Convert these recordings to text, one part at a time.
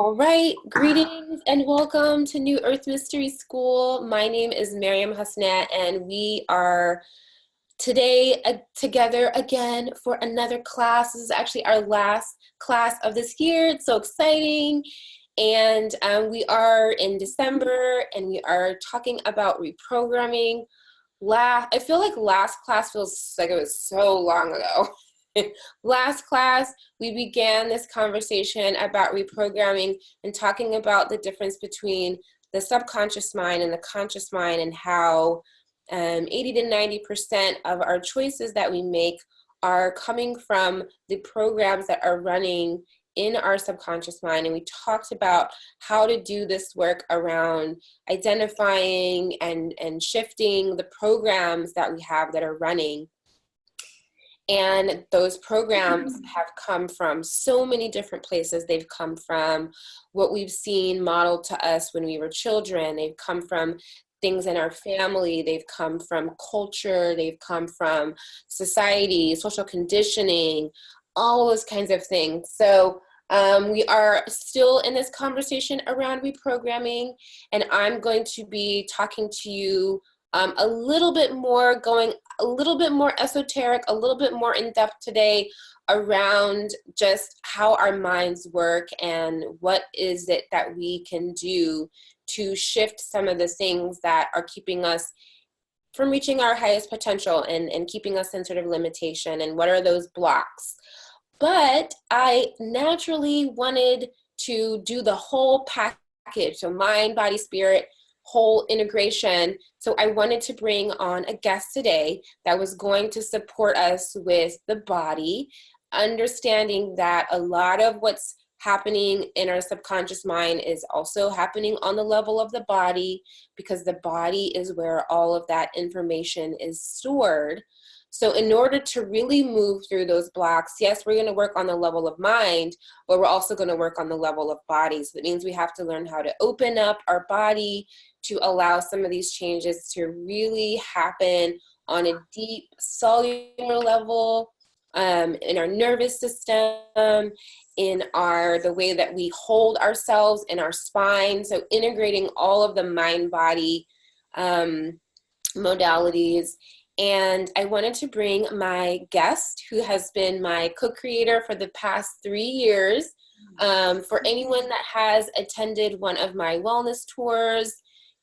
All right, greetings and welcome to New Earth Mystery School. My name is Miriam Hasnat, and we are today together again for another class. This is actually our last class of this year. It's so exciting. And we are in December, and we are talking about reprogramming. I feel like last class feels like it was so long ago. Last class, we began this conversation about reprogramming and talking about the difference between the subconscious mind and the conscious mind, and how 80 to 90% of our choices that we make are coming from the programs that are running in our subconscious mind. And we talked about how to do this work around identifying and shifting the programs that we have that are running. And those programs have come from so many different places. They've come from what we've seen modeled to us when we were children. They've come from things in our family. They've come from culture. They've come from society, social conditioning, all those kinds of things. So we are still in this conversation around reprogramming, and I'm going to be talking to you a little bit more, going a little bit more esoteric, a little bit more in depth today around just how our minds work and what is it that we can do to shift some of the things that are keeping us from reaching our highest potential and keeping us in sort of limitation, and what are those blocks. But I naturally wanted to do the whole package, so mind, body, spirit, whole integration. So I wanted to bring on a guest today that was going to support us with the body, understanding that a lot of what's happening in our subconscious mind is also happening on the level of the body, because the body is where all of that information is stored. So in order to really move through those blocks, yes, we're going to work on the level of mind, but we're also going to work on the level of body. So that means we have to learn how to open up our body to allow some of these changes to really happen on a deep cellular level, in our nervous system, in the way that we hold ourselves, in our spine. So integrating all of the mind-body modalities. And I wanted to bring my guest, who has been my co-creator for the past 3 years. For anyone that has attended one of my wellness tours,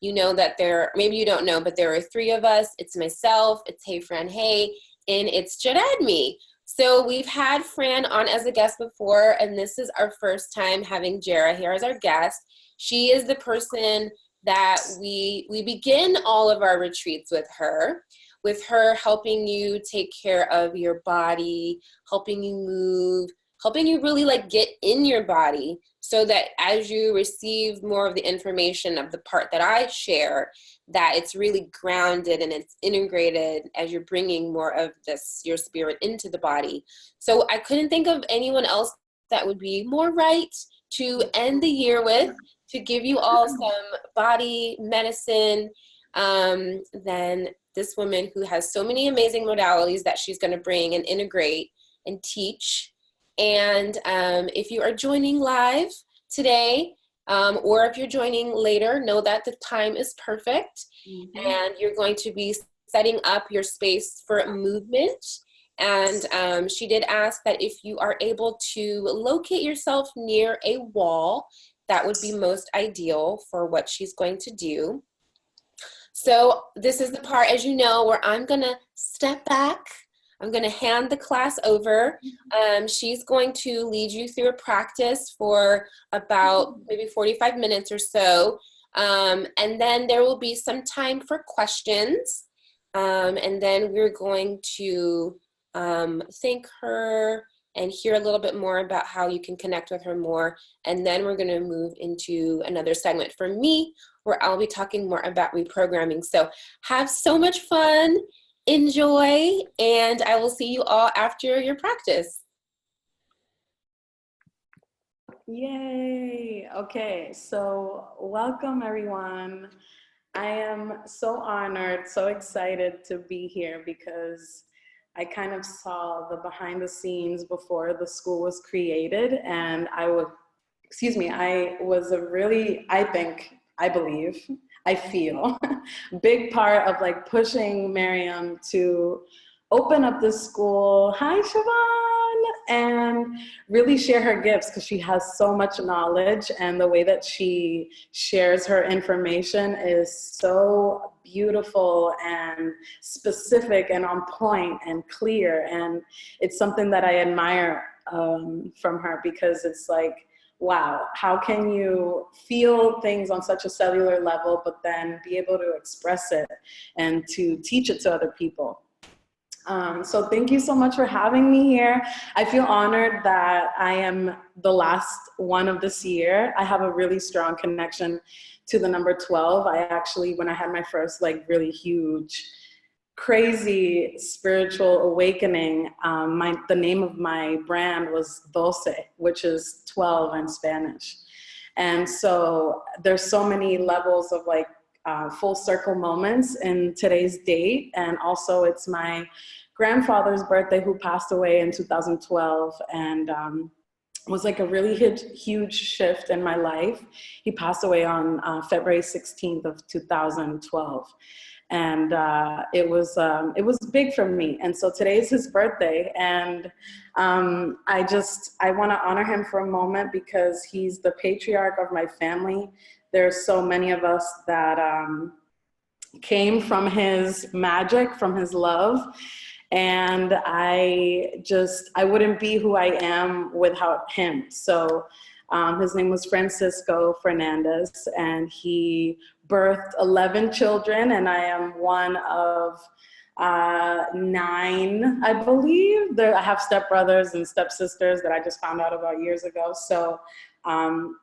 you know that maybe you don't know, but there are 3 of us. It's myself, it's Hey Fran Hey, and it's Jaredme. So we've had Fran on as a guest before, and this is our first time having Jara here as our guest. She is the person that we begin all of our retreats with her helping you take care of your body, helping you move, helping you really like get in your body, so that as you receive more of the information of the part that I share, that it's really grounded and it's integrated as you're bringing more of your spirit into the body. So I couldn't think of anyone else that would be more right to end the year with, to give you all some body medicine, than this woman who has so many amazing modalities that she's going to bring and integrate and teach. And if you are joining live today, or if you're joining later, know that the time is perfect. And you're going to be setting up your space for movement. And she did ask that if you are able to locate yourself near a wall, that would be most ideal for what she's going to do. So this is the part, as you know, where I'm going to step back. I'm going to hand the class over. She's going to lead you through a practice for about maybe 45 minutes or so. And then there will be some time for questions. And then we're going to thank her and hear a little bit more about how you can connect with her more. And then we're going to move into another segment for me, where I'll be talking more about reprogramming. So have so much fun, enjoy, and I will see you all after your practice. Yay! Okay, so welcome everyone. I am so honored, so excited to be here, because I kind of saw the behind the scenes before the school was created, and I would excuse me, I was a really, I think, I believe, I feel, big part of like pushing Miriam to open up this school. Hi, Siobhan, and really share her gifts because she has so much knowledge, and the way that she shares her information is so beautiful and specific and on point and clear. And it's something that I admire from her, because it's like, wow, how can you feel things on such a cellular level, but then be able to express it and to teach it to other people? So thank you so much for having me here. I feel honored that I am the last one of this year. I have a really strong connection to the number 12. I actually, when I had my first like really huge, crazy spiritual awakening, the name of my brand was Doce, which is 12 in Spanish. And so there's so many levels of like full circle moments in today's date. And also it's my grandfather's birthday, who passed away in 2012, and was like a really huge shift in my life. He passed away on February 16th of 2012. And it was big for me. And so today's his birthday, and I want to honor him for a moment, because he's the patriarch of my family. There's so many of us that came from his magic, from his love. And I wouldn't be who I am without him. So his name was Francisco Fernandez, and he birthed 11 children, and I am one of 9, I believe. I have stepbrothers and stepsisters that I just found out about years ago. So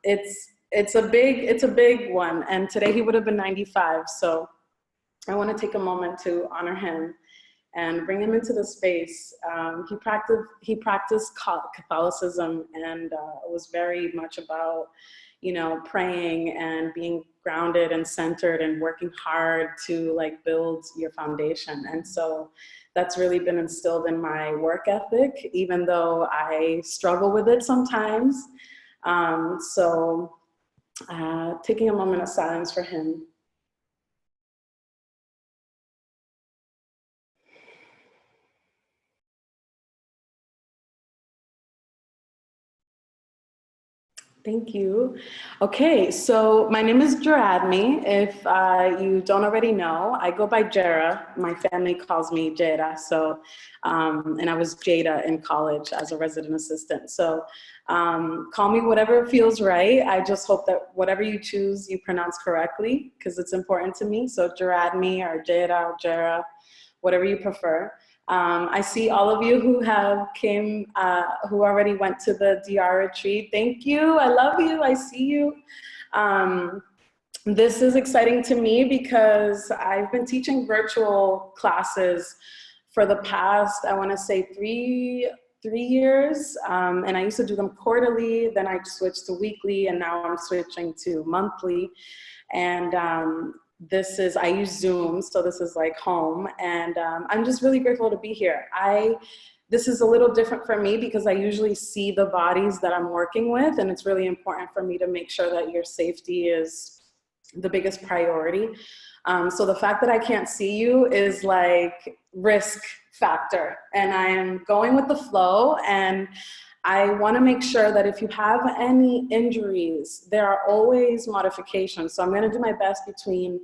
it's a big one. And today he would have been 95. So I want to take a moment to honor him and bring him into the space. He practiced Catholicism, and it was very much about, praying and being grounded and centered and working hard to like build your foundation. And so that's really been instilled in my work ethic, even though I struggle with it sometimes. Taking a moment of silence for him. Thank you. Okay, so my name is Jaradmi. If you don't already know, I go by Jera. My family calls me Jera. So, and I was Jada in college as a resident assistant. So call me whatever feels right. I just hope that whatever you choose, you pronounce correctly, because it's important to me. So Jaradmi or Jada or Jera, whatever you prefer. I see all of you who who already went to the DR retreat. Thank you, I love you, I see you. This is exciting to me because I've been teaching virtual classes for the past, I wanna say 3 years. And I used to do them quarterly, then I switched to weekly, and now I'm switching to monthly. And I use Zoom, so this is like home, and I'm just really grateful to be here. This is a little different for me because I usually see the bodies that I'm working with, and it's really important for me to make sure that your safety is the biggest priority. So the fact that I can't see you is like risk factor, and I am going with the flow, and I want to make sure that if you have any injuries, there are always modifications. So I'm going to do my best between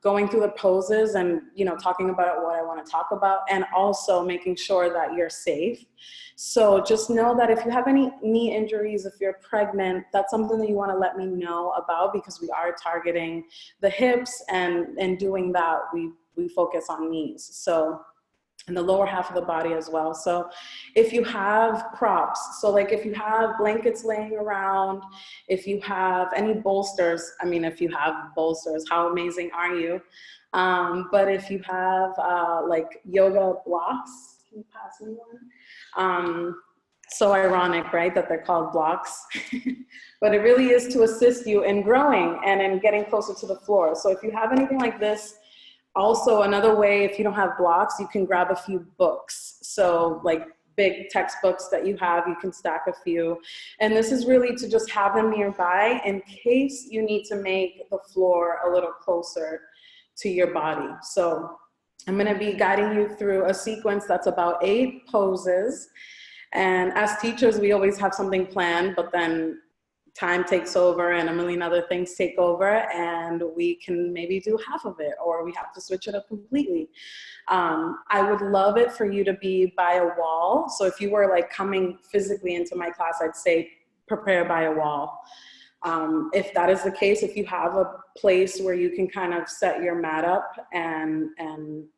going through the poses and talking about what I want to talk about, and also making sure that you're safe. So just know that if you have any knee injuries, if you're pregnant, that's something that you want to let me know about, because we are targeting the hips, and in doing that, we focus on knees. So, and the lower half of the body as well. So if you have props, so like if you have blankets laying around, if you have any bolsters, I mean, if you have bolsters, how amazing are you? But if you have like yoga blocks, can you pass me one? So ironic, right, that they're called blocks, but it really is to assist you in growing and in getting closer to the floor. So if you have anything like this, also another way, if you don't have blocks, you can grab a few books. So like big textbooks that you have. You can stack a few. And this is really to just have them nearby in case you need to make the floor a little closer to your body. So I'm going to be guiding you through a sequence that's about 8 poses. And as teachers, we always have something planned, but then time takes over and a million other things take over, and we can maybe do half of it, or we have to switch it up completely. I would love it for you to be by a wall. So if you were like coming physically into my class, I'd say prepare by a wall. If that is the case, if you have a place where you can kind of set your mat up and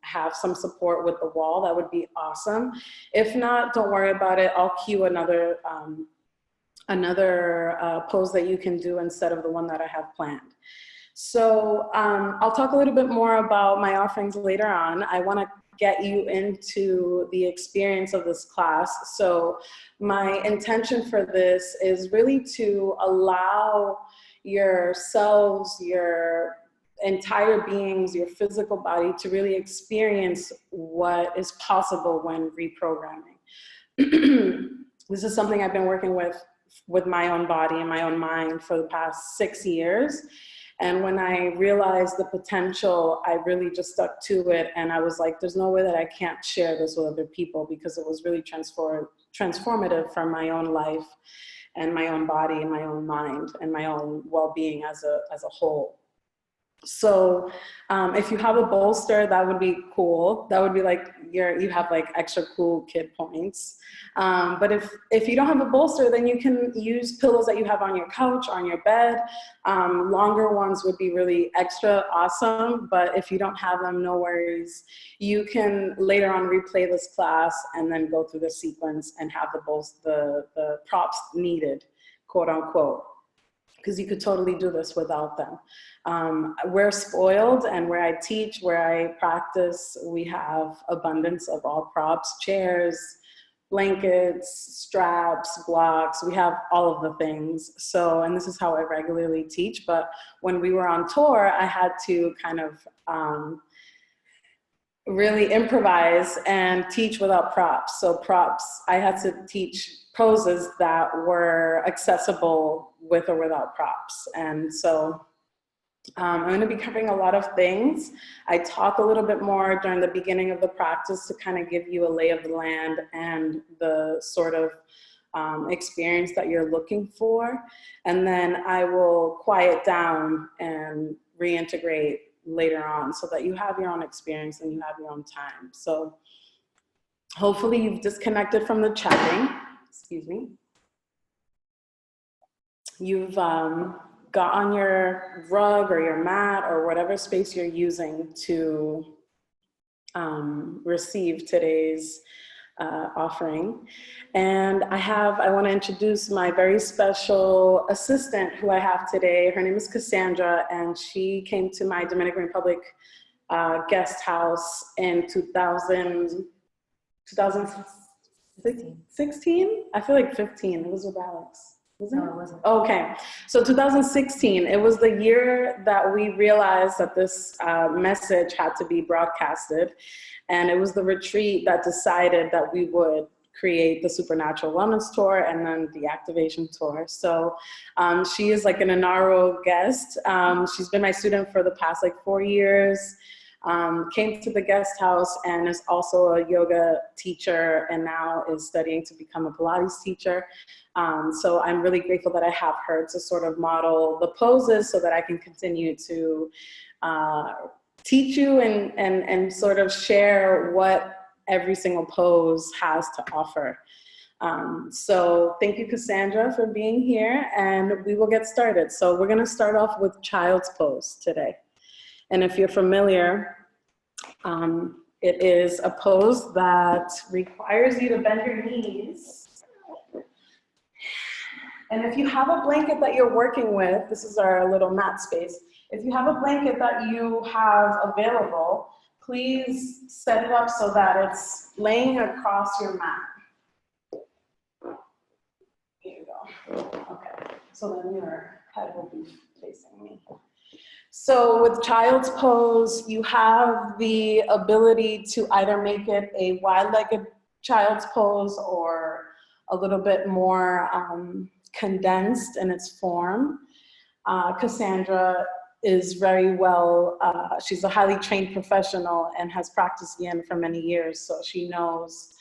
have some support with the wall, that would be awesome. If not, don't worry about it. I'll cue another pose that you can do instead of the one that I have planned. So I'll talk a little bit more about my offerings later on. I want to get you into the experience of this class. So my intention for this is really to allow yourselves, your entire beings, your physical body to really experience what is possible when reprogramming. This is something I've been working with my own body and my own mind for the past 6 years. And when I realized the potential, I really just stuck to it. And I was like, there's no way that I can't share this with other people, because it was really transformative for my own life and my own body and my own mind and my own well-being as a whole. So if you have a bolster, that would be cool. That would be like you have like extra cool kid points. But if you don't have a bolster, then you can use pillows that you have on your couch, on your bed. Longer ones would be really extra awesome. But if you don't have them, no worries. You can later on replay this class and then go through the sequence and have the props needed, quote unquote, because you could totally do this without them. We're spoiled, and where I teach, where I practice, we have abundance of all props: chairs, blankets, straps, blocks. We have all of the things. So, and this is how I regularly teach. But when we were on tour, I had to kind of really improvise and teach without props. So props, I had to teach poses that were accessible with or without props. And so I'm going to be covering a lot of things. I talk a little bit more during the beginning of the practice to kind of give you a lay of the land and the sort of experience that you're looking for. And then I will quiet down and reintegrate later on so that you have your own experience and you have your own time. So hopefully you've disconnected from the chatting. Excuse me. You've got on your rug or your mat or whatever space you're using to receive today's offering. And I want to introduce my very special assistant who I have today. Her name is Cassandra, and she came to my Dominican Republic guest house in 2016? I feel like 15. It was with Alex. No, it wasn't. Okay, so 2016, it was the year that we realized that this message had to be broadcasted. And it was the retreat that decided that we would create the Supernatural Wellness Tour and then the Activation Tour. So she is like an inaugural guest. She's been my student for the past like 4 years. Came to the guest house and is also a yoga teacher, and now is studying to become a Pilates teacher. So I'm really grateful that I have her to sort of model the poses so that I can continue to teach you and sort of share what every single pose has to offer. So thank you, Cassandra, for being here, and we will get started. So we're gonna start off with child's pose today. And if you're familiar, it is a pose that requires you to bend your knees. And if you have a blanket that you're working with, this is our little mat space. If you have a blanket that you have available, please set it up so that it's laying across your mat. Here you go. Okay, so then your head will be facing me. So with child's pose, you have the ability to either make it a wide-legged child's pose or a little bit more condensed in its form. Cassandra is very well, she's a highly trained professional and has practiced yin for many years, so she knows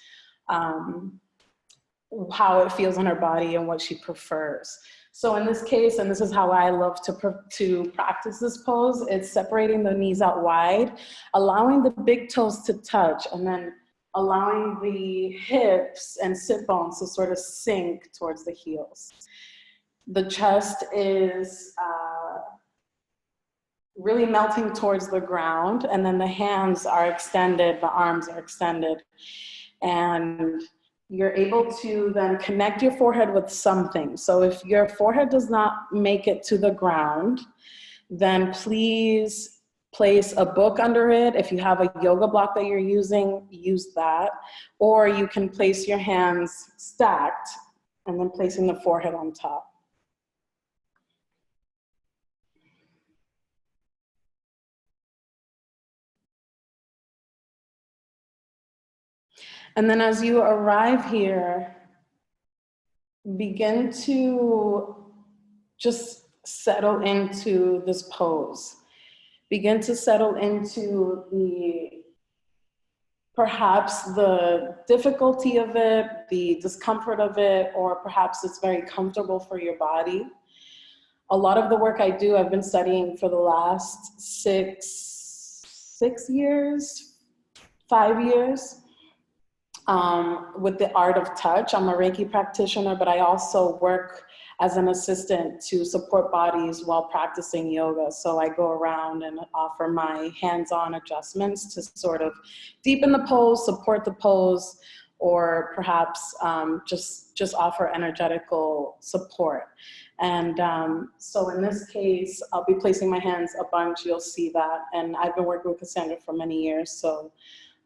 how it feels in her body and what she prefers. So in this case, and this is how I love to practice this pose, it's separating the knees out wide, allowing the big toes to touch, and then allowing the hips and sit bones to sort of sink towards the heels. The chest is really melting towards the ground, and then the hands are extended, the arms are extended, and you're able to then connect your forehead with something. So if your forehead does not make it to the ground, then please place a book under it. If you have a yoga block that you're using, use that. Or you can place your hands stacked and then placing the forehead on top. And then as you arrive here, begin to just settle into this pose. Begin to settle into perhaps the difficulty of it, the discomfort of it, or perhaps it's very comfortable for your body. A lot of the work I do, I've been studying for the last 5 years. With the art of touch. I'm a Reiki practitioner, but I also work as an assistant to support bodies while practicing yoga. So I go around and offer my hands-on adjustments to sort of deepen the pose, support the pose, or perhaps just offer energetical support. And so in this case, I'll be placing my hands a bunch, you'll see that. And I've been working with Cassandra for many years, so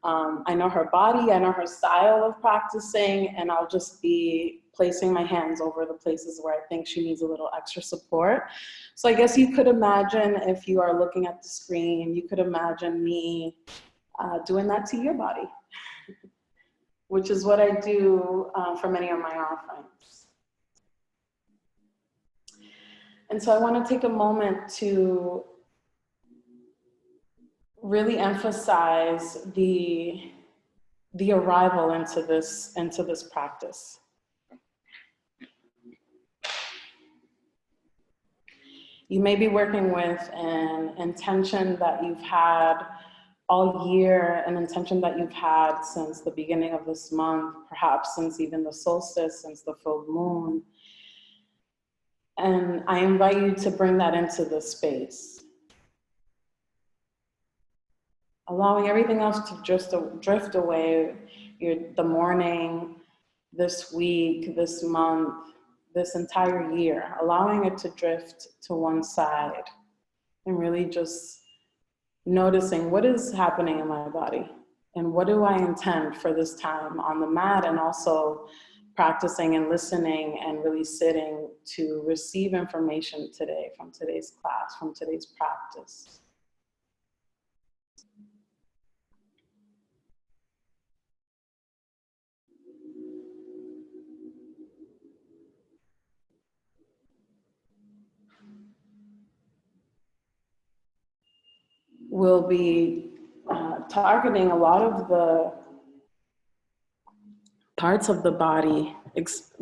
I know her body, I know her style of practicing, and I'll just be placing my hands over the places where I think she needs a little extra support. So I guess you could imagine, if you are looking at the screen, you could imagine me doing that to your body, which is what I do for many of my offerings. And so I want to take a moment to really emphasize the arrival into this practice. You may be working with an intention that you've had all year, an intention that you've had since the beginning of this month, perhaps since even the solstice, since the full moon. And I invite you to bring that into this space. Allowing everything else to just drift away, the morning, this week, this month, this entire year, allowing it to drift to one side and really just noticing what is happening in my body and what do I intend for this time on the mat, and also practicing and listening and really sitting to receive information today from today's class, from today's practice. We'll be targeting a lot of the parts of the body,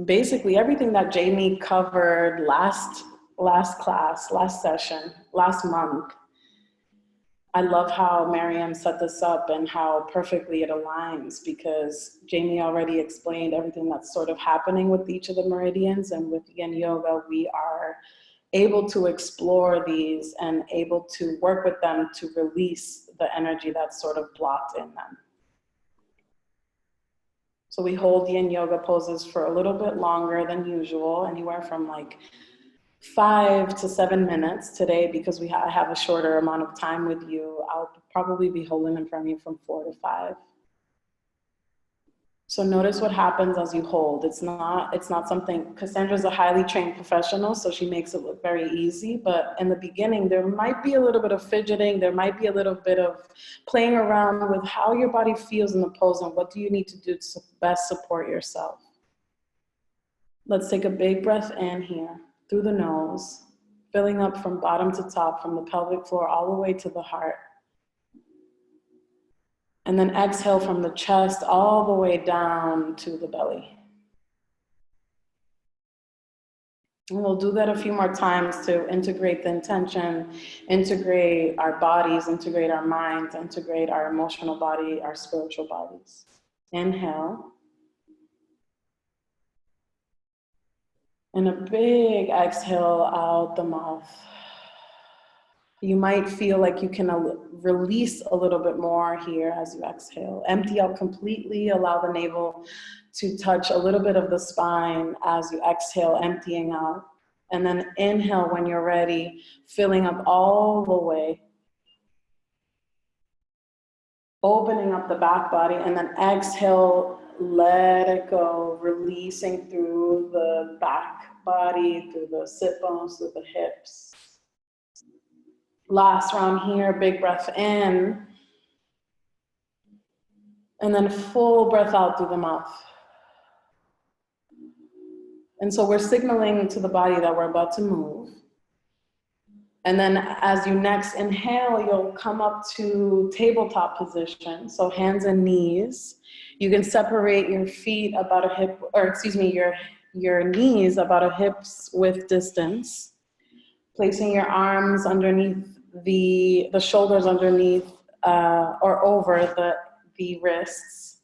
basically everything that Jamie covered last class, last session, last month. I love how Miriam set this up and how perfectly it aligns, because Jamie already explained everything that's sort of happening with each of the meridians, and with Yin Yoga, we are able to explore these and able to work with them to release the energy that's sort of blocked in them. So we hold Yin Yoga poses for a little bit longer than usual, anywhere from like 5 to 7 minutes. Today, because I have a shorter amount of time with you, I'll probably be holding them from you from 4 to 5. So notice what happens as you hold. It's not something, Cassandra's a highly trained professional, so she makes it look very easy, but in the beginning, there might be a little bit of fidgeting, there might be a little bit of playing around with how your body feels in the pose and what do you need to do to best support yourself. Let's take a big breath in here, through the nose, filling up from bottom to top, from the pelvic floor all the way to the heart. And then exhale from the chest all the way down to the belly. And we'll do that a few more times to integrate the intention, integrate our bodies, integrate our minds, integrate our emotional body, our spiritual bodies. Inhale. And a big exhale out the mouth. You might feel like you can release a little bit more here as you exhale. Empty out completely, allow the navel to touch a little bit of the spine as you exhale, emptying out. And then inhale when you're ready, filling up all the way. Opening up the back body, and then exhale, let it go, releasing through the back body, through the sit bones, through the hips. Last round here, big breath in. And then full breath out through the mouth. And so we're signaling to the body that we're about to move. And then as you next inhale, you'll come up to tabletop position. So hands and knees. You can separate your feet about a hip, or excuse me, your knees about a hips width distance. Placing your arms underneath the shoulders underneath or over the wrists.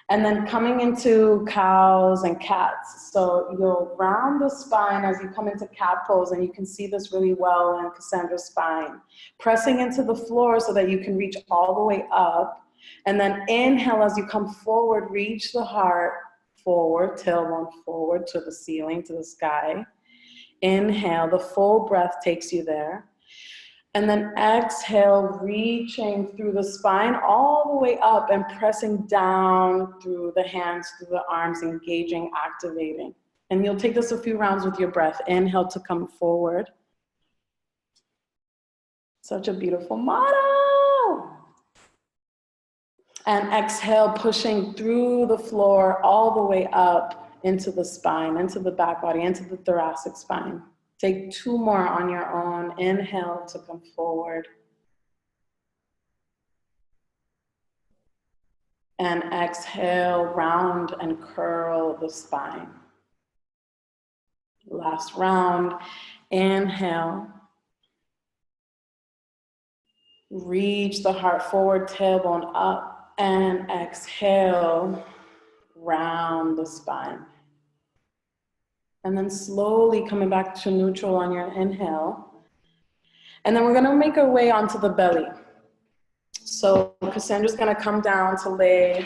And then coming into cows and cats. So you'll round the spine as you come into cat pose, and you can see this really well in Cassandra's spine. Pressing into the floor so that you can reach all the way up. And then inhale as you come forward, reach the heart forward, tailbone forward to the ceiling, to the sky. Inhale, the full breath takes you there. And then exhale, reaching through the spine all the way up and pressing down through the hands, through the arms, engaging, activating. And you'll take this a few rounds with your breath. Inhale to come forward. Such a beautiful motto. And exhale, pushing through the floor all the way up into the spine, into the back body, into the thoracic spine. Take two more on your own. Inhale to come forward. And exhale, round and curl the spine. Last round. Inhale. Reach the heart forward, tailbone up. And exhale, round the spine. And then slowly coming back to neutral on your inhale. And then we're gonna make our way onto the belly. So Cassandra's gonna come down to lay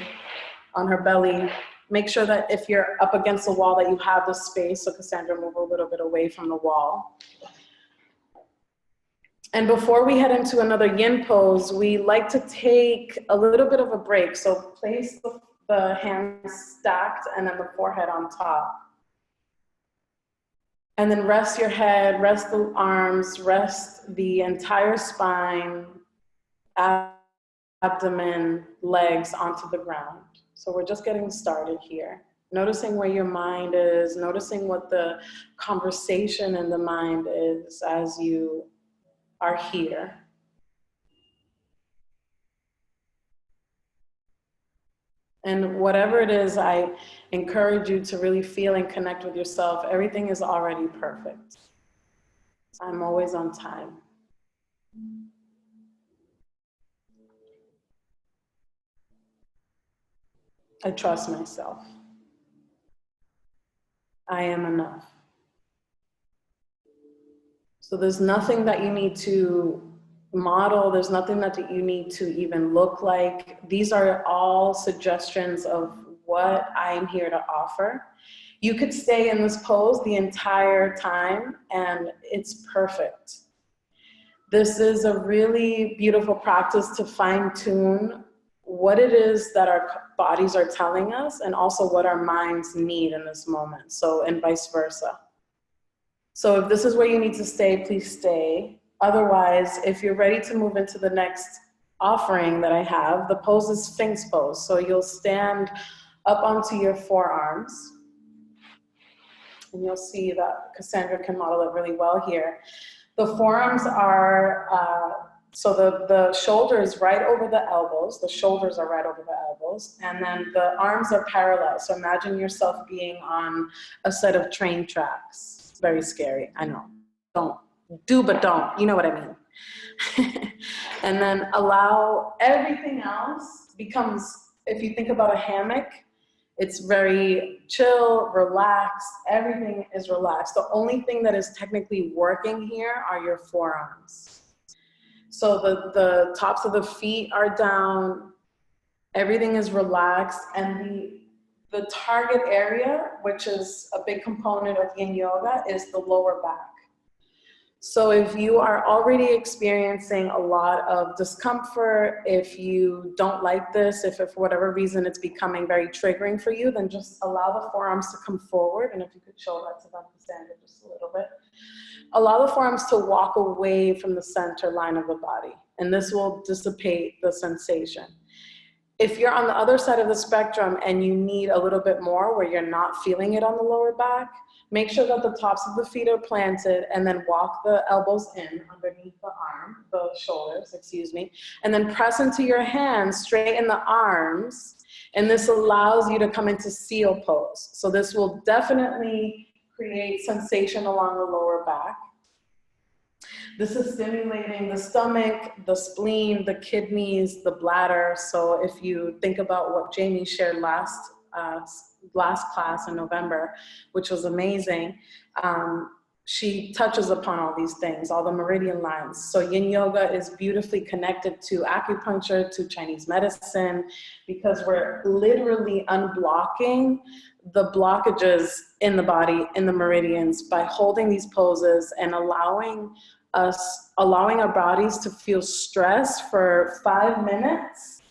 on her belly. Make sure that if you're up against the wall that you have the space. So Cassandra, move a little bit away from the wall. And before we head into another yin pose, we like to take a little bit of a break. So place the hands stacked and then the forehead on top. And then rest your head, rest the arms, rest the entire spine, abdomen, legs onto the ground. So we're just getting started here. Noticing where your mind is, noticing what the conversation in the mind is as you are here. And whatever it is, I encourage you to really feel and connect with yourself. Everything is already perfect. I'm always on time. I trust myself. I am enough. So there's nothing that you need to model. There's nothing that you need to even look like. These are all suggestions of what I'm here to offer. You could stay in this pose the entire time and it's perfect. This is a really beautiful practice to fine tune what it is that our bodies are telling us and also what our minds need in this moment. So, and vice versa. So if this is where you need to stay, please stay. Otherwise, if you're ready to move into the next offering that I have, the pose is Sphinx pose. So you'll stand up onto your forearms. And you'll see that Cassandra can model it really well here. The forearms are, so the shoulder is right over the elbows. The shoulders are right over the elbows. And then the arms are parallel. So imagine yourself being on a set of train tracks. Very scary, I know. Don't. Do, but don't. You know what I mean. And then allow everything else becomes, if you think about a hammock, it's very chill, relaxed. Everything is relaxed. The only thing that is technically working here are your forearms. So the tops of the feet are down. Everything is relaxed. And the target area, which is a big component of yin yoga, is the lower back. So if you are already experiencing a lot of discomfort, if you don't like this, if for whatever reason it's becoming very triggering for you, then just allow the forearms to come forward. And if you could show that to them, Cassandra, just a little bit. Allow the forearms to walk away from the center line of the body. And this will dissipate the sensation. If you're on the other side of the spectrum and you need a little bit more where you're not feeling it on the lower back, make sure that the tops of the feet are planted and then walk the elbows in underneath the shoulders, and then press into your hands, straighten the arms, and this allows you to come into seal pose. So this will definitely create sensation along the lower back. This is stimulating the stomach, the spleen, the kidneys, the bladder. So if you think about what Jamie shared last class in November, which was amazing, she touches upon all these things, all the meridian lines. So yin yoga is beautifully connected to acupuncture, to Chinese medicine, because we're literally unblocking the blockages in the body, in the meridians, by holding these poses and allowing our bodies to feel stress for 5 minutes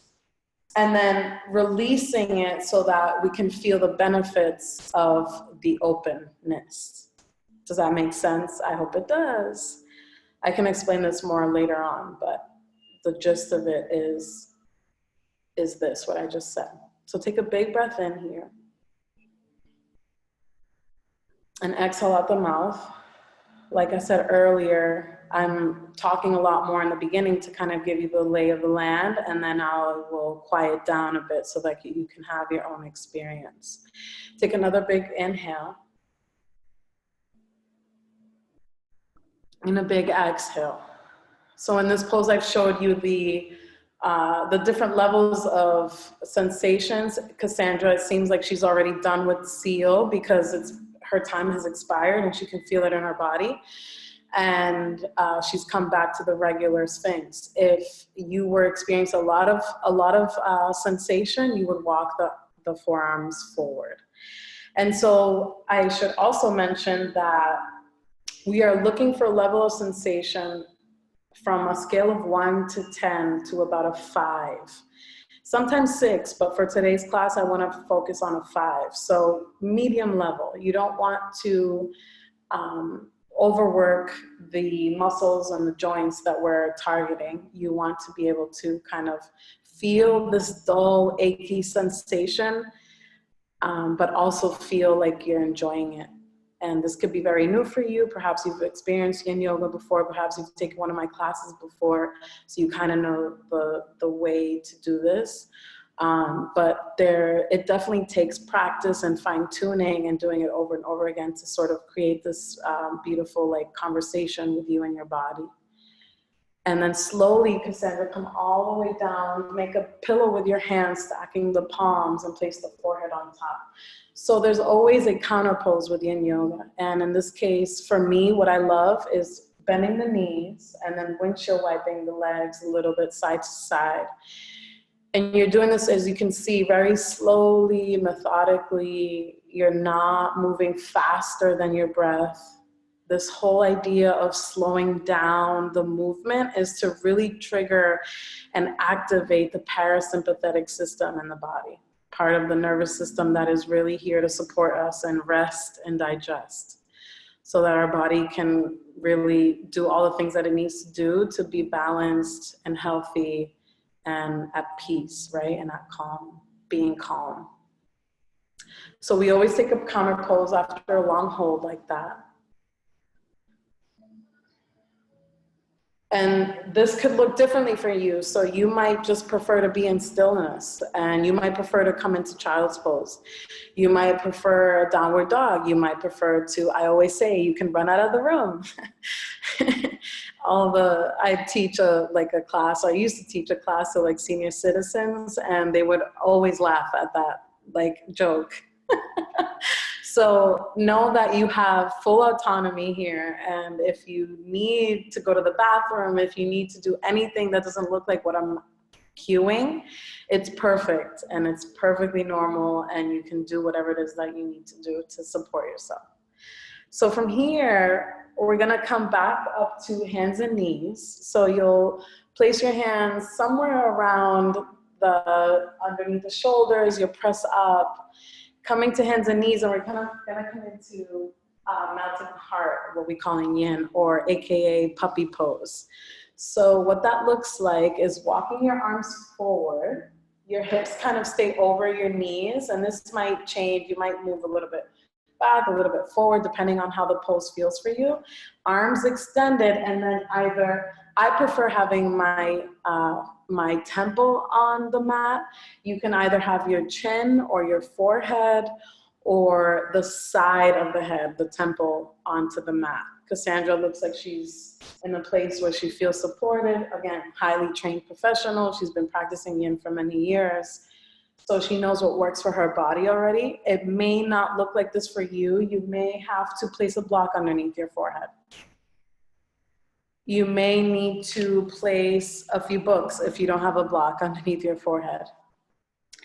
and then releasing it so that we can feel the benefits of the openness. Does that make sense? I hope it does. I can explain this more later on, but the gist of it is this, what I just said. So take a big breath in here and exhale out the mouth. Like I said earlier, I'm talking a lot more in the beginning to kind of give you the lay of the land, and then I will quiet down a bit so that you can have your own experience. Take another big inhale and a big exhale. So in this pose, I've showed you the different levels of sensations. Cassandra, it seems like she's already done with seal because her time has expired and she can feel it in her body. And she's come back to the regular Sphinx. If you were experiencing a lot of sensation, you would walk the forearms forward. And so I should also mention that we are looking for a level of sensation from a scale of 1 to 10 to about a 5. Sometimes 6, but for today's class, I want to focus on a 5. So medium level. You don't want to overwork the muscles and the joints that we're targeting. You want to be able to kind of feel this dull, achy sensation, but also feel like you're enjoying it. And this could be very new for you. Perhaps you've experienced yin yoga before. Perhaps you've taken one of my classes before, so you kind of know the way to do this. But it definitely takes practice and fine tuning and doing it over and over again to sort of create this beautiful conversation with you and your body. And then slowly, Cassandra, come all the way down, make a pillow with your hands, stacking the palms, and place the forehead on top. So there's always a counter pose with yin yoga. And in this case, for me, what I love is bending the knees and then windshield wiping the legs a little bit side to side. And you're doing this, as you can see, very slowly, methodically. You're not moving faster than your breath. This whole idea of slowing down the movement is to really trigger and activate the parasympathetic system in the body. part of the nervous system that is really here to support us and rest and digest, so that our body can really do all the things that it needs to do to be balanced and healthy and at peace, right? And at calm, being calm. So we always take a counter pose after a long hold like that. And this could look differently for you. So you might just prefer to be in stillness, and you might prefer to come into child's pose. You might prefer a downward dog. You might prefer to, I always say, you can run out of the room. I teach a class, I used to teach a class to like senior citizens, and they would always laugh at that like joke. So know that you have full autonomy here, and if you need to go to the bathroom, if you need to do anything that doesn't look like what I'm cueing, it's perfect, and it's perfectly normal, and you can do whatever it is that you need to do to support yourself. So from here, we're gonna come back up to hands and knees. So you'll place your hands somewhere around underneath the shoulders, you'll press up, coming to hands and knees, and we're kind of gonna come into mountain heart, what we call in yin, or AKA puppy pose. So what that looks like is walking your arms forward, your hips kind of stay over your knees, and this might change, you might move a little bit back, a little bit forward, depending on how the pose feels for you. Arms extended, and then either, I prefer having my temple on the mat. You can either have your chin or your forehead or the side of the head, the temple, onto the mat. Cassandra looks like she's in a place where she feels supported. Again, highly trained professional. She's been practicing yin for many years. So she knows what works for her body already. It may not look like this for you. You may have to place a block underneath your forehead. You may need to place a few books if you don't have a block underneath your forehead.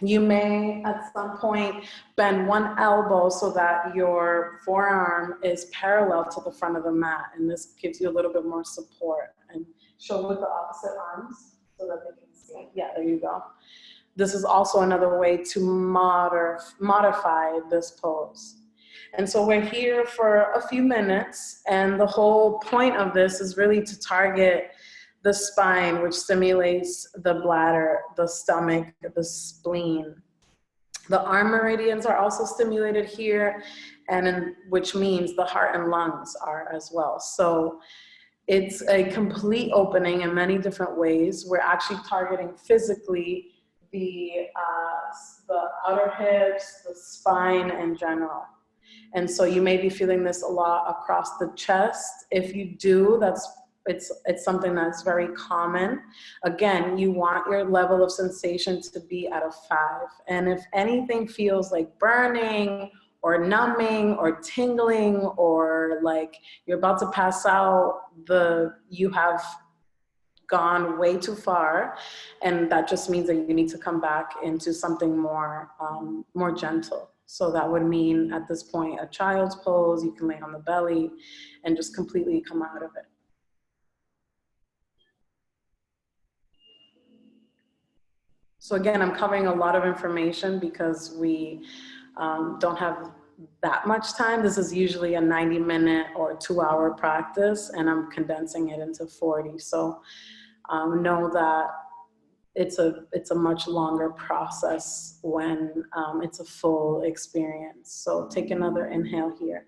You may, at some point, bend one elbow so that your forearm is parallel to the front of the mat, and this gives you a little bit more support. And show with the opposite arms so that they can see. Yeah, there you go. This is also another way to modify this pose. And so we're here for a few minutes, and the whole point of this is really to target the spine, which stimulates the bladder, the stomach, the spleen. The arm meridians are also stimulated here, which means the heart and lungs are as well. So it's a complete opening in many different ways. We're actually targeting physically the outer hips, the spine in general. And so you may be feeling this a lot across the chest. If you do, it's something that's very common. Again, you want your level of sensation to be at a 5. And if anything feels like burning or numbing or tingling or like you're about to pass out, you have gone way too far, and that just means that you need to come back into something more gentle. So that would mean at this point a child's pose. You can lay on the belly and just completely come out of it. So again, I'm covering a lot of information because we don't have that much time. This is usually a 90-minute or 2-hour practice, and I'm condensing it into 40. So know that it's a much longer process when it's a full experience. So take another inhale here.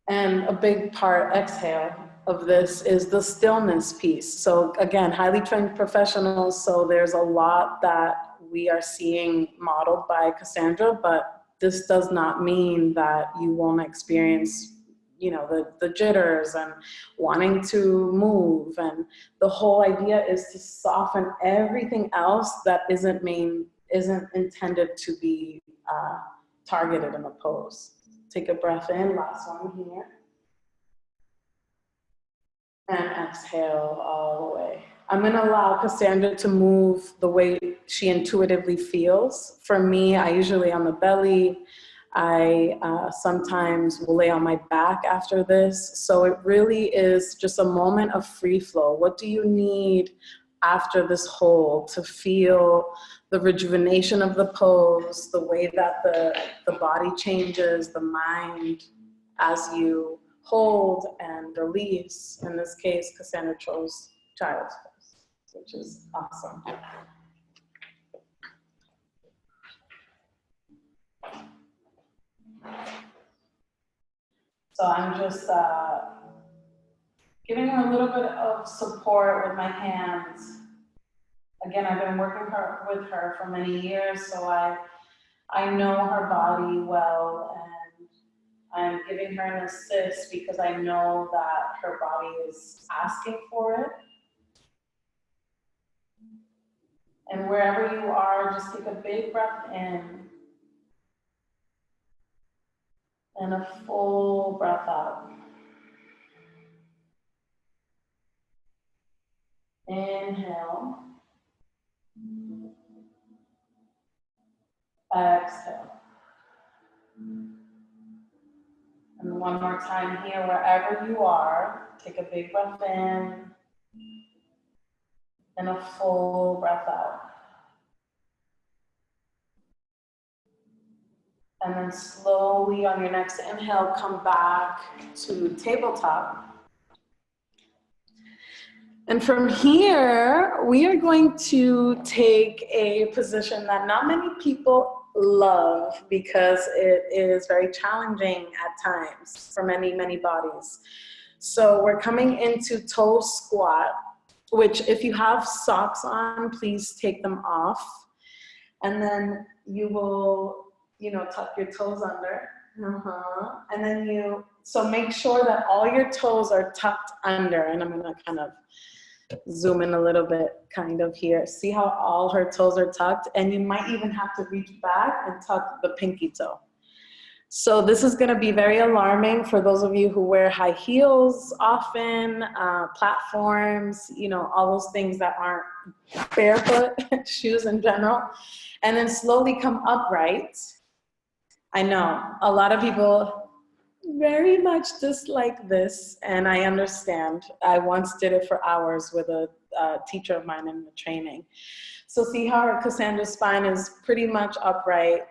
And a big part, exhale, of this is the stillness piece. So again, highly trained professionals, so there's a lot that we are seeing modeled by Cassandra, but this does not mean that you won't experience, you know, the jitters and wanting to move. And the whole idea is to soften everything else that isn't intended to be targeted in a pose. Take a breath in, last one here. And exhale all the way. I'm gonna allow Cassandra to move the way she intuitively feels. For me, I usually on the belly. I sometimes will lay on my back after this. So it really is just a moment of free flow. What do you need after this hold to feel the rejuvenation of the pose, the way that the body changes, the mind, as you hold and release. In this case, Cassandra chose child's pose, which is awesome. So I'm just giving her a little bit of support with my hands. Again, I've been working with her for many years, so I know her body well, and I'm giving her an assist because I know that her body is asking for it. And wherever you are, just take a big breath in and a full breath out. Inhale. Exhale. And one more time here, wherever you are, take a big breath in and a full breath out. And then slowly on your next inhale, come back to tabletop. And from here, we are going to take a position that not many people love because it is very challenging at times for many, many bodies. So we're coming into toe squat, which if you have socks on, please take them off. And then you will, tuck your toes under. And then so make sure that all your toes are tucked under. And I'm gonna kind of zoom in a little bit kind of here. See how all her toes are tucked? And you might even have to reach back and tuck the pinky toe. So this is gonna be very alarming for those of you who wear high heels often, platforms, all those things that aren't barefoot, shoes in general. And then slowly come upright. I know a lot of people very much dislike this, and I understand. I once did it for hours with a teacher of mine in the training. So see how Cassandra's spine is pretty much upright.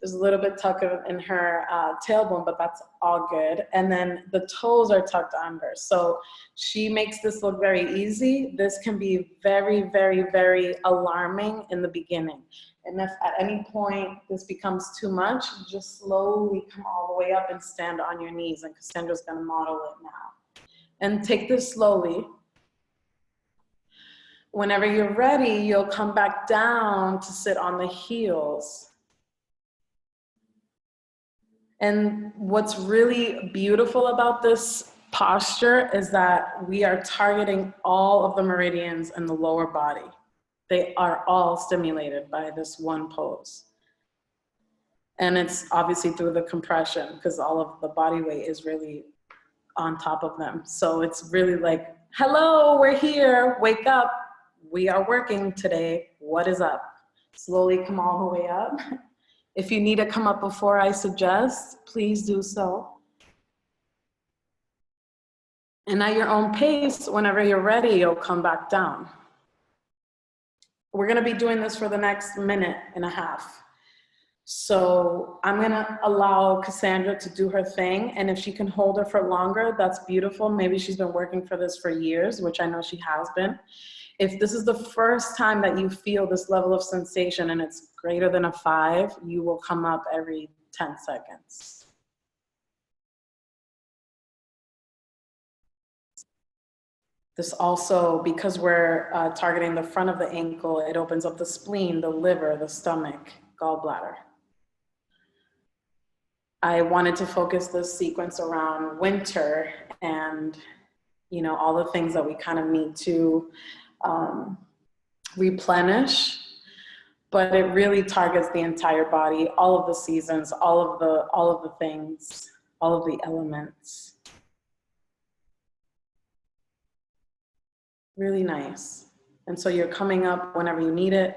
There's a little bit tuck in her tailbone, but that's all good. And then the toes are tucked under. So she makes this look very easy. This can be very, very, very alarming in the beginning. And if at any point this becomes too much, just slowly come all the way up and stand on your knees. And Cassandra's gonna model it now. And take this slowly. Whenever you're ready, you'll come back down to sit on the heels. And what's really beautiful about this posture is that we are targeting all of the meridians in the lower body. They are all stimulated by this one pose. And it's obviously through the compression because all of the body weight is really on top of them. So it's really like, hello, we're here, wake up. We are working today, what is up? Slowly come all the way up. If you need to come up before I suggest, please do so. And at your own pace, whenever you're ready, you'll come back down. We're gonna be doing this for the next minute and a half. So I'm gonna allow Cassandra to do her thing, and if she can hold her for longer, that's beautiful. Maybe she's been working for this for years, which I know she has been. If this is the first time that you feel this level of sensation and it's greater than a 5, you will come up every 10 seconds. This also, because we're targeting the front of the ankle, it opens up the spleen, the liver, the stomach, gallbladder. I wanted to focus this sequence around winter and, all the things that we kind of need to replenish, but it really targets the entire body, all of the seasons, all of the things, all of the elements. Really nice. And so you're coming up whenever you need it,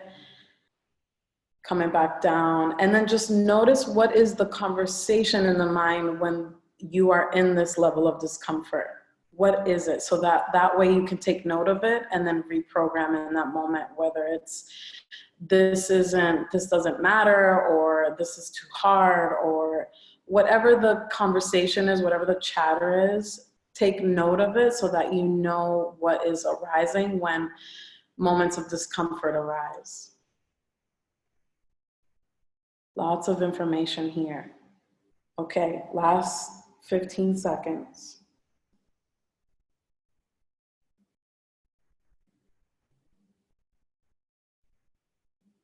coming back down, and then just notice what is the conversation in the mind when you are in this level of discomfort. what is it? So that way you can take note of it and then reprogram in that moment, whether it's this doesn't matter, or this is too hard, or whatever the conversation is, whatever the chatter is, take note of it so that you know what is arising when moments of discomfort arise. Lots of information here. Okay, last 15 seconds.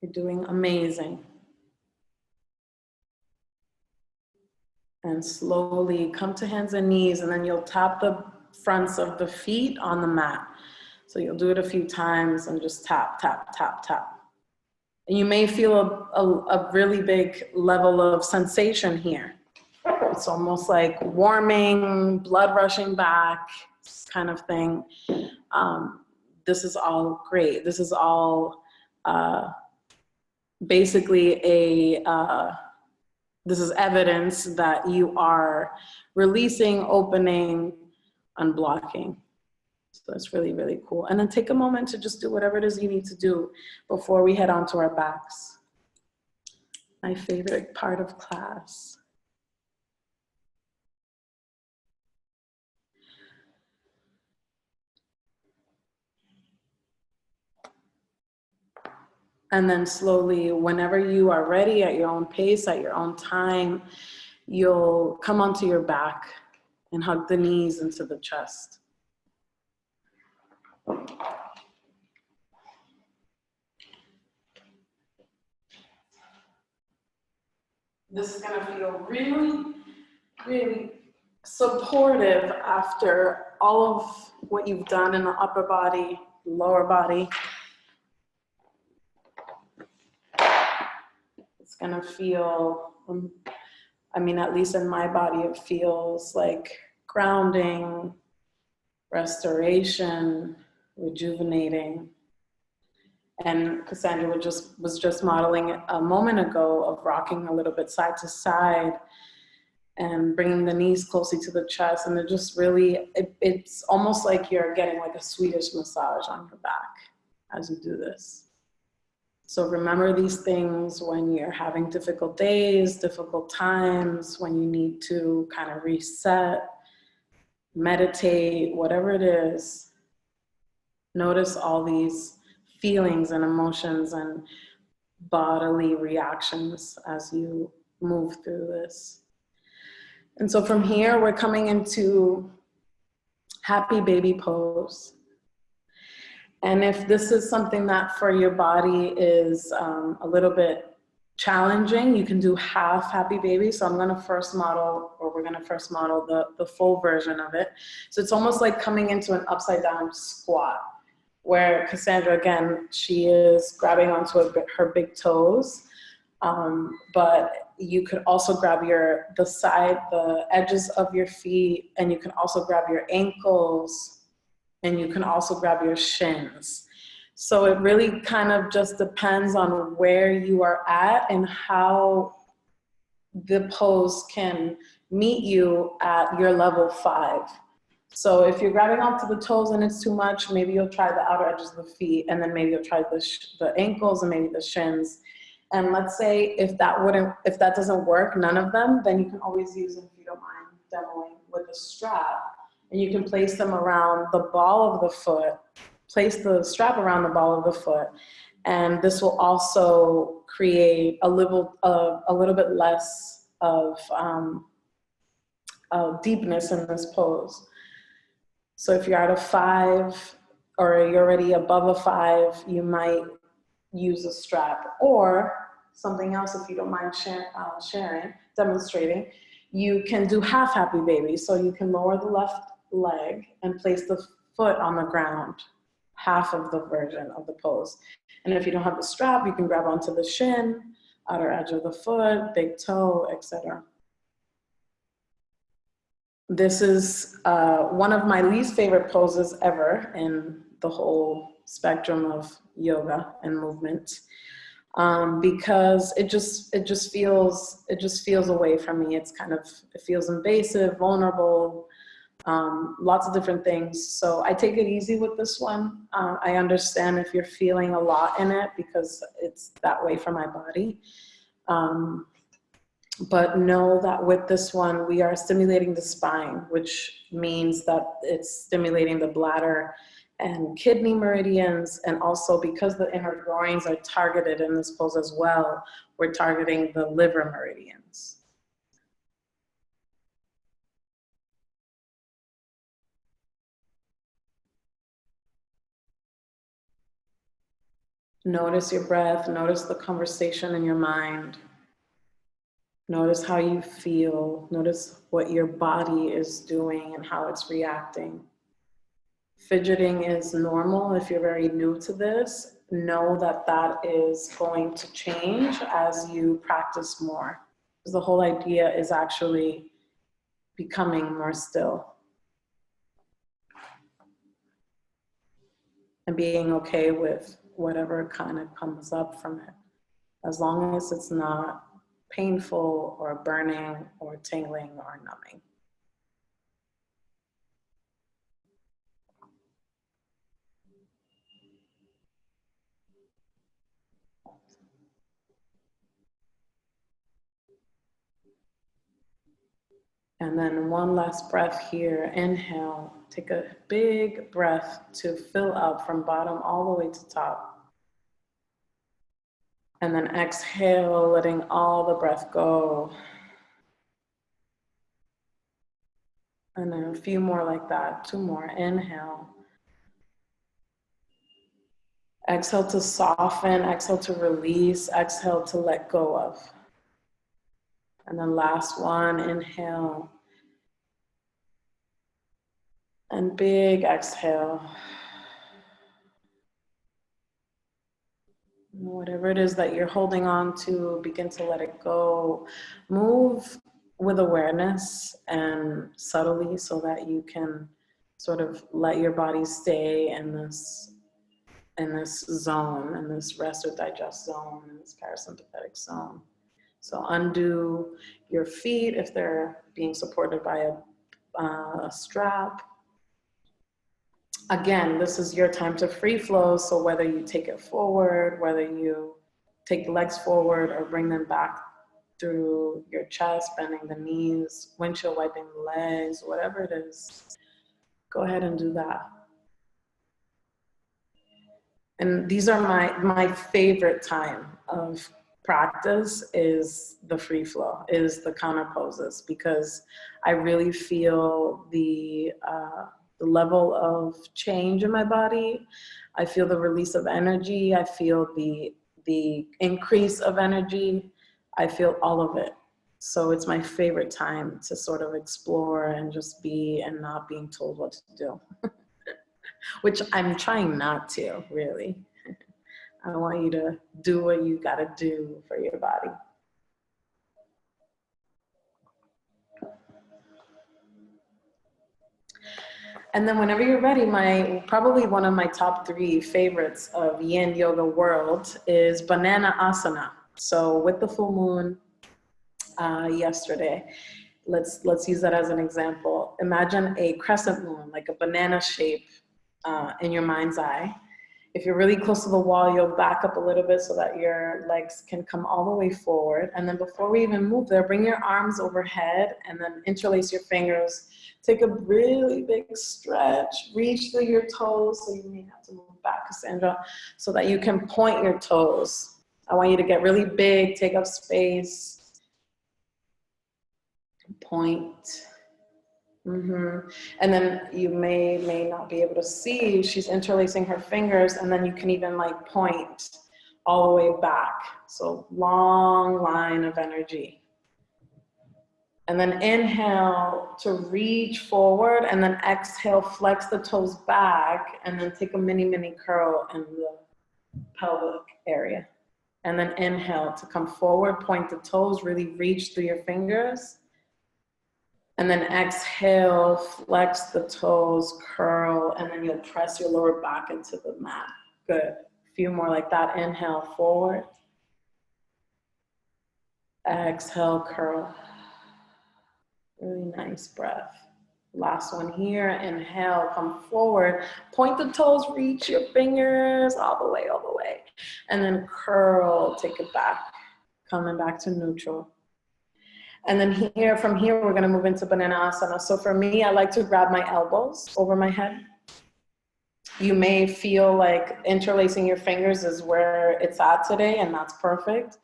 You're doing amazing. And slowly come to hands and knees, and then you'll tap the fronts of the feet on the mat. So you'll do it a few times and just tap, tap, tap, tap. And you may feel a really big level of sensation here. It's almost like warming, blood rushing back, kind of thing. This is all great. This is all basically this is evidence that you are releasing, opening, unblocking. So that's really, really cool. And then take a moment to just do whatever it is you need to do before we head on to our backs. My favorite part of class. And then slowly, whenever you are ready, at your own pace, at your own time, you'll come onto your back and hug the knees into the chest. This is gonna feel really, really supportive after all of what you've done in the upper body, lower body. It's gonna feel, I mean, at least in my body, it feels like grounding, restoration, rejuvenating. And Cassandra was just modeling a moment ago of rocking a little bit side to side and bringing the knees closely to the chest. And it just really, it's almost like you're getting like a Swedish massage on your back as you do this. So remember these things when you're having difficult days, difficult times, when you need to kind of reset, meditate, whatever it is. Notice all these feelings and emotions and bodily reactions as you move through this. And so from here, we're coming into happy baby pose. And if this is something that for your body is a little bit challenging, you can do half happy baby. So I'm gonna first model, or we're gonna first model the full version of it. So it's almost like coming into an upside down squat, where Cassandra, again, she is grabbing onto her big toes, but you could also grab the edges of your feet, and you can also grab your ankles, and you can also grab your shins. So it really kind of just depends on where you are at and how the pose can meet you at your level 5. So if you're grabbing onto the toes and it's too much, maybe you'll try the outer edges of the feet, and then maybe you'll try the ankles and maybe the shins. And let's say if that doesn't work, none of them, then you can always use, if you don't mind demoing, with a strap. And you can place them around the ball of the foot, place the strap around the ball of the foot. And this will also create a little bit less of deepness in this pose. So if you're at a 5 or you're already above a 5, you might use a strap, or something else, if you don't mind demonstrating, you can do half happy baby. So you can lower the left leg and place the foot on the ground, half of the version of the pose. And if you don't have the strap, you can grab onto the shin, outer edge of the foot, big toe, etc. This is one of my least favorite poses ever in the whole spectrum of yoga and movement, because it just feels away from me. It feels invasive, vulnerable. lots of different things. So I take it easy with this one. I understand if you're feeling a lot in it because it's that way for my body. But know that with this one, we are stimulating the spine, which means that it's stimulating the bladder and kidney meridians. And also because the inner groins are targeted in this pose as well, we're targeting the liver meridians. Notice your breath, notice the conversation in your mind. Notice how you feel. Notice what your body is doing and how it's reacting. Fidgeting is normal. If you're very new to this, know that that is going to change as you practice more. Because the whole idea is actually becoming more still and being okay with whatever kind of comes up from it, as long as it's not painful or burning or tingling or numbing. And then one last breath here. Inhale, take a big breath to fill up from bottom all the way to top. And then exhale, letting all the breath go. And then a few more like that, 2 more. Inhale. Exhale to soften, exhale to release, exhale to let go of. And then last one, inhale. And big exhale. Whatever it is that you're holding on to, begin to let it go. Move with awareness and subtly so that you can sort of let your body stay in this zone, in this rest or digest zone, in this parasympathetic zone. So undo your feet if they're being supported by a strap. Again, this is your time to free flow, so whether you take it forward, whether you take the legs forward or bring them back through your chest, bending the knees, windshield wiping the legs, whatever it is, go ahead and do that. And these are my favorite time of practice is the free flow, is the counter poses, because I really feel the level of change in my body. I feel the release of energy. I feel the increase of energy. I feel all of it. So it's my favorite time to sort of explore and just be and not being told what to do, which I'm trying not to, really. I want you to do what you gotta do for your body. And then whenever you're ready, probably one of my top 3 favorites of Yin Yoga world is Banana Asana. So with the full moon yesterday, let's use that as an example. Imagine a crescent moon, like a banana shape in your mind's eye. If you're really close to the wall, you'll back up a little bit so that your legs can come all the way forward. And then before we even move there, bring your arms overhead and then interlace your fingers. Take a really big stretch, reach through your toes, so you may have to move back, Cassandra, so that you can point your toes. I want you to get really big, take up space, point. And then you may not be able to see, she's interlacing her fingers, and then you can even like point all the way back. So long line of energy. And then inhale to reach forward, and then exhale, flex the toes back, and then take a mini curl in the pelvic area. And then inhale to come forward, point the toes, really reach through your fingers. And then exhale, flex the toes, curl, and then you'll press your lower back into the mat. Good. A few more like that. Inhale, forward. Exhale, curl. Really nice breath. Last one here. Inhale, come forward. Point the toes, reach your fingers all the way. And then curl, take it back. Coming back to neutral. And then here, from here, we're gonna move into banana asana. So for me, I like to grab my elbows over my head. You may feel like interlacing your fingers is where it's at today, and that's perfect.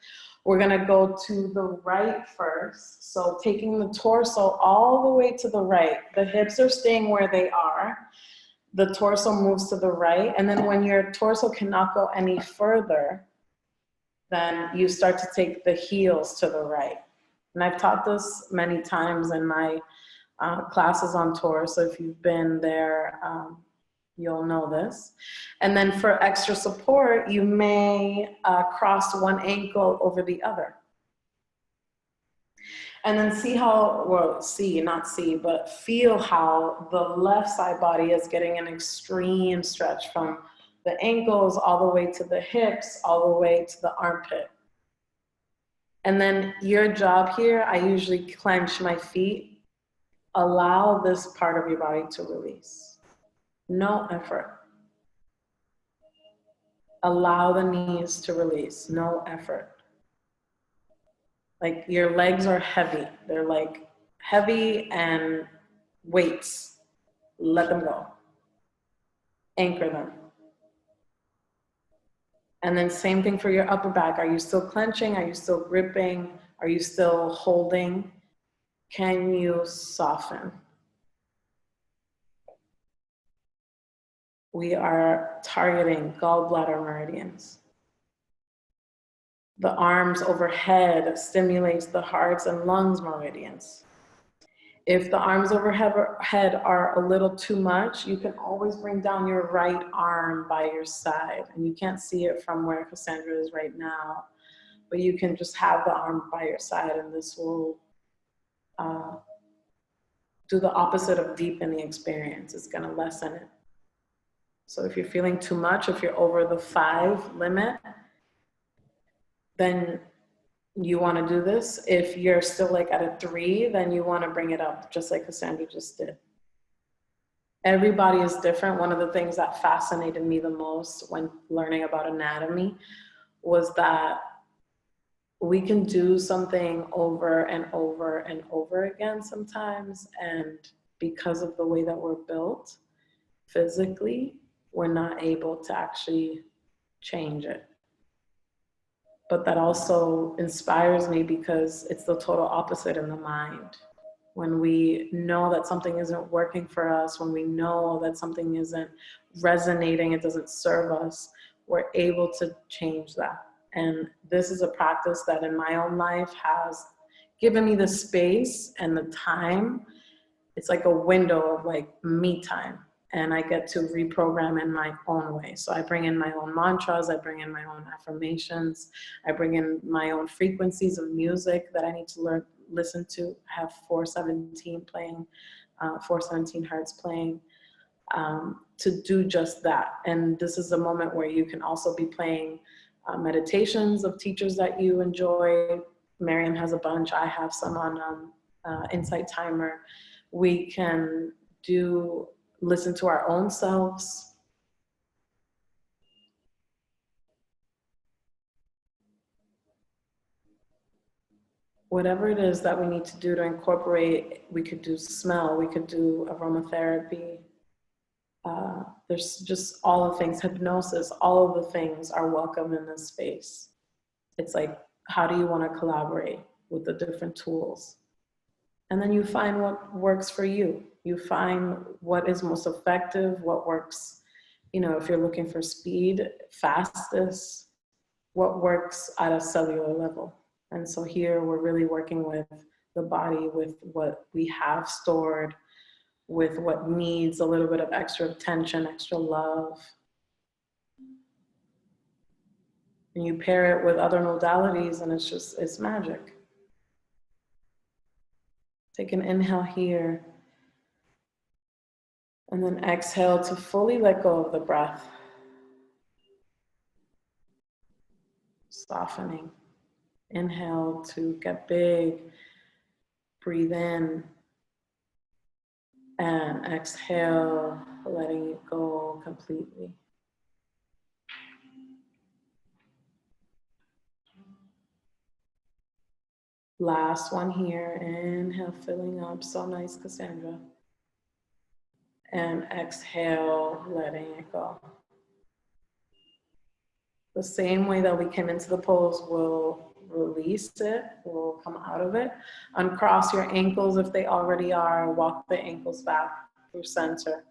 We're gonna go to the right first. So taking the torso all the way to the right. The hips are staying where they are. The torso moves to the right. And then when your torso cannot go any further, then you start to take the heels to the right. And I've taught this many times in my classes on tour. So if you've been there, you'll know this. And then for extra support, you may cross one ankle over the other. And then see how, well, not see, but feel how the left side body is getting an extreme stretch from the ankles all the way to the hips, all the way to the armpit. And then your job here, I usually clench my feet. Allow this part of your body to release. No effort. Allow the knees to release. No effort. Like your legs are heavy. They're like heavy and weights. Let them go. Anchor them. And then same thing for your upper back. Are you still clenching? Are you still gripping? Are you still holding? Can you soften? We are targeting gallbladder meridians. The arms overhead stimulates the hearts and lungs meridians. If the arms overhead are a little too much, you can always bring down your right arm by your side. And you can't see it from where Cassandra is right now, but you can just have the arm by your side, and this will do the opposite of deepen the experience. It's gonna lessen it. So if you're feeling too much, if you're over the 5 limit, then you want to do this. If you're still like at a 3, then you want to bring it up, just like Cassandra just did. Everybody is different. One of the things that fascinated me the most when learning about anatomy was that we can do something over and over and over again sometimes, and because of the way that we're built physically, we're not able to actually change it. But that also inspires me because it's the total opposite in the mind. When we know that something isn't working for us, when we know that something isn't resonating, it doesn't serve us, we're able to change that. And this is a practice that in my own life has given me the space and the time. It's like a window of like me time. And I get to reprogram in my own way. So I bring in my own mantras, I bring in my own affirmations, I bring in my own frequencies of music that I need to listen to, have 417 playing, 417 hertz playing, to do just that. And this is a moment where you can also be playing meditations of teachers that you enjoy. Miriam has a bunch, I have some on Insight Timer. We can listen to our own selves. Whatever it is that we need to do to incorporate, we could do smell, we could do aromatherapy. There's just all the things, hypnosis, all of the things are welcome in this space. It's like, how do you want to collaborate with the different tools? And then you find what works for you. You find what is most effective, what works, you know, if you're looking for speed, fastest, what works at a cellular level. And so here we're really working with the body, with what we have stored, with what needs a little bit of extra attention, extra love. And you pair it with other modalities and it's magic. Take an inhale here. And then exhale to fully let go of the breath. Softening. Inhale to get big. Breathe in. And exhale, letting it go completely. Last one here. Inhale, filling up. So nice, Cassandra. And exhale, letting it go. The same way that we came into the pose, we'll release it, we'll come out of it. Uncross your ankles if they already are, walk the ankles back through center.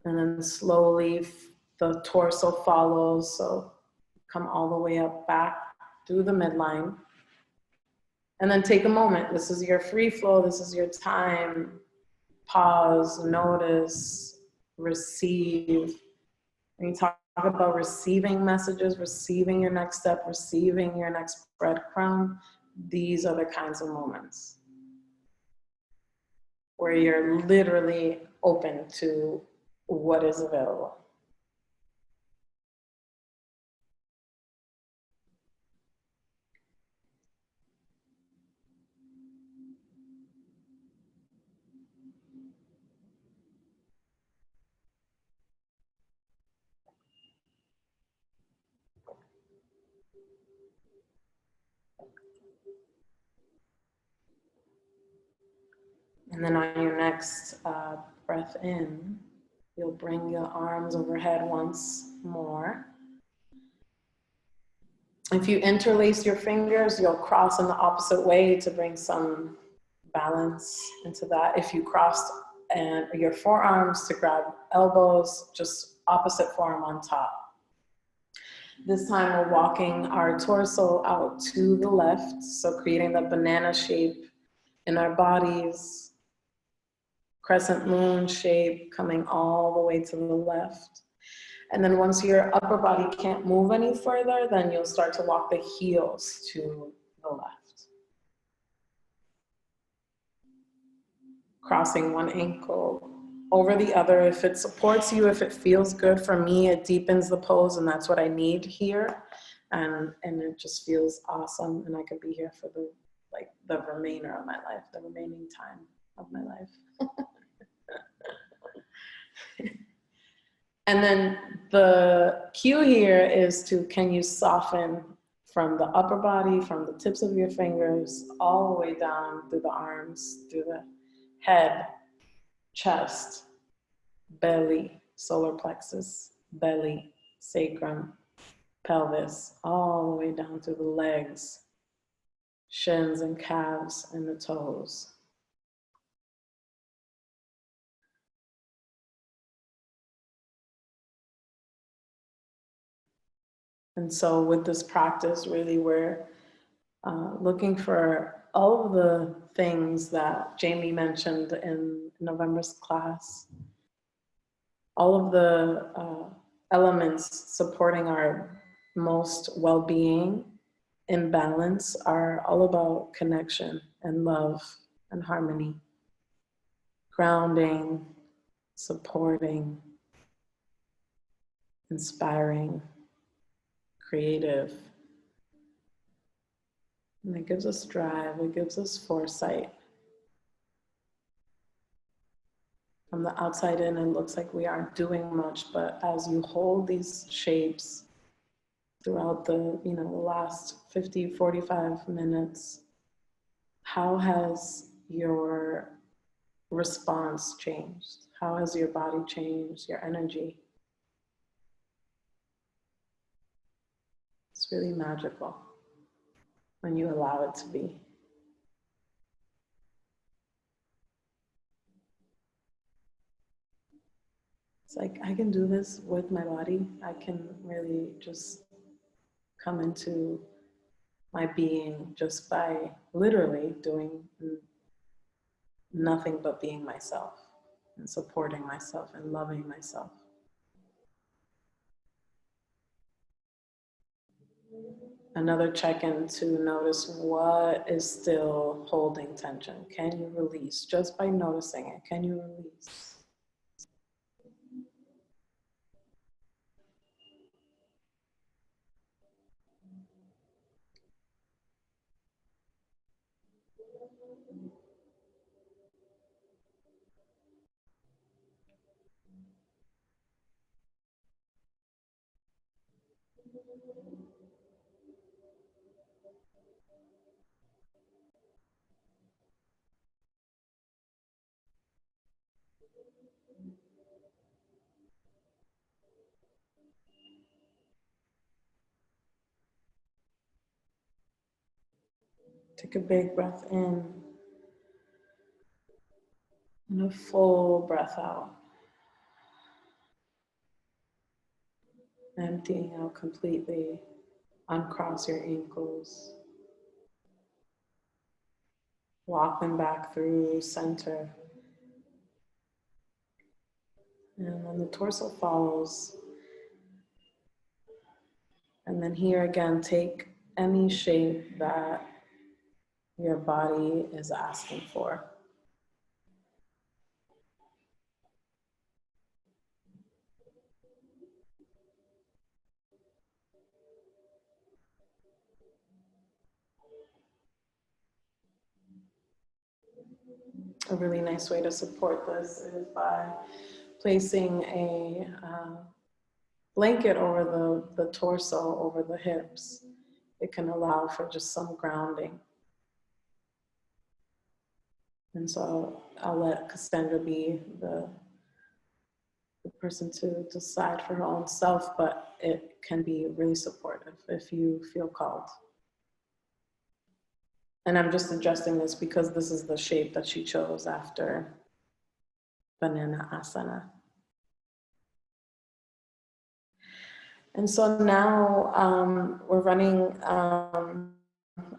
And then slowly the torso follows, so come all the way up back through the midline. And then take a moment. This is your free flow, this is your time. Pause, notice, receive. When you talk about receiving messages, receiving your next step, receiving your next breadcrumb, these are the kinds of moments where you're literally open to what is available. And then on your next breath in, you'll bring your arms overhead once more. If you interlace your fingers, you'll cross in the opposite way to bring some balance into that. If you crossed and your forearms to grab elbows, just opposite forearm on top. This time we're walking our torso out to the left, so creating the banana shape in our bodies, crescent moon shape coming all the way to the left. And then once your upper body can't move any further, then you'll start to walk the heels to the left. Crossing one ankle over the other. If it supports you, if it feels good, for me, it deepens the pose, and that's what I need here. And it just feels awesome, and I could be here for the remainder of my life, the remaining time of my life. And then the cue here is to, can you soften from the upper body, from the tips of your fingers, all the way down through the arms, through the head, chest, belly, solar plexus, belly, sacrum, pelvis, all the way down through the legs, shins and calves and the toes. And so with this practice, really we're looking for all of the things that Jamie mentioned in November's class, all of the elements supporting our most well-being in balance are all about connection and love and harmony, grounding, supporting, inspiring, creative. And it gives us drive, it gives us foresight. From the outside in, it looks like we aren't doing much, but as you hold these shapes throughout the last 50, 45 minutes, how has your response changed? How has your body changed, your energy? It's really magical when you allow it to be. It's like, I can do this with my body. I can really just come into my being just by literally doing nothing but being myself and supporting myself and loving myself. Another check-in to notice what is still holding tension. Can you release? Just by noticing it, can you release? Take a big breath in and a full breath out. Emptying out completely. Uncross your ankles. Walk them back through center. And then the torso follows. And then here again, take any shape that your body is asking for. A really nice way to support this is by placing a blanket over the torso, over the hips. It can allow for just some grounding. And so I'll let Cassandra be the person to decide for her own self, but it can be really supportive if you feel called. And I'm just adjusting this because this is the shape that she chose after Banana Asana. And so now we're running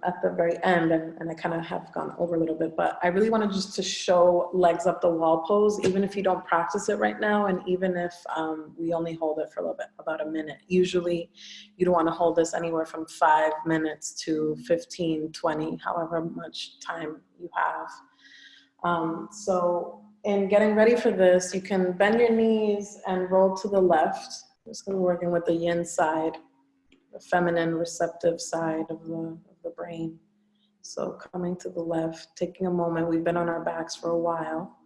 at the very end, and I kind of have gone over a little bit, but I really wanted just to show legs up the wall pose, even if you don't practice it right now, and even if we only hold it for a little bit, about a minute. Usually you don't want to hold this anywhere from 5 minutes to 15, 20, however much time you have. So in getting ready for this, you can bend your knees and roll to the left. Just going to be working with the yin side, the feminine receptive side of the brain. So coming to the left, taking a moment. We've been on our backs for a while.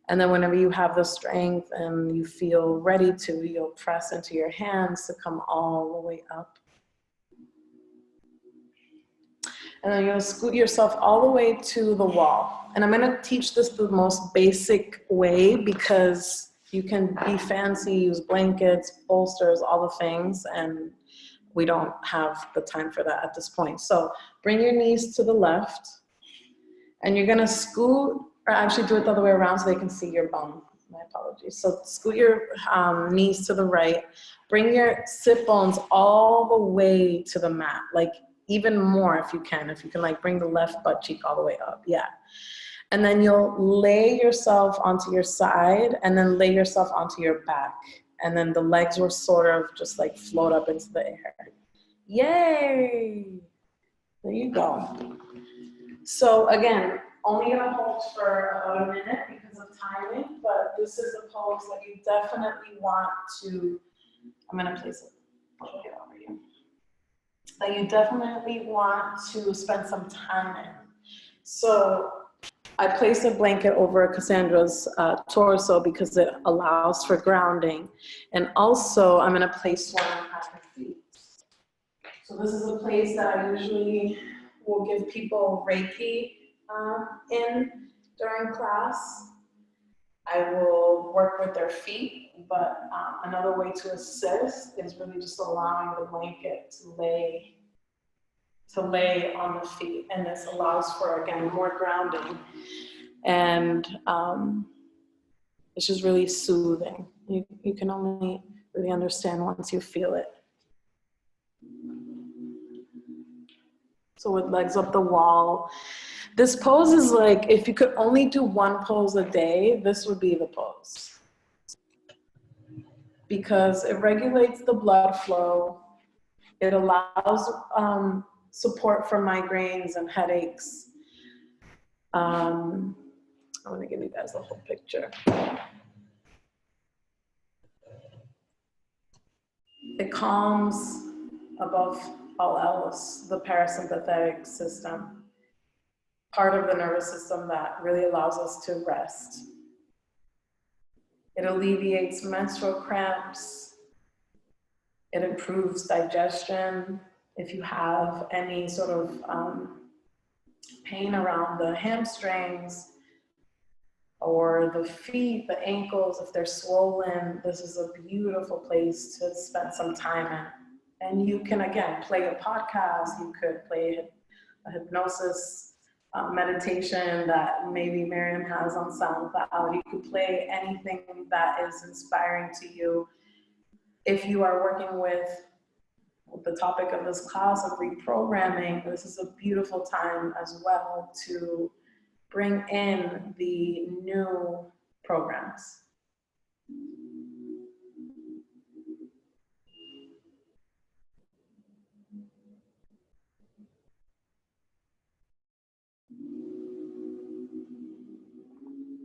And then whenever you have the strength and you feel ready to, you'll press into your hands to come all the way up. And then you'll scoot yourself all the way to the wall. And I'm going to teach this the most basic way because you can be fancy, use blankets, bolsters, all the things, and we don't have the time for that at this point. So bring your knees to the left, and you're gonna scoot, or actually do it the other way around so they can see your bum. My apologies. So scoot your knees to the right. Bring your sit bones all the way to the mat, like even more if you can. If you can like bring the left butt cheek all the way up, yeah. And then you'll lay yourself onto your side and then lay yourself onto your back. And then the legs will sort of just like float up into the air. Yay! There you go. So again, only gonna hold for about a minute because of timing, but this is a pose that you definitely want to, I'm gonna place it over you. That you definitely want to spend some time in. So I placed a blanket over Cassandra's torso because it allows for grounding. And also I'm gonna place one at her feet. So this is a place that I usually will give people Reiki in during class. I will work with their feet, but another way to assist is really just allowing the blanket to lay on the feet, and this allows for, again, more grounding, and it's just really soothing. You can only really understand once you feel it. So with legs up the wall, this pose is like, if you could only do one pose a day, this would be the pose. Because it regulates the blood flow. It allows support for migraines and headaches. I'm gonna give you guys the whole picture. It calms, above all else, the parasympathetic system, part of the nervous system that really allows us to rest. It alleviates menstrual cramps. It improves digestion. If you have any sort of pain around the hamstrings or the feet, the ankles, if they're swollen, this is a beautiful place to spend some time in. And you can, again, play a podcast. You could play a hypnosis meditation that maybe Miriam has on SoundCloud. You could play anything that is inspiring to you. If you are working with the topic of this class of reprogramming, this is a beautiful time as well to bring in the new programs.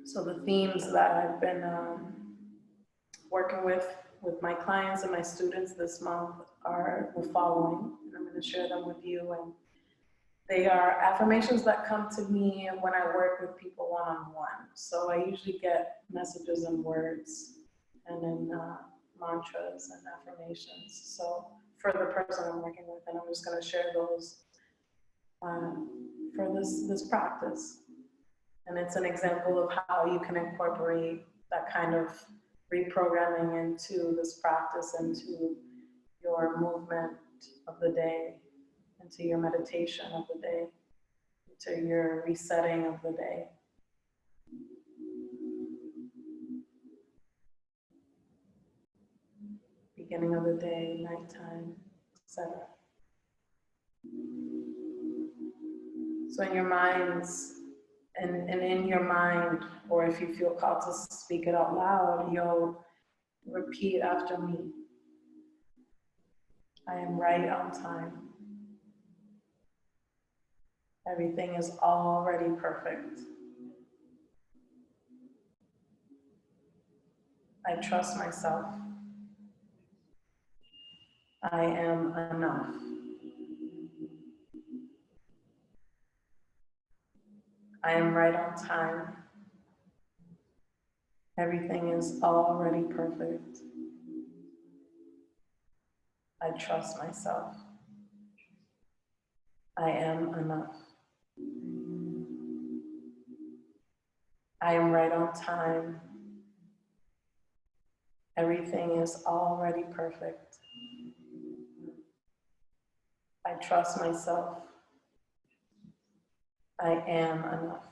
So the themes that I've been working with my clients and my students this month are the following, and I'm going to share them with you. And they are affirmations that come to me when I work with people one-on-one. So I usually get messages and words and then mantras and affirmations. So for the person I'm working with, and I'm just going to share those for this practice. And it's an example of how you can incorporate that kind of reprogramming into this practice, into your movement of the day, into your meditation of the day, into your resetting of the day. Beginning of the day, nighttime, etc. So in your minds, and in your mind, or if you feel called to speak it out loud, you'll repeat after me. I am right on time. Everything is already perfect. I trust myself. I am enough. I am right on time. Everything is already perfect. I trust myself. I am enough. I am right on time. Everything is already perfect. I trust myself. I am enough.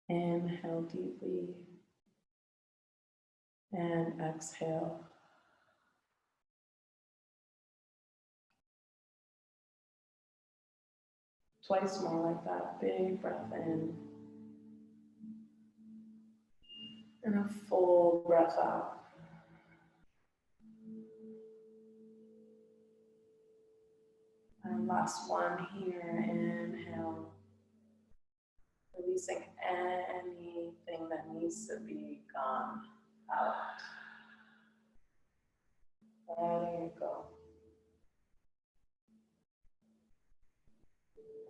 Inhale deeply and exhale. Twice more like that. Big breath in. And a full breath out. And last one here. Inhale. Releasing anything that needs to be gone out. Letting it go.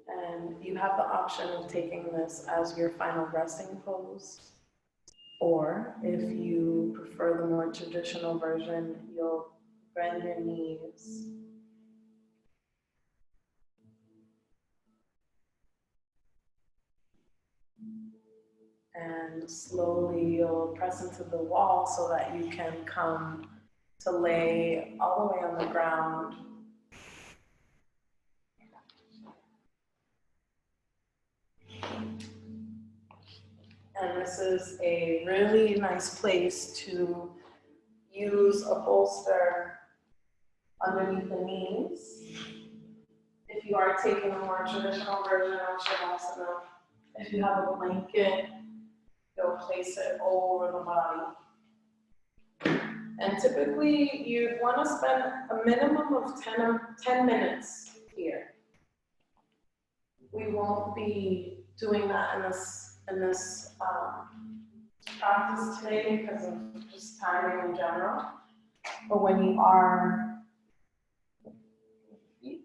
And you have the option of taking this as your final resting pose, or if you prefer the more traditional version, you'll bend your knees and slowly you'll press into the wall so that you can come to lay all the way on the ground. And this is a really nice place to use a bolster underneath the knees. If you are taking a more traditional version of Shavasana, if you have a blanket, you'll place it over the body. And typically, you'd want to spend a minimum of 10 minutes here. We won't be doing that in this practice today because of just timing in general. But when you are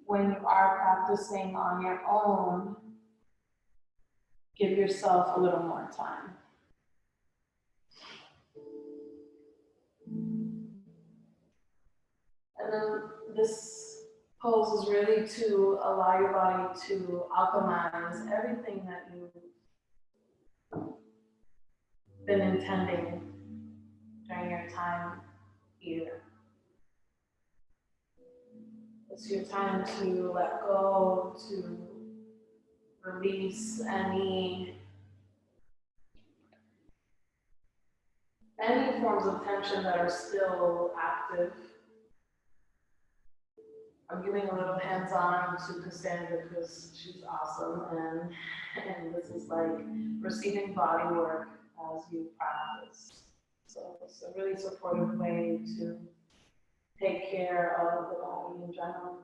practicing on your own, give yourself a little more time. And then this pose is really to allow your body to alchemize everything that you've been intending during your time here. It's your time to let go, to release any forms of tension that are still active. I'm giving a little hands-on to Cassandra because she's awesome, and this is like receiving body work as you practice. So it's a really supportive way to take care of the body in general.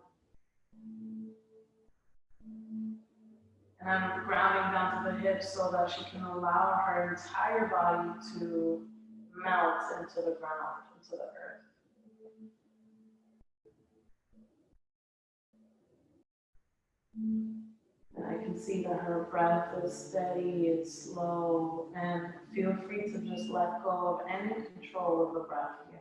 And I'm grounding down to the hips so that she can allow her entire body to melt into the ground, into the earth. And I can see that her breath is steady, it's slow, and feel free to just let go of any control of the breath here.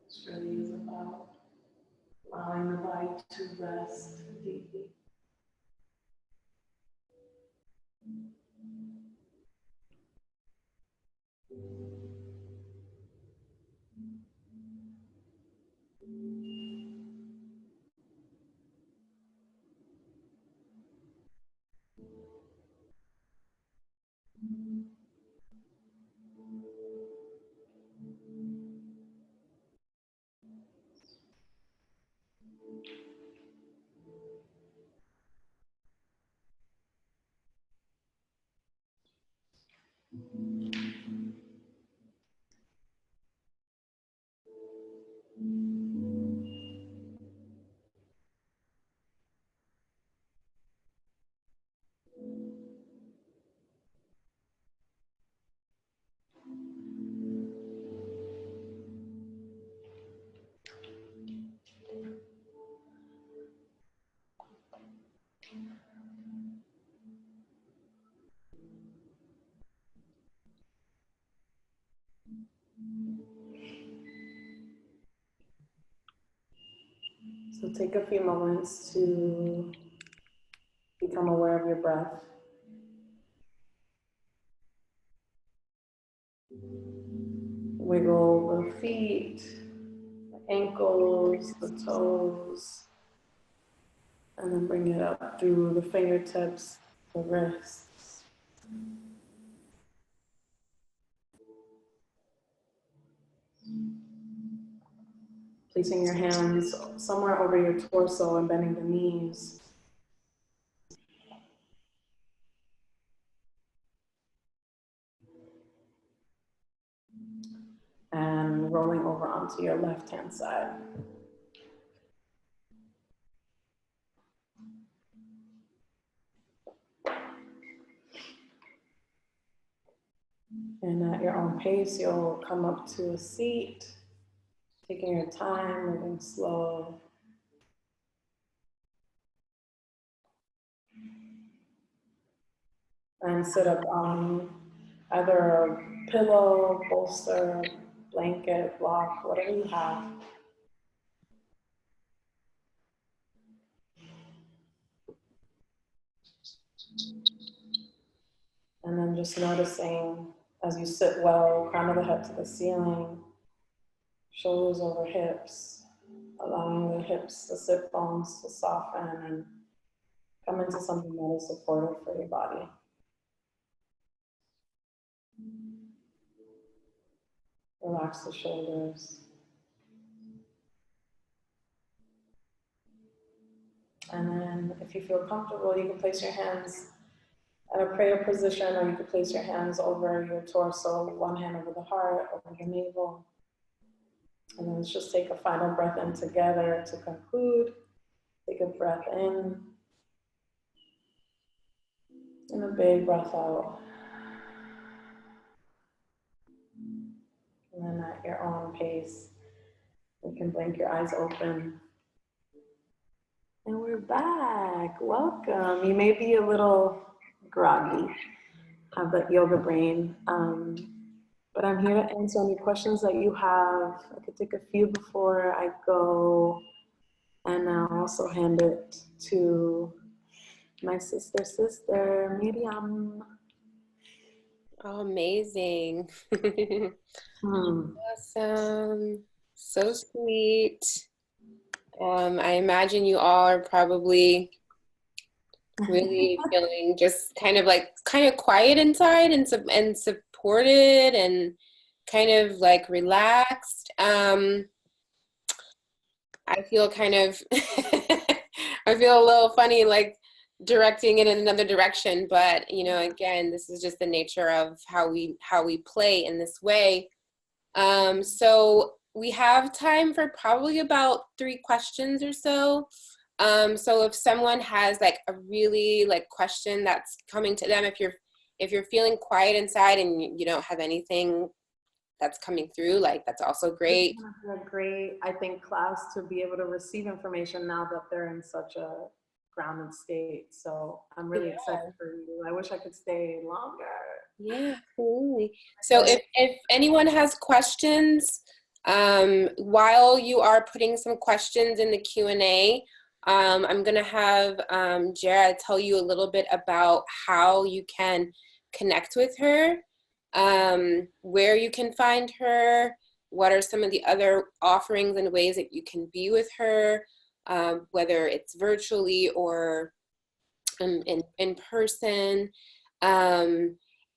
This really is about allowing the body to rest deeply. So take a few moments to become aware of your breath. Wiggle the feet, the ankles, the toes, and then bring it up through the fingertips, the wrists. Placing your hands somewhere over your torso and bending the knees. And rolling over onto your left-hand side. And at your own pace, you'll come up to a seat, taking your time, moving slow. And sit up on either a pillow, bolster, blanket, block, whatever you have. And then just noticing as you sit well, crown of the head to the ceiling, shoulders over hips, allowing the hips, the sit bones to soften and come into something that is supportive for your body. Relax the shoulders. And then if you feel comfortable, you can place your hands at a prayer position, or you can place your hands over your torso, one hand over the heart, over the navel. And then let's just take a final breath in together to conclude. Take a breath in and a big breath out. And then at your own pace, you can blink your eyes open. And we're back. Welcome. You may be a little groggy, have that yoga brain, but I'm here to answer any questions that you have. I could take a few before I go, and I'll also hand it to my sister, Miriam. Oh, amazing. Awesome. So sweet. I imagine you all are probably really feeling just kind of quiet inside and supported and kind of like relaxed. I feel kind of I feel a little funny like directing it in another direction, but you know, again, this is just the nature of how we play in this way. So we have time for probably about 3 questions or so. So if someone has like a really like question that's coming to them, if you're feeling quiet inside and you don't have anything that's coming through, like that's also great. It's a great, I think, class to be able to receive information now that they're in such a grounded state. So I'm really excited for you. I wish I could stay longer. Yeah, absolutely. So if anyone has questions, while you are putting some questions in the Q&A, I'm going to have Jara tell you a little bit about how you can connect with her, where you can find her, what are some of the other offerings and ways that you can be with her, whether it's virtually or in person.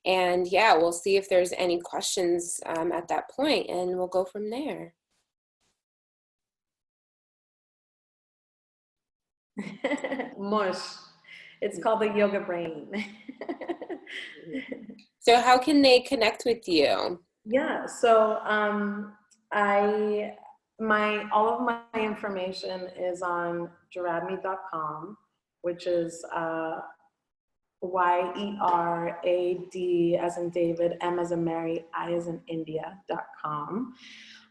And yeah, we'll see if there's any questions at that point, and we'll go from there. Mush. It's called the yoga brain. So how can they connect with you? Yeah, so all of my information is on jeradme.com, which is YERAD as in David, M as in Mary, I as in India.com.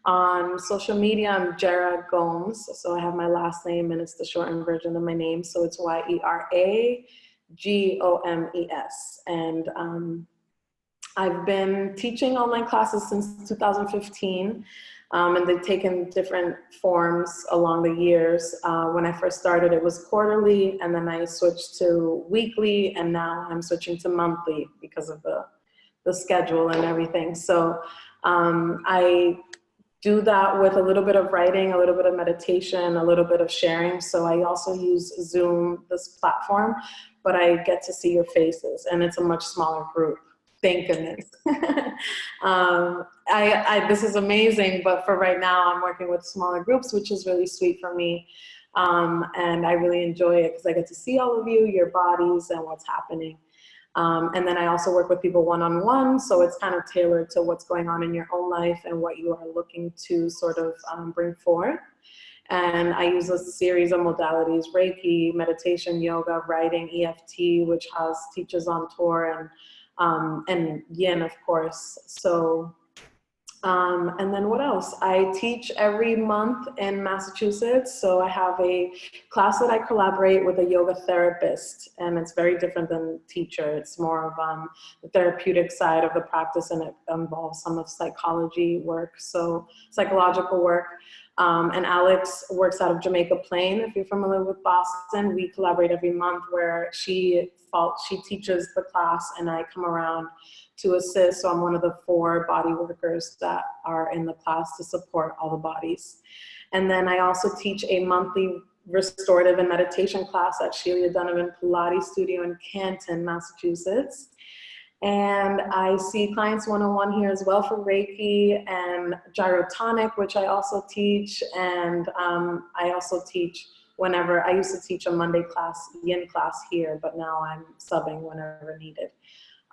On social media, I'm Jara Gomes, so I have my last name and it's the shortened version of my name, so it's YERAGOMES. And I've been teaching online classes since 2015, and they've taken different forms along the years. When I first started, it was quarterly, and then I switched to weekly, and now I'm switching to monthly because of the schedule and everything. So I do that with a little bit of writing, a little bit of meditation, a little bit of sharing. So I also use Zoom, this platform, but I get to see your faces, and it's a much smaller group. Thank goodness. This is amazing, but for right now, I'm working with smaller groups, which is really sweet for me. And I really enjoy it because I get to see all of you, your bodies, and what's happening. And then I also work with people one-on-one, so it's kind of tailored to what's going on in your own life and what you are looking to sort of bring forth. And I use a series of modalities: Reiki, meditation, yoga, writing, EFT, which has teachers on tour, and yin, of course. So, and then what else? I teach every month in Massachusetts. So I have a class that I collaborate with a yoga therapist, and it's very different than teacher. It's more of the therapeutic side of the practice, and it involves some of psychology work, so psychological work. And Alex works out of Jamaica Plain. If you're familiar with Boston, we collaborate every month where she teaches the class and I come around to assist. So I'm one of the 4 body workers that are in the class to support all the bodies. And then I also teach a monthly restorative and meditation class at Sheila Donovan Pilates Studio in Canton, Massachusetts. And I see clients one-on-one here as well for Reiki and gyrotonic, which I also teach. And I also teach whenever. I used to teach a Monday class, yin class here, but now I'm subbing whenever needed.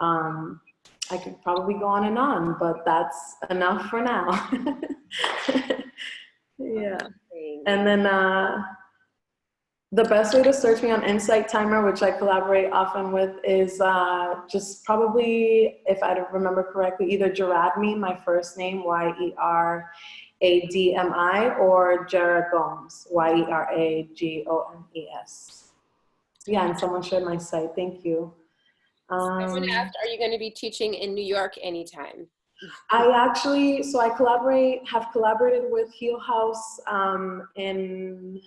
I could probably go on, but that's enough for now. Yeah. And then the best way to search me on Insight Timer, which I collaborate often with, is just probably, if I remember correctly, either Geradmi, my first name, Yeradmi, or Jera Gomes, Yeragomes. Yeah, and someone shared my site. Thank you. Someone asked, are you going to be teaching in New York anytime? I have collaborated with Heal House in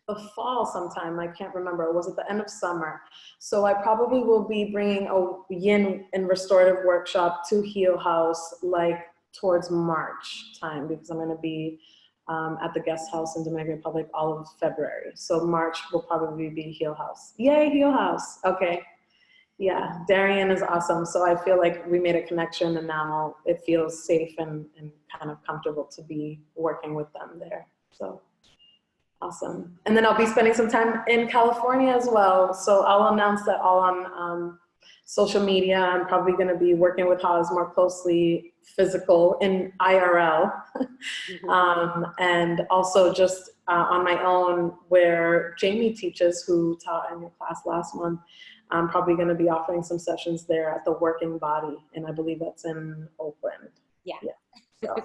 the fall sometime. I can't remember. It was at the end of summer. So I probably will be bringing a yin and restorative workshop to Heal House like towards March time, because I'm going to be at the guest house in Dominican Republic all of February. So March will probably be Heal House. Yay, Heal House. Okay. Yeah, Darian is awesome. So I feel like we made a connection, and now it feels safe and kind of comfortable to be working with them there. So awesome. And then I'll be spending some time in California as well. So I'll announce that all on social media. I'm probably going to be working with Haas more closely, physical in IRL, and also just on my own, where Jamie teaches, who taught in your class last month. I'm probably going to be offering some sessions there at the Working Body, and I believe that's in Oakland. Yeah. So,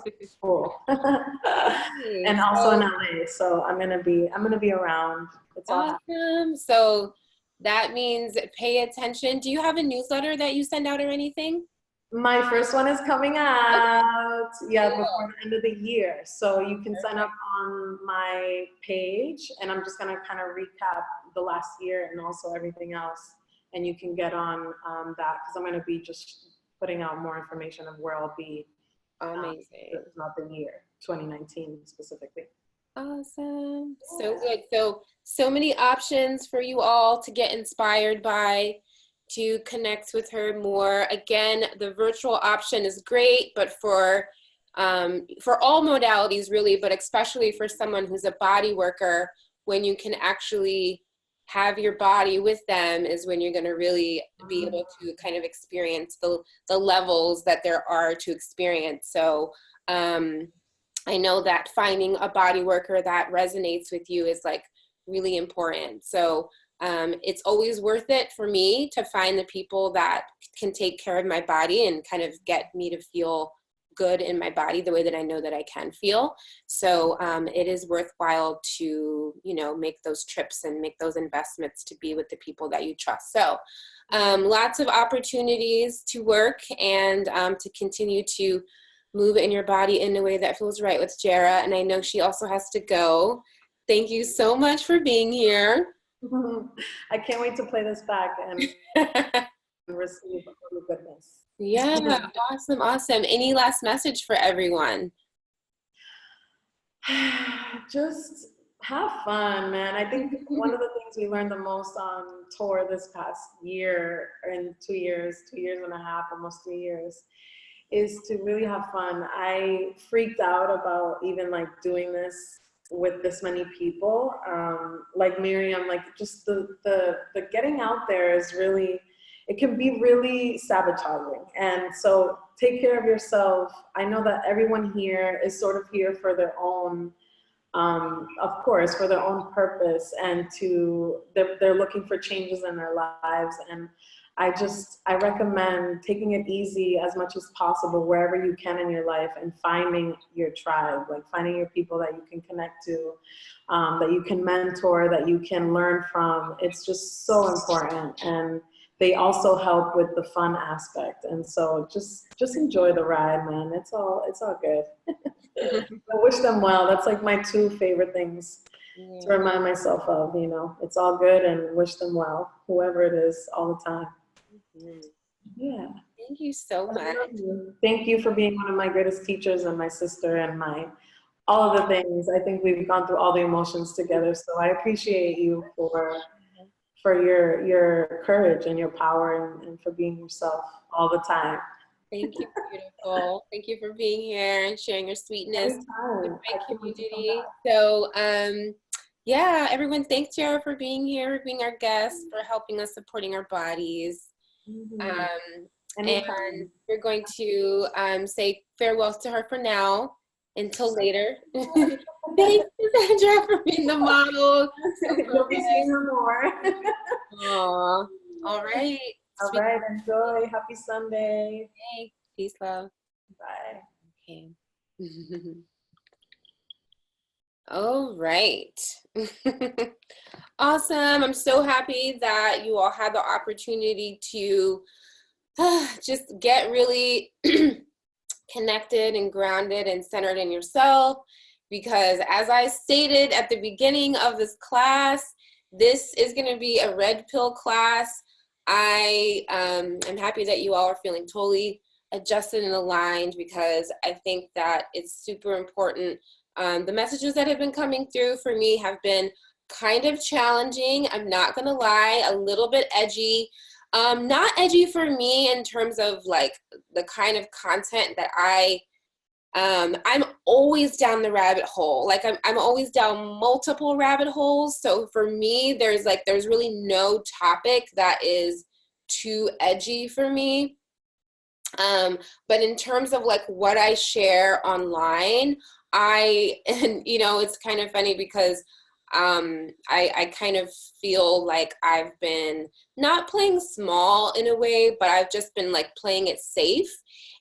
cool. And also in LA. So I'm gonna be around. It's awesome. So that means pay attention. Do you have a newsletter that you send out or anything? My first one is coming out, yeah, before the end of the year. So you can sign up on my page, and I'm just gonna kind of recap the last year and also everything else. And you can get on that, because I'm gonna be just putting out more information of where I'll be. Amazing. Throughout the year, 2019 specifically. Awesome. So good. So many options for you all to get inspired by, to connect with her more. Again, the virtual option is great, but for all modalities really, but especially for someone who's a body worker, when you can actually have your body with them is when you're going to really be able to kind of experience the levels that there are to experience. So I know that finding a body worker that resonates with you is like really important. So it's always worth it for me to find the people that can take care of my body and kind of get me to feel good in my body the way that I know that I can feel. So it is worthwhile to, make those trips and make those investments to be with the people that you trust. So lots of opportunities to work and to continue to move in your body in a way that feels right with Jera. And I know she also has to go. Thank you so much for being here. I can't wait to play this back and receive all the goodness. Yeah, awesome. Any last message for everyone? Just have fun, man. I think one of the things we learned the most on tour this past year and 2 years and a half, almost 3 years, is to really have fun. I freaked out about even like doing this with this many people. Like Miriam, like just the getting out there is really, it can be really sabotaging. And so take care of yourself. I know that everyone here is sort of here for their own, of course, for their own purpose, and they're looking for changes in their lives. And I recommend taking it easy as much as possible wherever you can in your life, and finding your tribe, like finding your people that you can connect to, that you can mentor, that you can learn from. It's just so important. And they also help with the fun aspect. And so just enjoy the ride, man. It's all good. I wish them well. That's like my 2 favorite things to remind myself of, it's all good, and wish them well, whoever it is, all the time. Yeah. Thank you so much. Thank you for being one of my greatest teachers, and my sister, and all of the things. I think we've gone through all the emotions together. So I appreciate you for your courage and your power, and for being yourself all the time. Thank you, beautiful. Thank you for being here and sharing your sweetness with my community. So Yeah, everyone, thanks, Jara, for being here, for being our guest, for helping us, supporting our bodies. Mhm. Um, and Anytime. we're going to say farewell to her for now until later. Thanks, Sandra, for being the model. So You'll be seeing her more. Aw. All right. All Sweet. right, enjoy. Happy Sunday. Day. Peace, love. Bye. Okay. All right. Awesome. I'm so happy that you all had the opportunity to just get really connected and grounded and centered in yourself. Because as I stated at the beginning of this class, this is going to be a red pill class. I am happy that you all are feeling totally adjusted and aligned because I think that it's super important. The messages that have been coming through for me have been kind of challenging. I'm not going to lie, a little bit edgy. Not edgy for me in terms of like the kind of content that I'm always down the rabbit hole. Like I'm always down multiple rabbit holes. So for me, there's really no topic that is too edgy for me. But in terms of like what I share online, and it's kind of funny because I kind of feel like I've been not playing small in a way, but I've just been like playing it safe.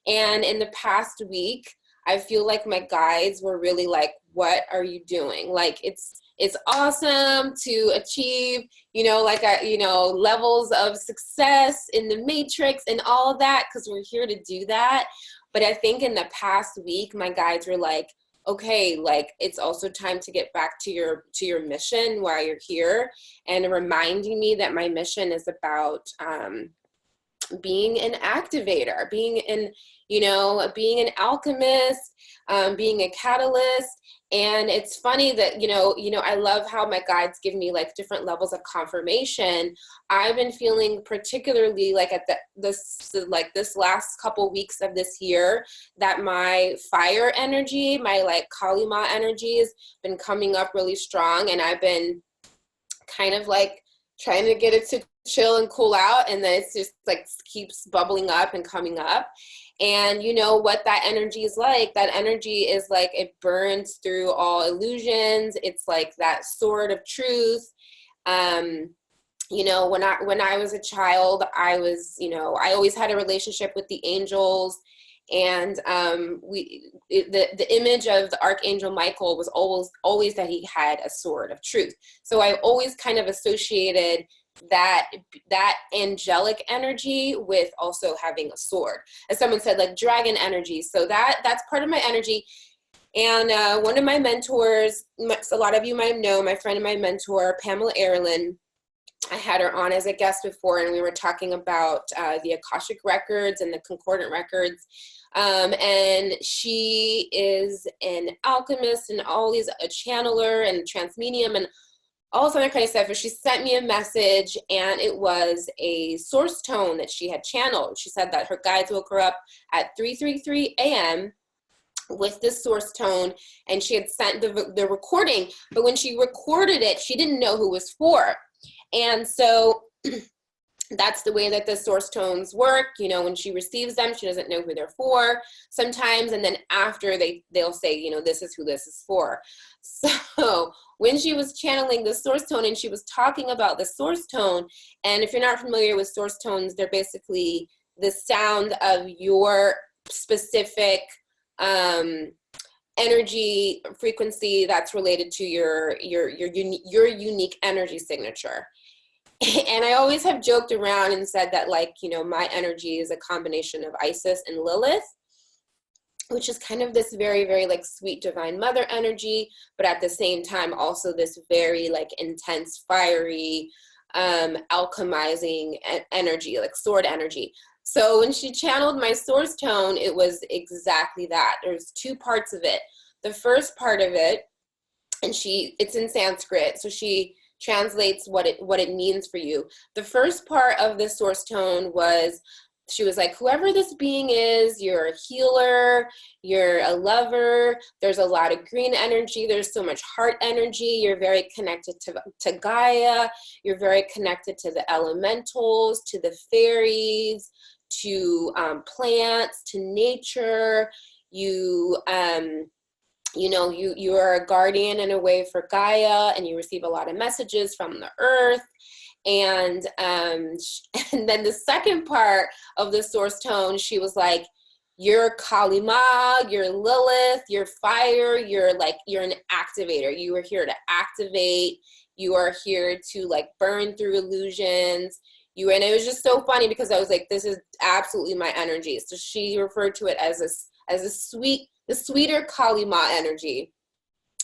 And in the past week, I feel like my guides were really like, what are you doing? Like it's awesome to achieve, levels of success in the matrix and all of that, because we're here to do that. But I think in the past week, my guides were like, okay, like it's also time to get back to your mission while you're here, and reminding me that my mission is about being an activator, being an alchemist, being a catalyst. And it's funny that, I love how my guides give me like different levels of confirmation. I've been feeling particularly like at this last couple weeks of this year that my fire energy, my like Kali Ma energy has been coming up really strong. And I've been kind of like trying to get it to chill and cool out, and then it's just like keeps bubbling up and coming up. And you know what that energy is like? That energy is like it burns through all illusions. It's like that sword of truth. When I was a child, I always had a relationship with the angels, and the image of the archangel Michael was always that he had a sword of truth. So I always kind of associated that angelic energy with also having a sword, as someone said, like dragon energy. So that's part of my energy. And one of my mentors, a lot of you might know, my friend and my mentor, Pamela Ehrlin, I had her on as a guest before, and we were talking about the Akashic records and the concordant records. And she is an alchemist and all these, a channeler and transmedium and all this other kind of stuff. And she sent me a message, and it was a source tone that she had channeled. She said that her guides woke her up at 3:33 a.m. with this source tone, and she had sent the recording. But when she recorded it, she didn't know who it was for. And so that's the way that the source tones work. When she receives them, she doesn't know who they're for sometimes. And then after they'll say, this is who this is for. So when she was channeling the source tone and she was talking about the source tone, and if you're not familiar with source tones, they're basically the sound of your specific energy frequency that's related to your unique energy signature. And I always have joked around and said that, like, my energy is a combination of Isis and Lilith, which is kind of this very, very like sweet divine mother energy, but at the same time also this very like intense, fiery, alchemizing energy, like sword energy. So when she channeled my source tone, it was exactly that. There's two parts of it. The first part of it, and it's in Sanskrit, so she translates what it means for you. The first part of the source tone was she was like, whoever this being is, you're a healer, you're a lover, there's a lot of green energy, there's so much heart energy, you're very connected to Gaia, you're very connected to the elementals, to the fairies, to plants, to nature. You you are a guardian in a way for Gaia, and you receive a lot of messages from the earth. And and then the second part of the source tone, she was like, you're Kali Ma, you're Lilith, you're fire, you're an activator. You are here to activate. You are here to like burn through illusions. And it was just so funny because I was like, this is absolutely my energy. So she referred to it as the sweeter Kali Ma energy.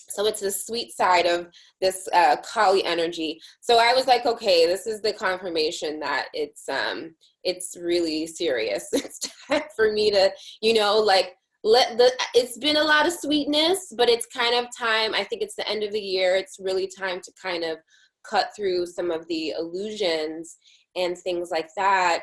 So it's the sweet side of this Kali energy. So I was like, okay, this is the confirmation that it's really serious. It's time for me to, it's been a lot of sweetness, but it's kind of time. I think it's the end of the year. It's really time to kind of cut through some of the illusions and things like that,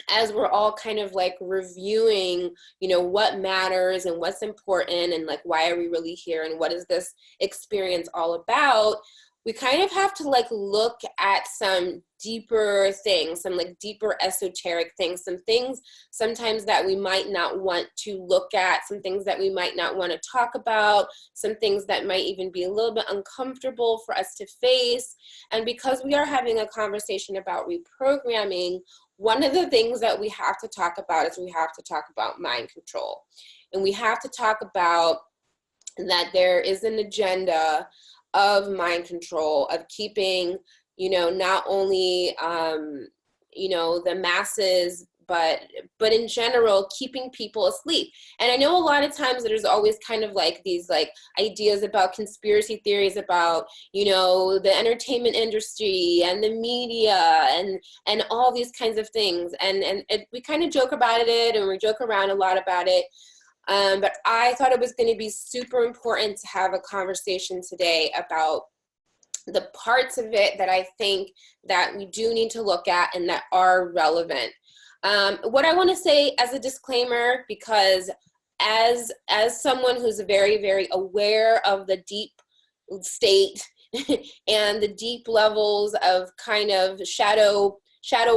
as we're all kind of like reviewing, what matters and what's important, and like, why are we really here, and what is this experience all about. We kind of have to like look at some deeper things, some like deeper esoteric things, some things sometimes that we might not want to look at, some things that we might not want to talk about, some things that might even be a little bit uncomfortable for us to face. And because we are having a conversation about reprogramming, one of the things that we have to talk about is we have to talk about mind control. And we have to talk about that there is an agenda of mind control, of keeping, not only, the masses, but in general, keeping people asleep. And I know a lot of times there's always kind of like these like ideas about conspiracy theories about, the entertainment industry and the media and all these kinds of things. And we kind of joke about it, and we joke around a lot about it. But I thought it was going to be super important to have a conversation today about the parts of it that I think that we do need to look at and that are relevant. What I want to say as a disclaimer, because as someone who's very, very aware of the deep state and the deep levels of kind of shadow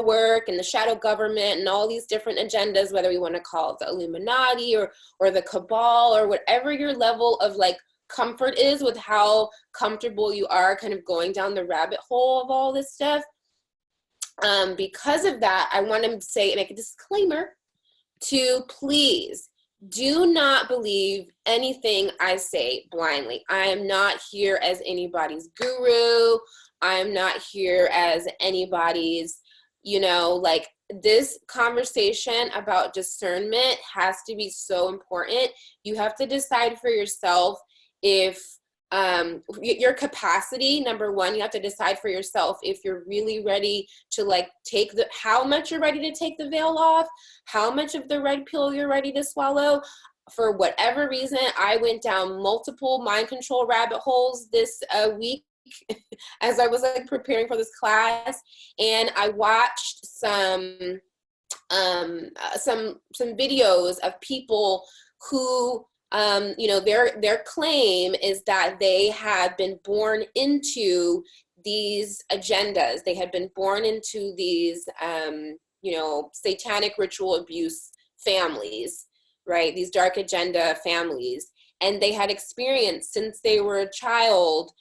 work and the shadow government and all these different agendas, whether we want to call it the Illuminati or the cabal or whatever your level of like comfort is with how comfortable you are kind of going down the rabbit hole of all this stuff. Because of that, I want to make a disclaimer to please do not believe anything I say blindly. I am not here as anybody's guru. I am not here as anybody's, this conversation about discernment has to be so important. You have to decide for yourself if your capacity, number one, you have to decide for yourself if you're really ready to like how much you're ready to take the veil off, how much of the red pill you're ready to swallow. For whatever reason, I went down multiple mind control rabbit holes this week as I was like preparing for this class, and I watched some videos of people who their claim is that they had been born into these agendas. They had been born into these, satanic ritual abuse families, right? These dark agenda families. And they had experienced since they were a child,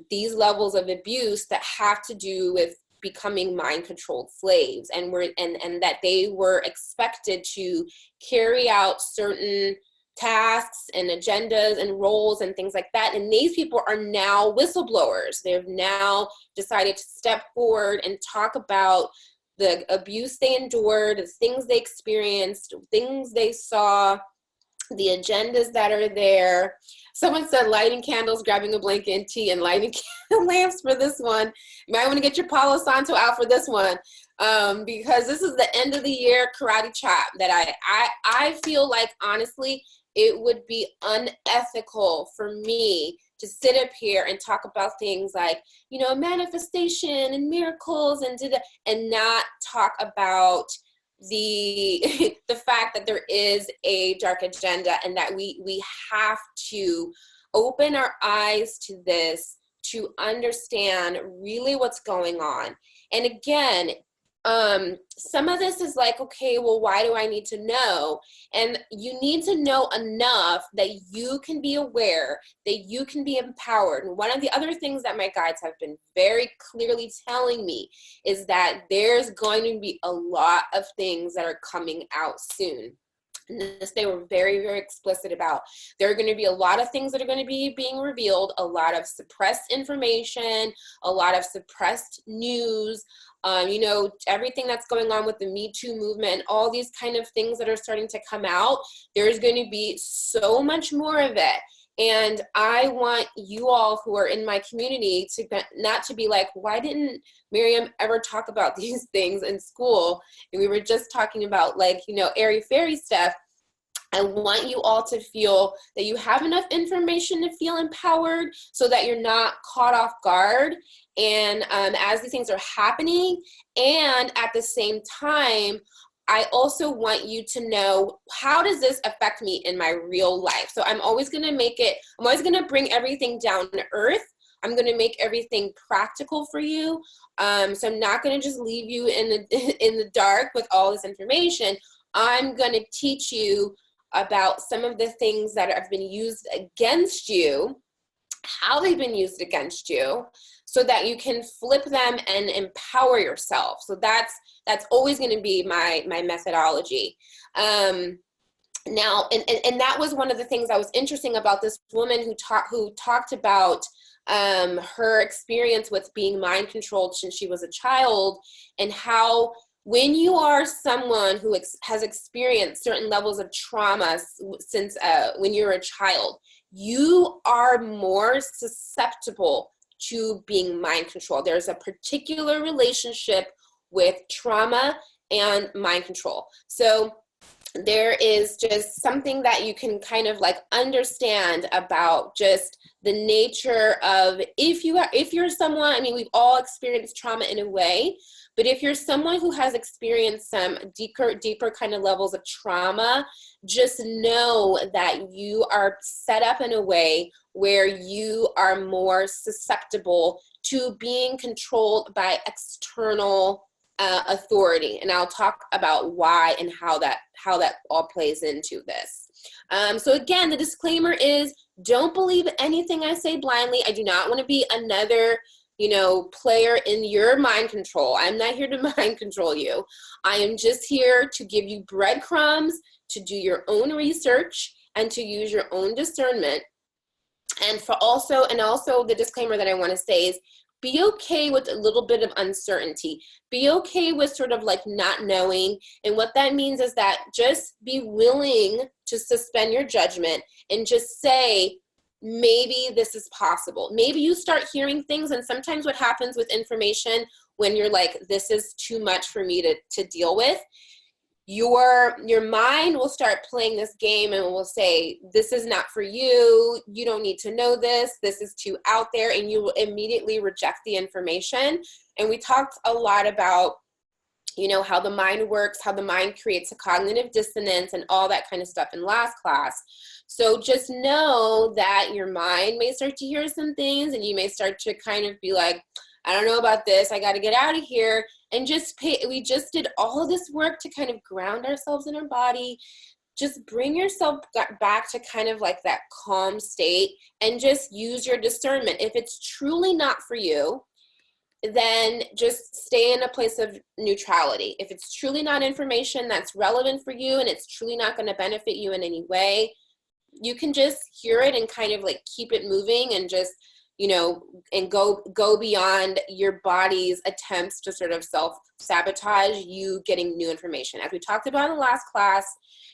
these levels of abuse that have to do with becoming mind-controlled slaves, and that they were expected to carry out certain tasks and agendas and roles and things like that. And these people are now whistleblowers. They've now decided to step forward and talk about the abuse they endured, the things they experienced, things they saw, the agendas that are there. Someone said lighting candles, grabbing a blanket and tea, and lighting lamps for this one. You might want to get your Palo Santo out for this one. Because this is the end of the year karate chop that I feel like, honestly, it would be unethical for me to sit up here and talk about things like, manifestation and miracles and not talk about the the fact that there is a dark agenda, and that we have to open our eyes to this to understand really what's going on. And again, some of this is like, okay, well, why do I need to know? And you need to know enough that you can be aware, that you can be empowered. And one of the other things that my guides have been very clearly telling me is that there's going to be a lot of things that are coming out soon. And this they were very, very explicit about. There are going to be a lot of things that are going to be being revealed, a lot of suppressed information, a lot of suppressed news, you know, everything that's going on with the Me Too movement, all these kind of things that are starting to come out. There's going to be so much more of it. And I want you all who are in my community to not to be like, why didn't Miriam ever talk about these things in school? And we were just talking about, like, you know, airy-fairy stuff. I want you all to feel that you have enough information to feel empowered so that you're not caught off guard. And as these things are happening, and at the same time, I also want you to know, how does this affect me in my real life? So I'm always going to bring everything down to earth. I'm going to make everything practical for you. So I'm not going to just leave you in the dark with all this information. I'm going to teach you about some of the things that have been used against you, how they've been used against you, so that you can flip them and empower yourself. So that's always going to be my methodology. Now, and that was one of the things that was interesting about this woman who talked about her experience with being mind controlled since she was a child, and how when you are someone who has experienced certain levels of trauma since when you're a child, you are more susceptible to being mind controlled. There's a particular relationship with trauma and mind control. So there is just something that you can kind of like understand about just the nature of, if you're someone, I mean, we've all experienced trauma in a way, but if you're someone who has experienced some deeper kind of levels of trauma, just know that you are set up in a way where you are more susceptible to being controlled by external authority. And I'll talk about why and how that all plays into this. So again, the disclaimer is, don't believe anything I say blindly. I do not want to be another, player in your mind control. I'm not here to mind control you. I am just here to give you breadcrumbs to do your own research and to use your own discernment. And also the disclaimer that I want to say is, be okay with a little bit of uncertainty. Be okay with sort of like not knowing. And what that means is that just be willing to suspend your judgment and just say, maybe this is possible. Maybe you start hearing things, and sometimes what happens with information when you're like, this is too much for me to deal with, your mind will start playing this game and will say, this is not for you, you don't need to know this is too out there, and you will immediately reject the information. And we talked a lot about, how the mind works, how the mind creates a cognitive dissonance and all that kind of stuff in last class. So just know that your mind may start to hear some things, and you may start to kind of be like, I don't know about this, I got to get out of here. And we just did all of this work to kind of ground ourselves in our body. Just bring yourself back to kind of like that calm state and just use your discernment. If it's truly not for you, then just stay in a place of neutrality. If it's truly not information that's relevant for you and it's truly not going to benefit you in any way, you can just hear it and kind of like keep it moving and just and go beyond your body's attempts to sort of self-sabotage you getting new information. As we talked about in the last class,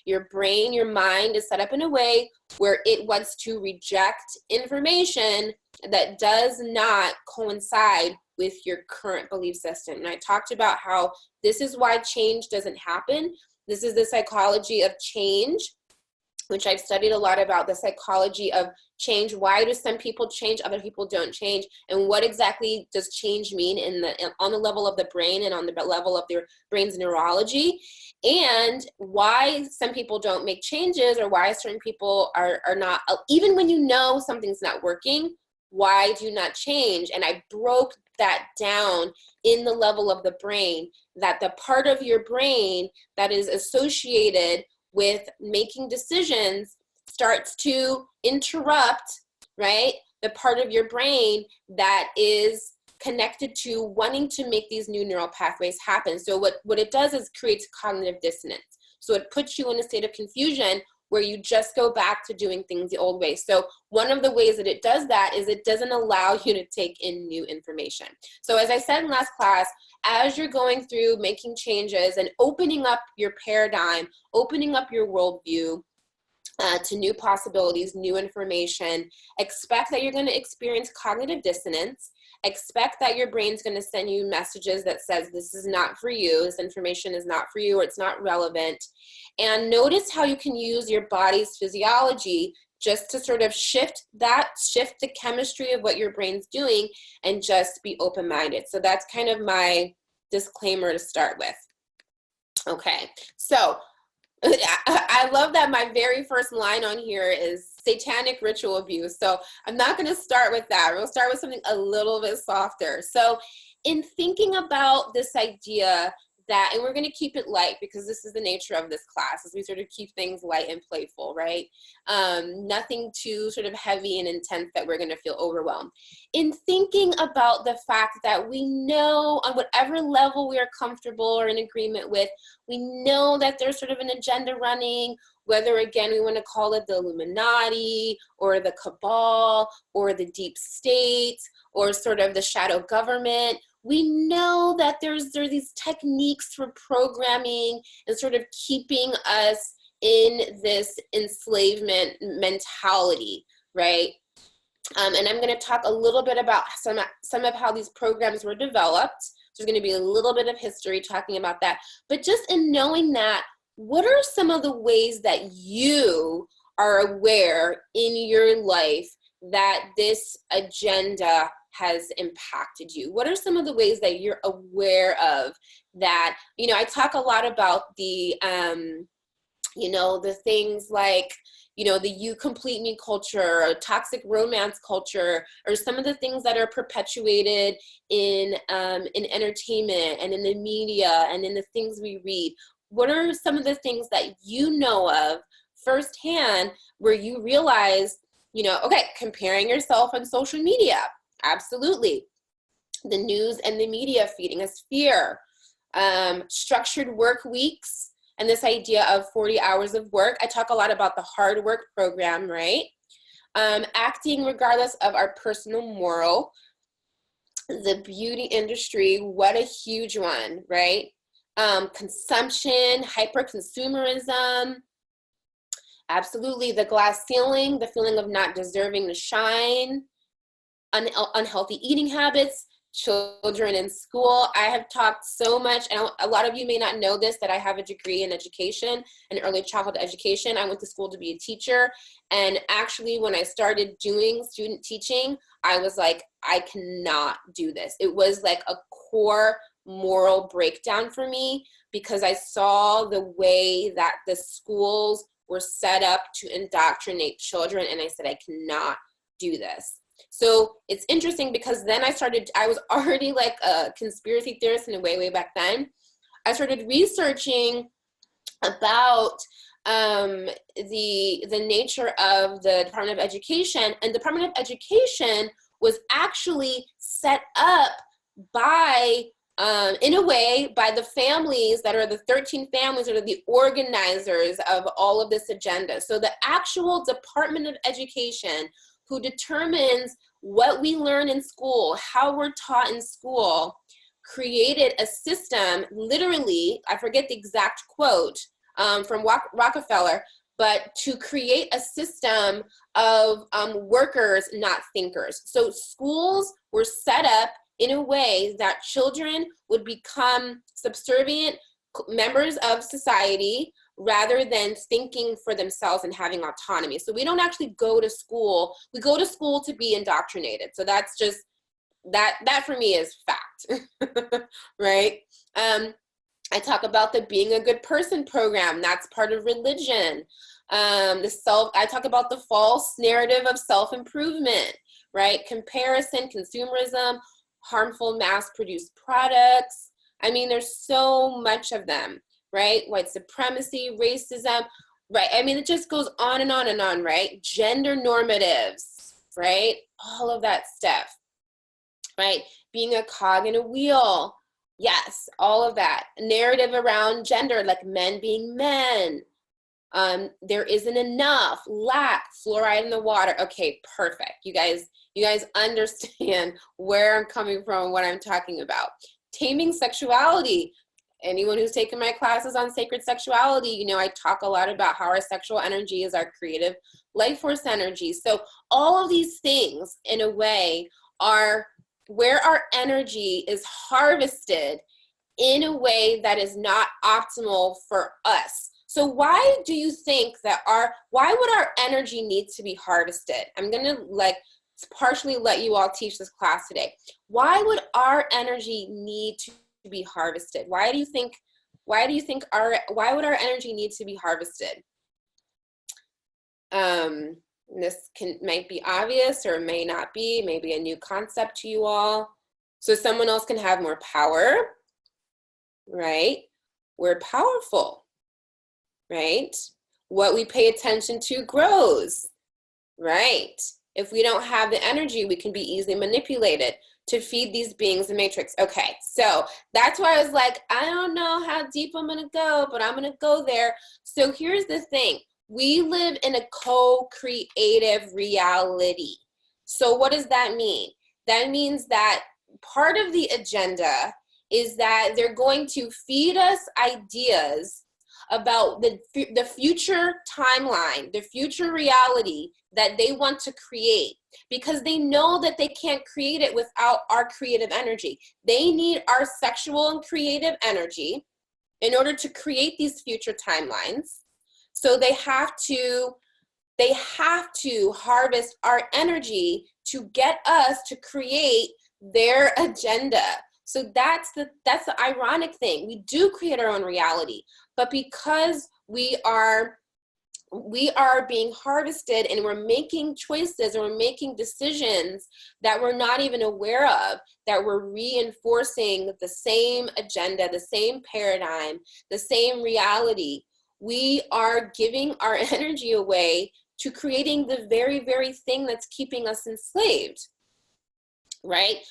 your brain, your mind is set up in a way where it wants to reject information that does not coincide with your current belief system. And I talked about how this is why change doesn't happen. This is the psychology of change. which I've studied a lot about the psychology of change. Why do some people change, other people don't change, and what exactly does change mean on the level of the brain and on the level of their brain's neurology, and why some people don't make changes, or why certain people are not, even when you know something's not working, why do you not change? And I broke that down in the level of the brain, that the part of your brain that is associated with making decisions starts to interrupt, right? The part of your brain that is connected to wanting to make these new neural pathways happen. So what it does is creates cognitive dissonance. So it puts you in a state of confusion where you just go back to doing things the old way. So one of the ways that it does that is it doesn't allow you to take in new information. So as I said in last class, as you're going through making changes and opening up your paradigm, opening up your worldview to new possibilities, new information, expect that you're going to experience cognitive dissonance. Expect that your brain's going to send you messages that says this is not for you, this information is not for you, or it's not relevant. And notice how you can use your body's physiology just to sort of shift the chemistry of what your brain's doing, and just be open-minded. So that's kind of my disclaimer to start with. Okay, so I love that my very first line on here is satanic ritual abuse. So I'm not going to start with that. We'll start with something a little bit softer. So in thinking about this idea that, and we're going to keep it light because this is the nature of this class, as we sort of keep things light and playful, right? Nothing too sort of heavy and intense that we're going to feel overwhelmed. In thinking about the fact that we know on whatever level we are comfortable or in agreement with, we know that there's sort of an agenda running, whether again we want to call it the Illuminati or the cabal or the deep state or sort of the shadow government. We know that there are these techniques for programming and sort of keeping us in this enslavement mentality, right? And I'm going to talk a little bit about some of how these programs were developed. There's going to be a little bit of history talking about that. But just in knowing that, what are some of the ways that you are aware in your life that this agenda has impacted you? What are some of the ways that you're aware of that, you know, I talk a lot about the, you know, the things like, you know, the you complete me culture, or toxic romance culture, or some of the things that are perpetuated in entertainment and in the media and in the things we read. What are some of the things that you know of firsthand where you realize, you know, okay, comparing yourself on social media, absolutely. The news and the media feeding us fear. Structured work weeks and this idea of 40 hours of work. I talk a lot about the hard work program, right? Acting regardless of our personal moral. The beauty industry, what a huge one, right? Consumption, hyper-consumerism. Absolutely, the glass ceiling, the feeling of not deserving to shine. Unhealthy eating habits, children in school. I have talked so much, and a lot of you may not know this, that I have a degree in education and early childhood education. I went to school to be a teacher, and actually when I started doing student teaching, I was like, I cannot do this. It was like a core moral breakdown for me, because I saw the way that the schools were set up to indoctrinate children, and I said, I cannot do this. So it's interesting because then I was already like a conspiracy theorist in a way back then. I started researching about the nature of the Department of Education, and the Department of Education was actually set up by, in a way, by the families that are the 13 families that are the organizers of all of this agenda. So the actual Department of Education, who determines what we learn in school, how we're taught in school, created a system, literally, I forget the exact quote from Rockefeller, but to create a system of workers, not thinkers. So schools were set up in a way that children would become subservient members of society, rather than thinking for themselves and having autonomy. So we don't actually go to school. We go to school to be indoctrinated. So that's just, that for me is fact, right? I talk about the Being a Good Person program. That's part of religion. I talk about the false narrative of self-improvement, right? Comparison, consumerism, harmful mass-produced products. I mean, there's so much of them, right? White supremacy, racism, right? I mean, it just goes on and on and on, right? Gender normatives, right? All of that stuff, right? Being a cog in a wheel. Yes, all of that. Narrative around gender, like men being men. There isn't enough, lack, fluoride in the water. Okay, perfect. You guys understand where I'm coming from, what I'm talking about. Taming sexuality. Anyone who's taken my classes on sacred sexuality, you know, I talk a lot about how our sexual energy is our creative life force energy. So all of these things, in a way, are where our energy is harvested in a way that is not optimal for us. So why do you think that why would our energy need to be harvested? I'm going to partially let you all teach this class today. Why would our energy need to be harvested? Why would our energy need to be harvested? This might be obvious or may not be, maybe a new concept to you all. So someone else can have more power, right? We're powerful, right? What we pay attention to grows, right? If we don't have the energy, we can be easily manipulated to feed these beings the matrix. Okay, so that's why I was like, I don't know how deep I'm gonna go, but I'm gonna go there. So here's the thing. We live in a co-creative reality. So what does that mean? That means that part of the agenda is that they're going to feed us ideas about the future timeline, the future reality that they want to create, because they know that they can't create it without our creative energy. They need our sexual and creative energy in order to create these future timelines. So they have to harvest our energy to get us to create their agenda. So that's the ironic thing. We do create our own reality, but because we are being harvested and we're making choices and we're making decisions that we're not even aware of, that we're reinforcing the same agenda, the same paradigm, the same reality, we are giving our energy away to creating the very, very thing that's keeping us enslaved, right?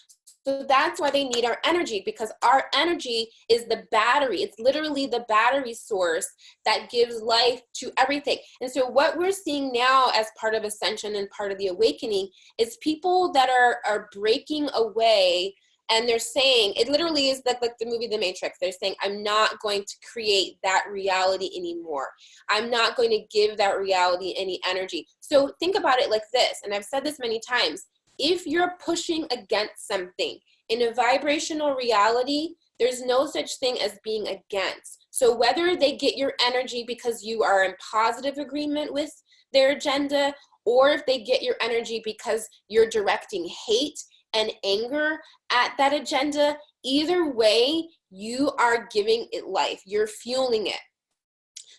So that's why they need our energy, because our energy is the battery. It's literally the battery source that gives life to everything. And so what we're seeing now as part of ascension and part of the awakening is people that are breaking away, and they're saying, it literally is like the movie The Matrix. They're saying, I'm not going to create that reality anymore. I'm not going to give that reality any energy. So think about it like this, and I've said this many times. If you're pushing against something in a vibrational reality, there's no such thing as being against. So whether they get your energy because you are in positive agreement with their agenda, or if they get your energy because you're directing hate and anger at that agenda, either way, you are giving it life. You're fueling it.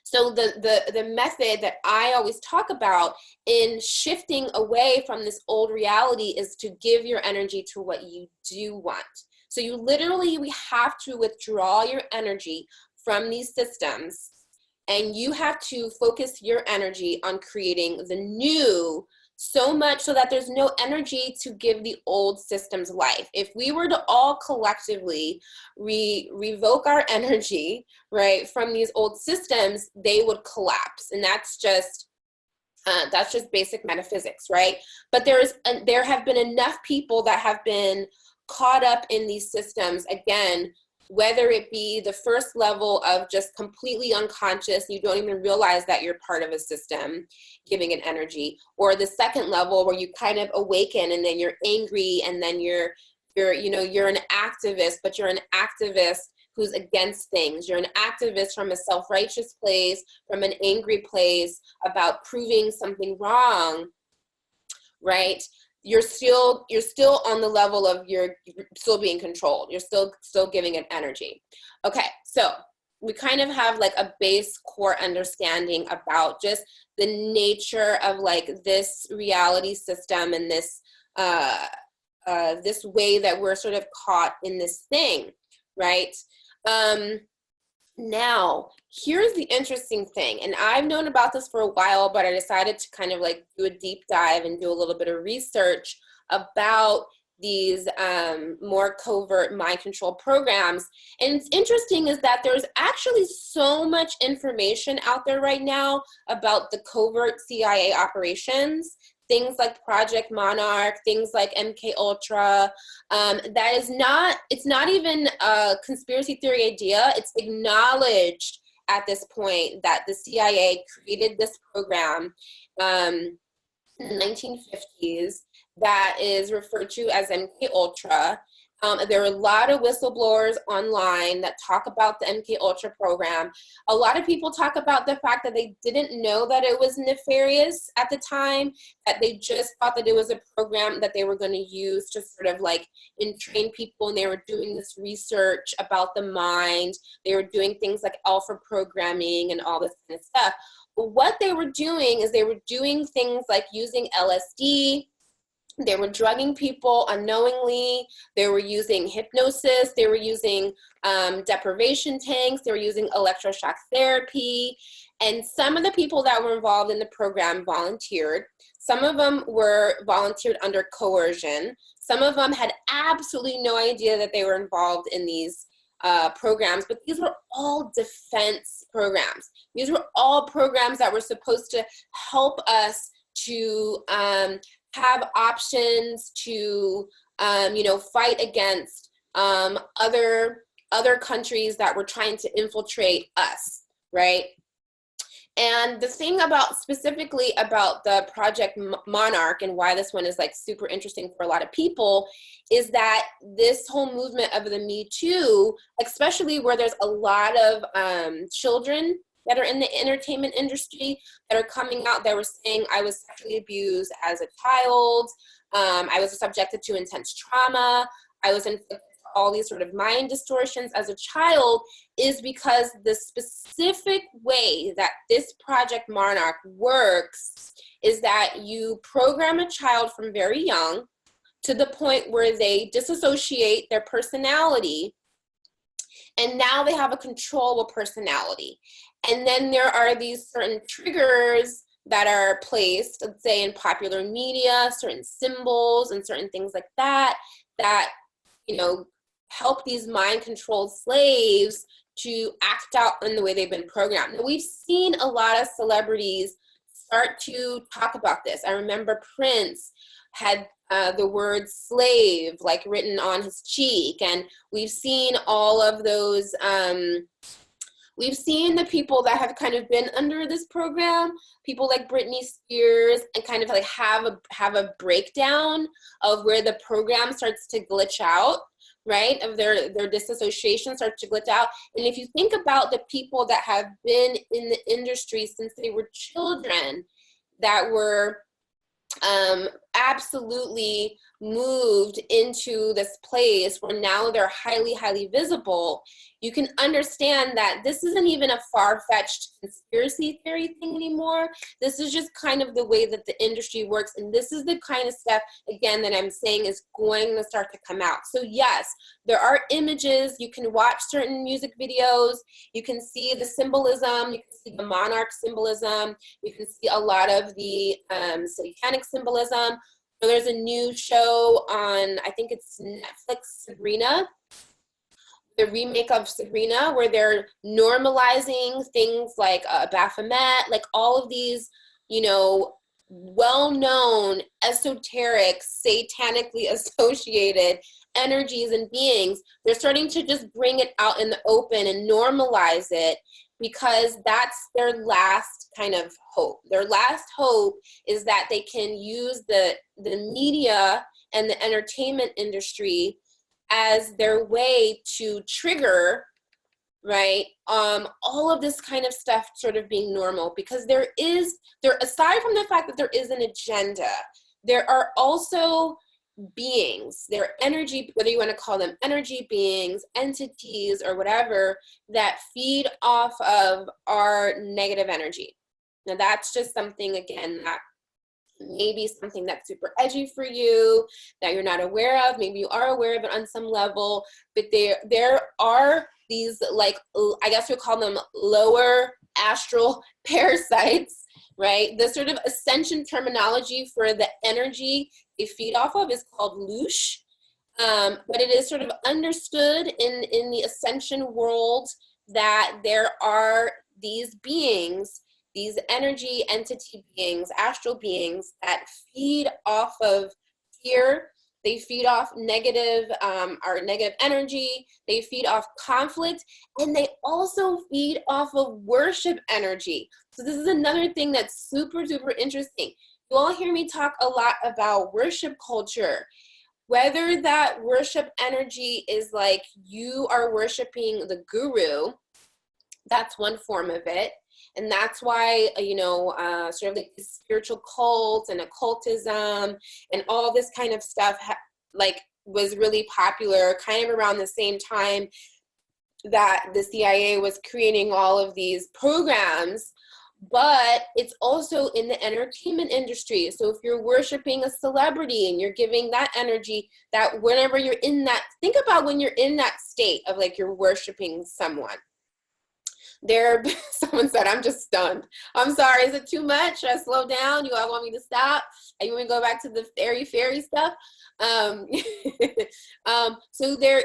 So the method that I always talk about in shifting away from this old reality is to give your energy to what you do want. So we have to withdraw your energy from these systems, and you have to focus your energy on creating the new, so much so that there's no energy to give the old systems life. If we were to all collectively revoke our energy, right, from these old systems, they would collapse. And that's just basic metaphysics, right? But there have been enough people that have been caught up in these systems, again, whether it be the first level of just completely unconscious, you don't even realize that you're part of a system giving it energy, or the second level where you kind of awaken and then you're angry, and then you're an activist, but you're an activist who's against things. You're an activist from a self-righteous place, from an angry place about proving something wrong, right? You're still on the level of you're still being controlled. You're still giving it energy. Okay, so we kind of have like a base core understanding about just the nature of like this reality system and this this way that we're sort of caught in this thing, right? Now, here's the interesting thing, and I've known about this for a while, but I decided to kind of like do a deep dive and do a little bit of research about these more covert mind control programs. And it's interesting is that there's actually so much information out there right now about the covert CIA operations, things like Project Monarch, things like MK Ultra, that is not, it's not even a conspiracy theory idea. It's acknowledged at this point that the CIA created this program in the 1950s that is referred to as MK Ultra. There are a lot of whistleblowers online that talk about the MK Ultra program. A lot of people talk about the fact that they didn't know that it was nefarious at the time, that they just thought that it was a program that they were going to use to sort of like entrain people, and they were doing this research about the mind. They were doing things like alpha programming and all this kind of stuff. But what they were doing is they were doing things like using LSD. They were drugging people unknowingly. They were using hypnosis. They were using deprivation tanks. They were using electroshock therapy. And some of the people that were involved in the program volunteered. Some of them were volunteered under coercion. Some of them had absolutely no idea that they were involved in these programs, but these were all defense programs. These were all programs that were supposed to help us to have options to, fight against other countries that were trying to infiltrate us, right? And the thing about specifically about the Project Monarch and why this one is like super interesting for a lot of people is that this whole movement of the Me Too, especially where there's a lot of children that are in the entertainment industry that are coming out that were saying, I was sexually abused as a child, I was subjected to intense trauma, I was inflicted all these sort of mind distortions as a child, is because the specific way that this Project Monarch works is that you program a child from very young to the point where they disassociate their personality, and now they have a controllable personality. And then there are these certain triggers that are placed, let's say in popular media, certain symbols and certain things like that, that, help these mind-controlled slaves to act out in the way they've been programmed. Now, we've seen a lot of celebrities start to talk about this. I remember Prince had the word slave like written on his cheek, and we've seen all of those, we've seen the people that have kind of been under this program, people like Britney Spears, and kind of like have a breakdown of where the program starts to glitch out, right? Of their disassociation starts to glitch out. And if you think about the people that have been in the industry since they were children, that were absolutely moved into this place where now they're highly, highly visible, you can understand that this isn't even a far-fetched conspiracy theory thing anymore. This is just kind of the way that the industry works. And this is the kind of stuff, again, that I'm saying is going to start to come out. So yes, there are images. You can watch certain music videos. You can see the symbolism. You can see the monarch symbolism. You can see a lot of the satanic symbolism. So there's a new show on, I think it's Netflix, Sabrina, the remake of Sabrina, where they're normalizing things like Baphomet, like all of these, well-known, esoteric, satanically associated energies and beings. They're starting to just bring it out in the open and normalize it, because that's their last kind of hope. Their last hope is that they can use the media and the entertainment industry as their way to trigger right? All of this kind of stuff sort of being normal, because there, aside from the fact that there is an agenda, there are also beings, they're energy, whether you want to call them energy beings, entities, or whatever, that feed off of our negative energy. Now that's just something, again, that maybe something that's super edgy for you, that you're not aware of. Maybe you are aware of it on some level, but there are these, like, I guess we'll call them lower astral parasites, right? The sort of ascension terminology for the energy they feed off of is called loosh. But it is sort of understood in the ascension world that there are these beings, these energy entity beings, astral beings, that feed off of fear. They feed off negative, our negative energy. They feed off conflict, and they also feed off of worship energy. So this is another thing that's super, super interesting. You all hear me talk a lot about worship culture. Whether that worship energy is like you are worshiping the guru, that's one form of it. And that's why, sort of like the spiritual cults and occultism and all this kind of stuff was really popular kind of around the same time that the CIA was creating all of these programs. But it's also in the entertainment industry. So if you're worshiping a celebrity and you're giving that energy, that whenever you're in that, think about when you're in that state of like you're worshiping someone. Someone said, I'm just stunned. I'm sorry, is it too much? Should I slow down? You all want me to stop? You want me to go back to the fairy stuff? So there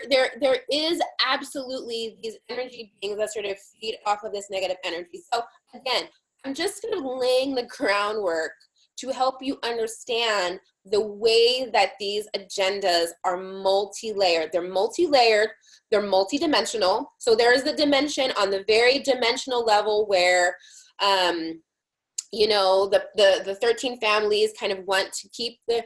is absolutely these energy beings that sort of feed off of this negative energy. So again, I'm just sort of laying the groundwork to help you understand the way that these agendas are multi-layered. They're multi-layered, they're multi-dimensional. So there is the dimension on the very dimensional level where, the 13 families kind of want to keep their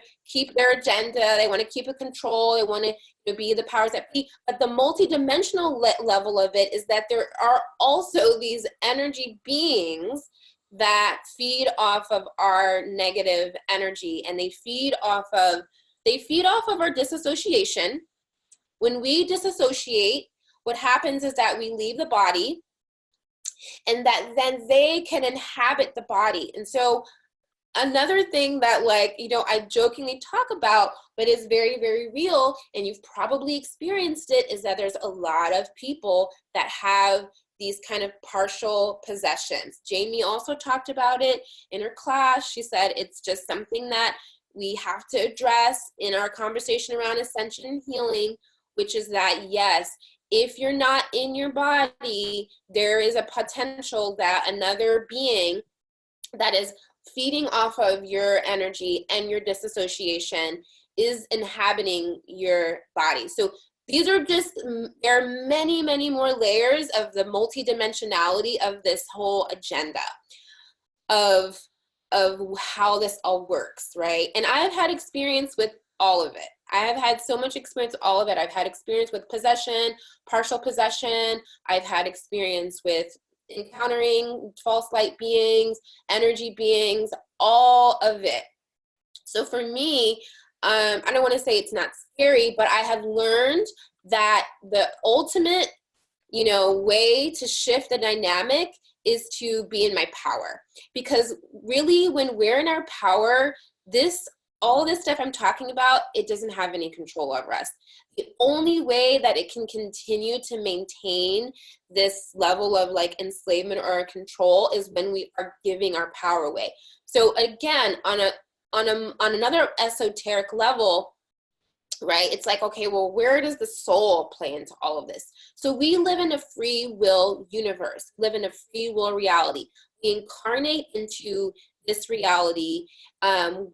agenda. They want to keep a control. They want to be the powers that be. But the multi-dimensional level of it is that there are also these energy beings that feed off of our negative energy, and they feed off of our disassociation. When we disassociate, what happens is that we leave the body, and that then they can inhabit the body. And so another thing that I jokingly talk about, but is very, very real, and you've probably experienced it, is that there's a lot of people that have these kind of partial possessions. Jamie also talked about it in her class. She said it's just something that we have to address in our conversation around ascension and healing, which is that, yes, if you're not in your body, there is a potential that another being that is feeding off of your energy and your disassociation is inhabiting your body. So these are there are many, many more layers of the multidimensionality of this whole agenda of how this all works, right? And I've had experience with all of it. I have had so much experience with all of it. I've had experience with possession, partial possession. I've had experience with encountering false light beings, energy beings, all of it. So for me, I don't want to say it's not scary, but I have learned that the ultimate, way to shift the dynamic is to be in my power. Because really, when we're in our power, all this stuff I'm talking about, it doesn't have any control over us. The only way that it can continue to maintain this level of enslavement or control is when we are giving our power away. So again, on another esoteric level, right? It's like, okay, well, where does the soul play into all of this? So we live in a free will universe, live in a free will reality. We incarnate into this reality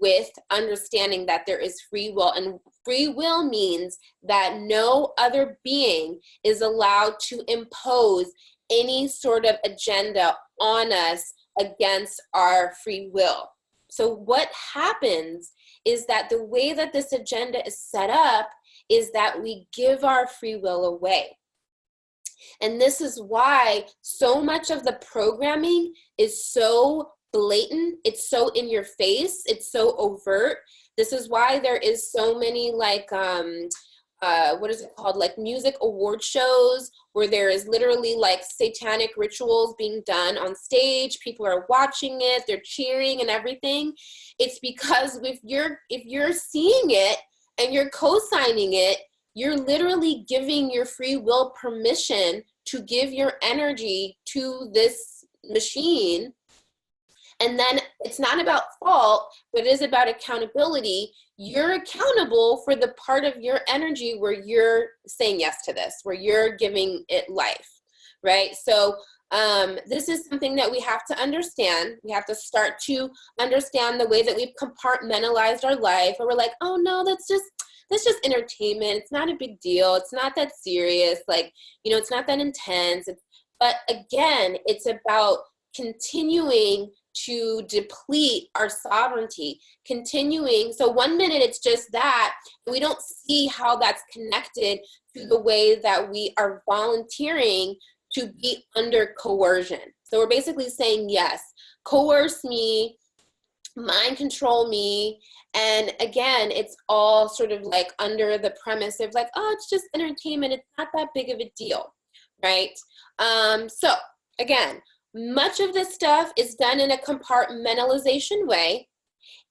with understanding that there is free will. And free will means that no other being is allowed to impose any sort of agenda on us against our free will. So what happens is that the way that this agenda is set up is that we give our free will away. And this is why so much of the programming is so blatant. It's so in your face. It's so overt. This is why there is so many like, what is it called? Like music award shows where there is literally like satanic rituals being done on stage. People are watching it. They're cheering and everything. It's because if you're seeing it and you're co-signing it, you're literally giving your free will permission to give your energy to this machine. And then it's not about fault, but it is about accountability. You're accountable for the part of your energy where you're saying yes to this, where you're giving it life, right? So this is something that we have to understand. We have to start to understand the way that we've compartmentalized our life, where we're like, oh no, that's just entertainment. It's not a big deal. It's not that serious. Like, you know, it's not that intense. But again, it's about continuing to deplete our sovereignty, continuing. So 1 minute it's just that, and we don't see how that's connected to the way that we are volunteering to be under coercion. So we're basically saying, yes, coerce me, mind control me. And again, it's all sort of like under the premise of like, oh, it's just entertainment. It's not that big of a deal, right? So again, much of this stuff is done in a compartmentalization way.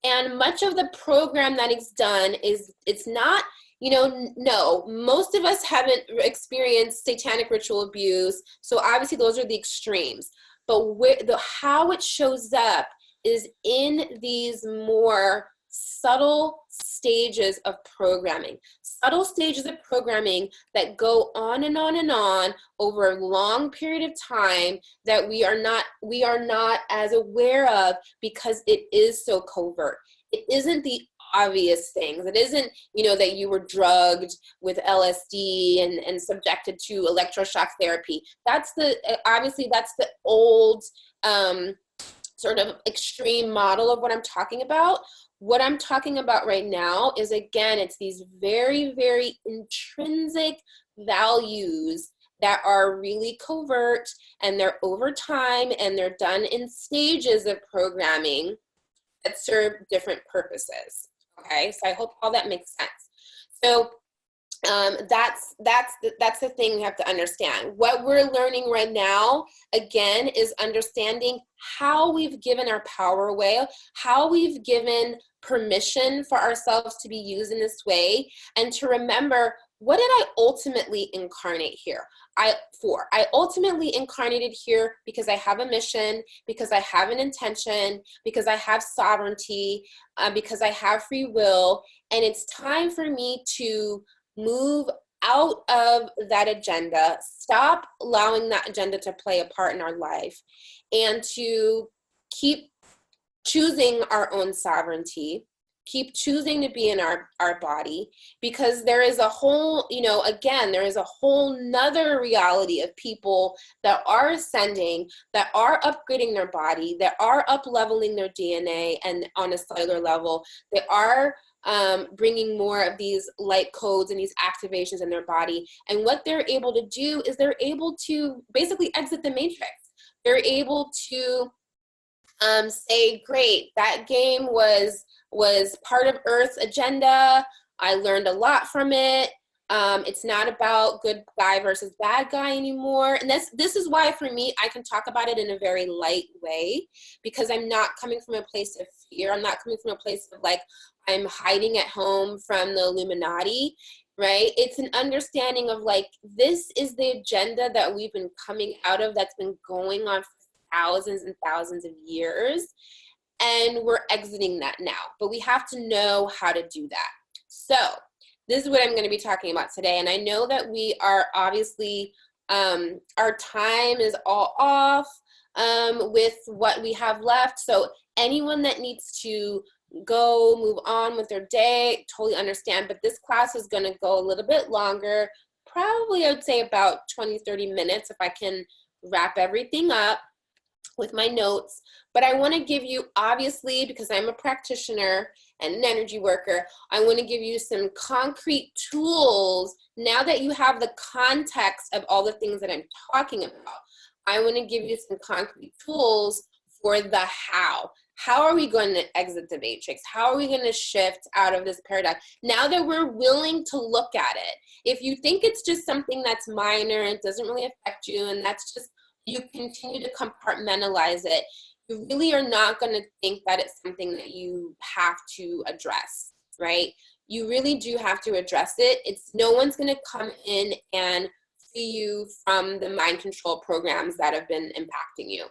And much of the program that is done is, it's not, you know, no, most of us haven't experienced satanic ritual abuse. So obviously those are the extremes. But how it shows up is in these more subtle stages of programming, that go on and on and on over a long period of time that we are not as aware of, because it is so covert. It isn't the obvious things. It isn't, you know, that you were drugged with LSD and subjected to electroshock therapy. That's obviously that's the old sort of extreme model of what I'm talking about. What I'm talking about right now is, again, it's these very, very intrinsic values that are really covert, and they're over time, and they're done in stages of programming that serve different purposes. Okay, so I hope all that makes sense. So that's the thing we have to understand. What we're learning right now, again, is understanding how we've given our power away, how we've given permission for ourselves to be used in this way, and to remember, what did I ultimately incarnate here? I ultimately incarnated here because I have a mission, because I have an intention, because I have sovereignty, because I have free will, and it's time for me to move out of that agenda, stop allowing that agenda to play a part in our life, and to keep choosing our own sovereignty, keep choosing to be in our body, because there is a whole, you know, again, there is a whole nother reality of people that are ascending, that are upgrading their body, that are up-leveling their DNA, and on a cellular level, they are bringing more of these light codes and these activations in their body. And what they're able to do is they're able to basically exit the matrix. They're able to say, great, that game was part of Earth's agenda. I learned a lot from it. It's not about good guy versus bad guy anymore. And this is why, for me, I can talk about it in a very light way, because I'm not coming from a place of fear. I'm not coming from a place of like, I'm hiding at home from the Illuminati, right? It's an understanding of like, this is the agenda that we've been coming out of, that's been going on for thousands and thousands of years. And we're exiting that now, but we have to know how to do that. So this is what I'm going to be talking about today. And I know that we are obviously, our time is all off with what we have left. So anyone that needs to go move on with their day, totally understand. But this class is going to go a little bit longer, probably I would say about 20-30 minutes if I can wrap everything up. with my notes, but I want to give you, obviously, because I'm a practitioner and an energy worker, I want to give you some concrete tools. Now that you have the context of all the things that I'm talking about, I want to give you some concrete tools for the how. How are we going to exit the matrix? How are we going to shift out of this paradigm? Now that we're willing to look at it. If you think it's just something that's minor and doesn't really affect you, and that's just, you continue to compartmentalize it, you really are not going to think that it's something that you have to address, right? You really do have to address it. It's, no one's going to come in and free you from the mind control programs that have been impacting you.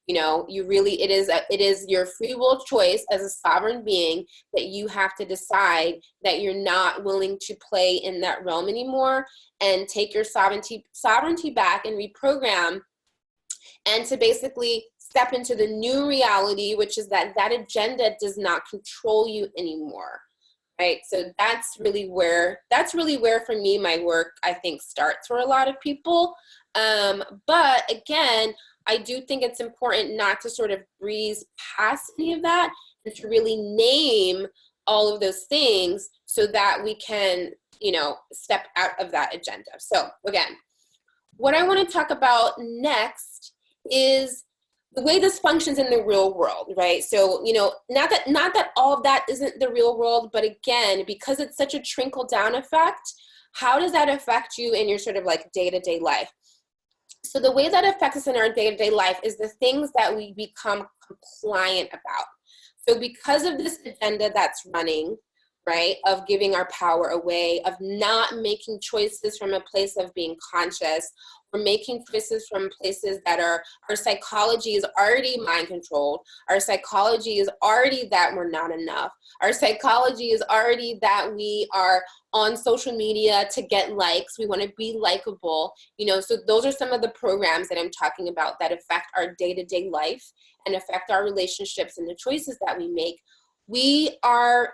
You know, you really, it is your free will choice as a sovereign being that you have to decide that you're not willing to play in that realm anymore, and take your sovereignty back and reprogram, and to basically step into the new reality, which is that that agenda does not control you anymore, right? So that's really where for me, my work, I think, starts for a lot of people. But again, I do think it's important not to sort of breeze past any of that, and to really name all of those things so that we can, you know, step out of that agenda. So again, what I want to talk about next is the way this functions in the real world, right? So, you know, not that all of that isn't the real world, but again, because it's such a trickle down effect, how does that affect you in your sort of like day-to-day life? So the way that affects us in our day-to-day life is the things that we become compliant about. So because of this agenda that's running, right, of giving our power away, of not making choices from a place of being conscious, or making choices from places that are, our psychology is already mind controlled. Our psychology is already that we're not enough. Our psychology is already that we are on social media to get likes. We want to be likable, you know. So those are some of the programs that I'm talking about that affect our day-to-day life and affect our relationships and the choices that we make. We are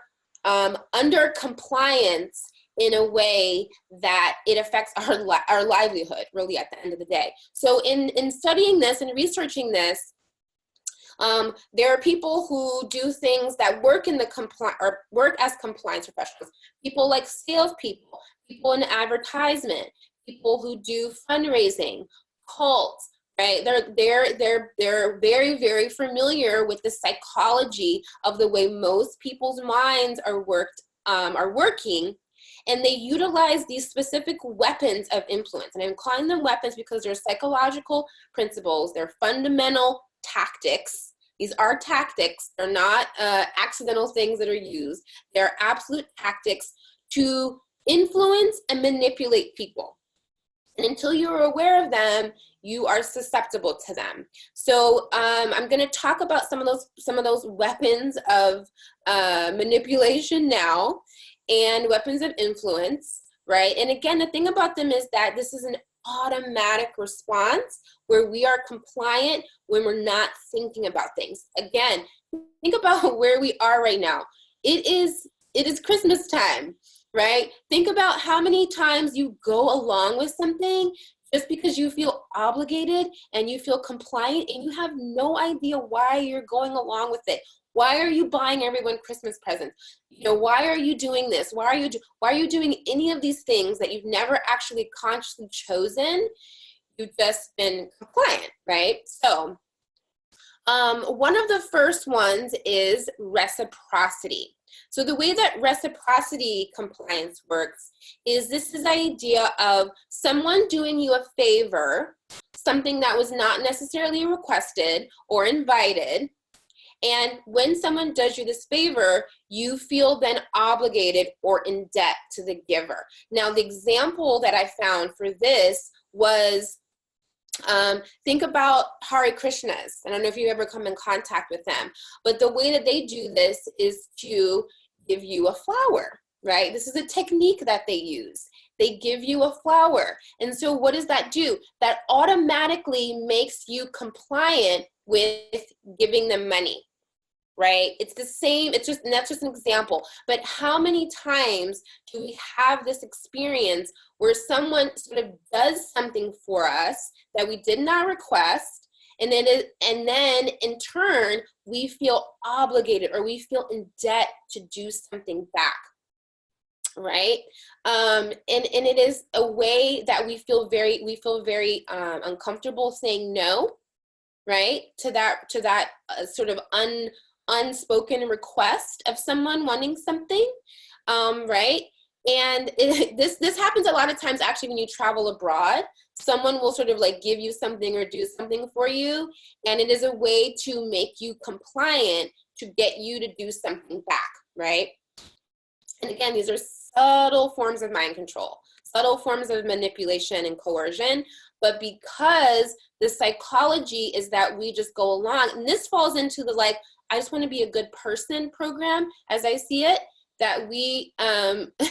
under compliance in a way that it affects our livelihood, really, at the end of the day. So in studying this and researching this, there are people who do things that work in the work as compliance professionals. People like salespeople, people in advertisement, people who do fundraising, cults, right? They're very, very familiar with the psychology of the way most people's minds are working, and they utilize these specific weapons of influence. And I'm calling them weapons because they're psychological principles. They're fundamental tactics. These are tactics. They're not accidental things that are used. They're absolute tactics to influence and manipulate people. And until you're aware of them, you are susceptible to them. So I'm going to talk about some of those weapons of manipulation now, and weapons of influence, right? And again, the thing about them is that this is an automatic response where we are compliant when we're not thinking about things. Again, think about where we are right now. It is Christmas time, right? Think about how many times you go along with something just because you feel obligated and you feel compliant, and you have no idea why you're going along with it. Why are you buying everyone Christmas presents? You know, why are you doing this? Why are you doing any of these things that you've never actually consciously chosen? You've just been compliant, right? So one of the first ones is reciprocity. So the way that reciprocity compliance works is this is the idea of someone doing you a favor, something that was not necessarily requested or invited. And when someone does you this favor, you feel then obligated or in debt to the giver. Now, the example that I found for this was, think about Hare Krishnas. I don't know if you ever come in contact with them, but the way that they do this is to give you a flower, right? This is a technique that they use. They give you a flower. And so what does that do? That automatically makes you compliant with giving them money, right? It's the same, and that's just an example. But how many times do we have this experience where someone sort of does something for us that we did not request, And then in turn, we feel obligated or we feel in debt to do something back. Right? And it is a way that we feel very uncomfortable saying no, right? To that sort of unspoken request of someone wanting something, right? And this happens a lot of times actually when you travel abroad. Someone will sort of like give you something or do something for you, and it is a way to make you compliant to get you to do something back, right? And again, these are subtle forms of mind control, subtle forms of manipulation and coercion. But because the psychology is that we just go along, and this falls into the like, I just want to be a good person program, as I see it, that we,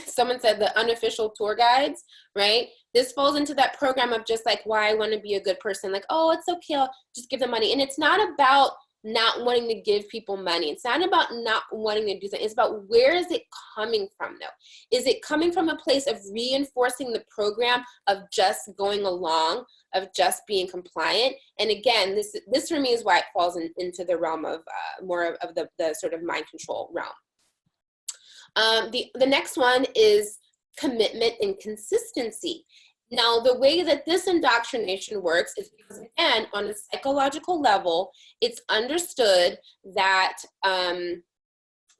someone said the unofficial tour guides, right? This falls into that program of just like, why I want to be a good person. Like, oh, it's okay, I'll just give them money. And it's not about not wanting to give people money. It's not about not wanting to do something. It's about where is it coming from though? Is it coming from a place of reinforcing the program of just going along, of just being compliant? And again, this for me is why it falls into the realm of more of the sort of mind control realm. The next one is commitment and consistency. Now, the way that this indoctrination works is because, again, on a psychological level, it's understood that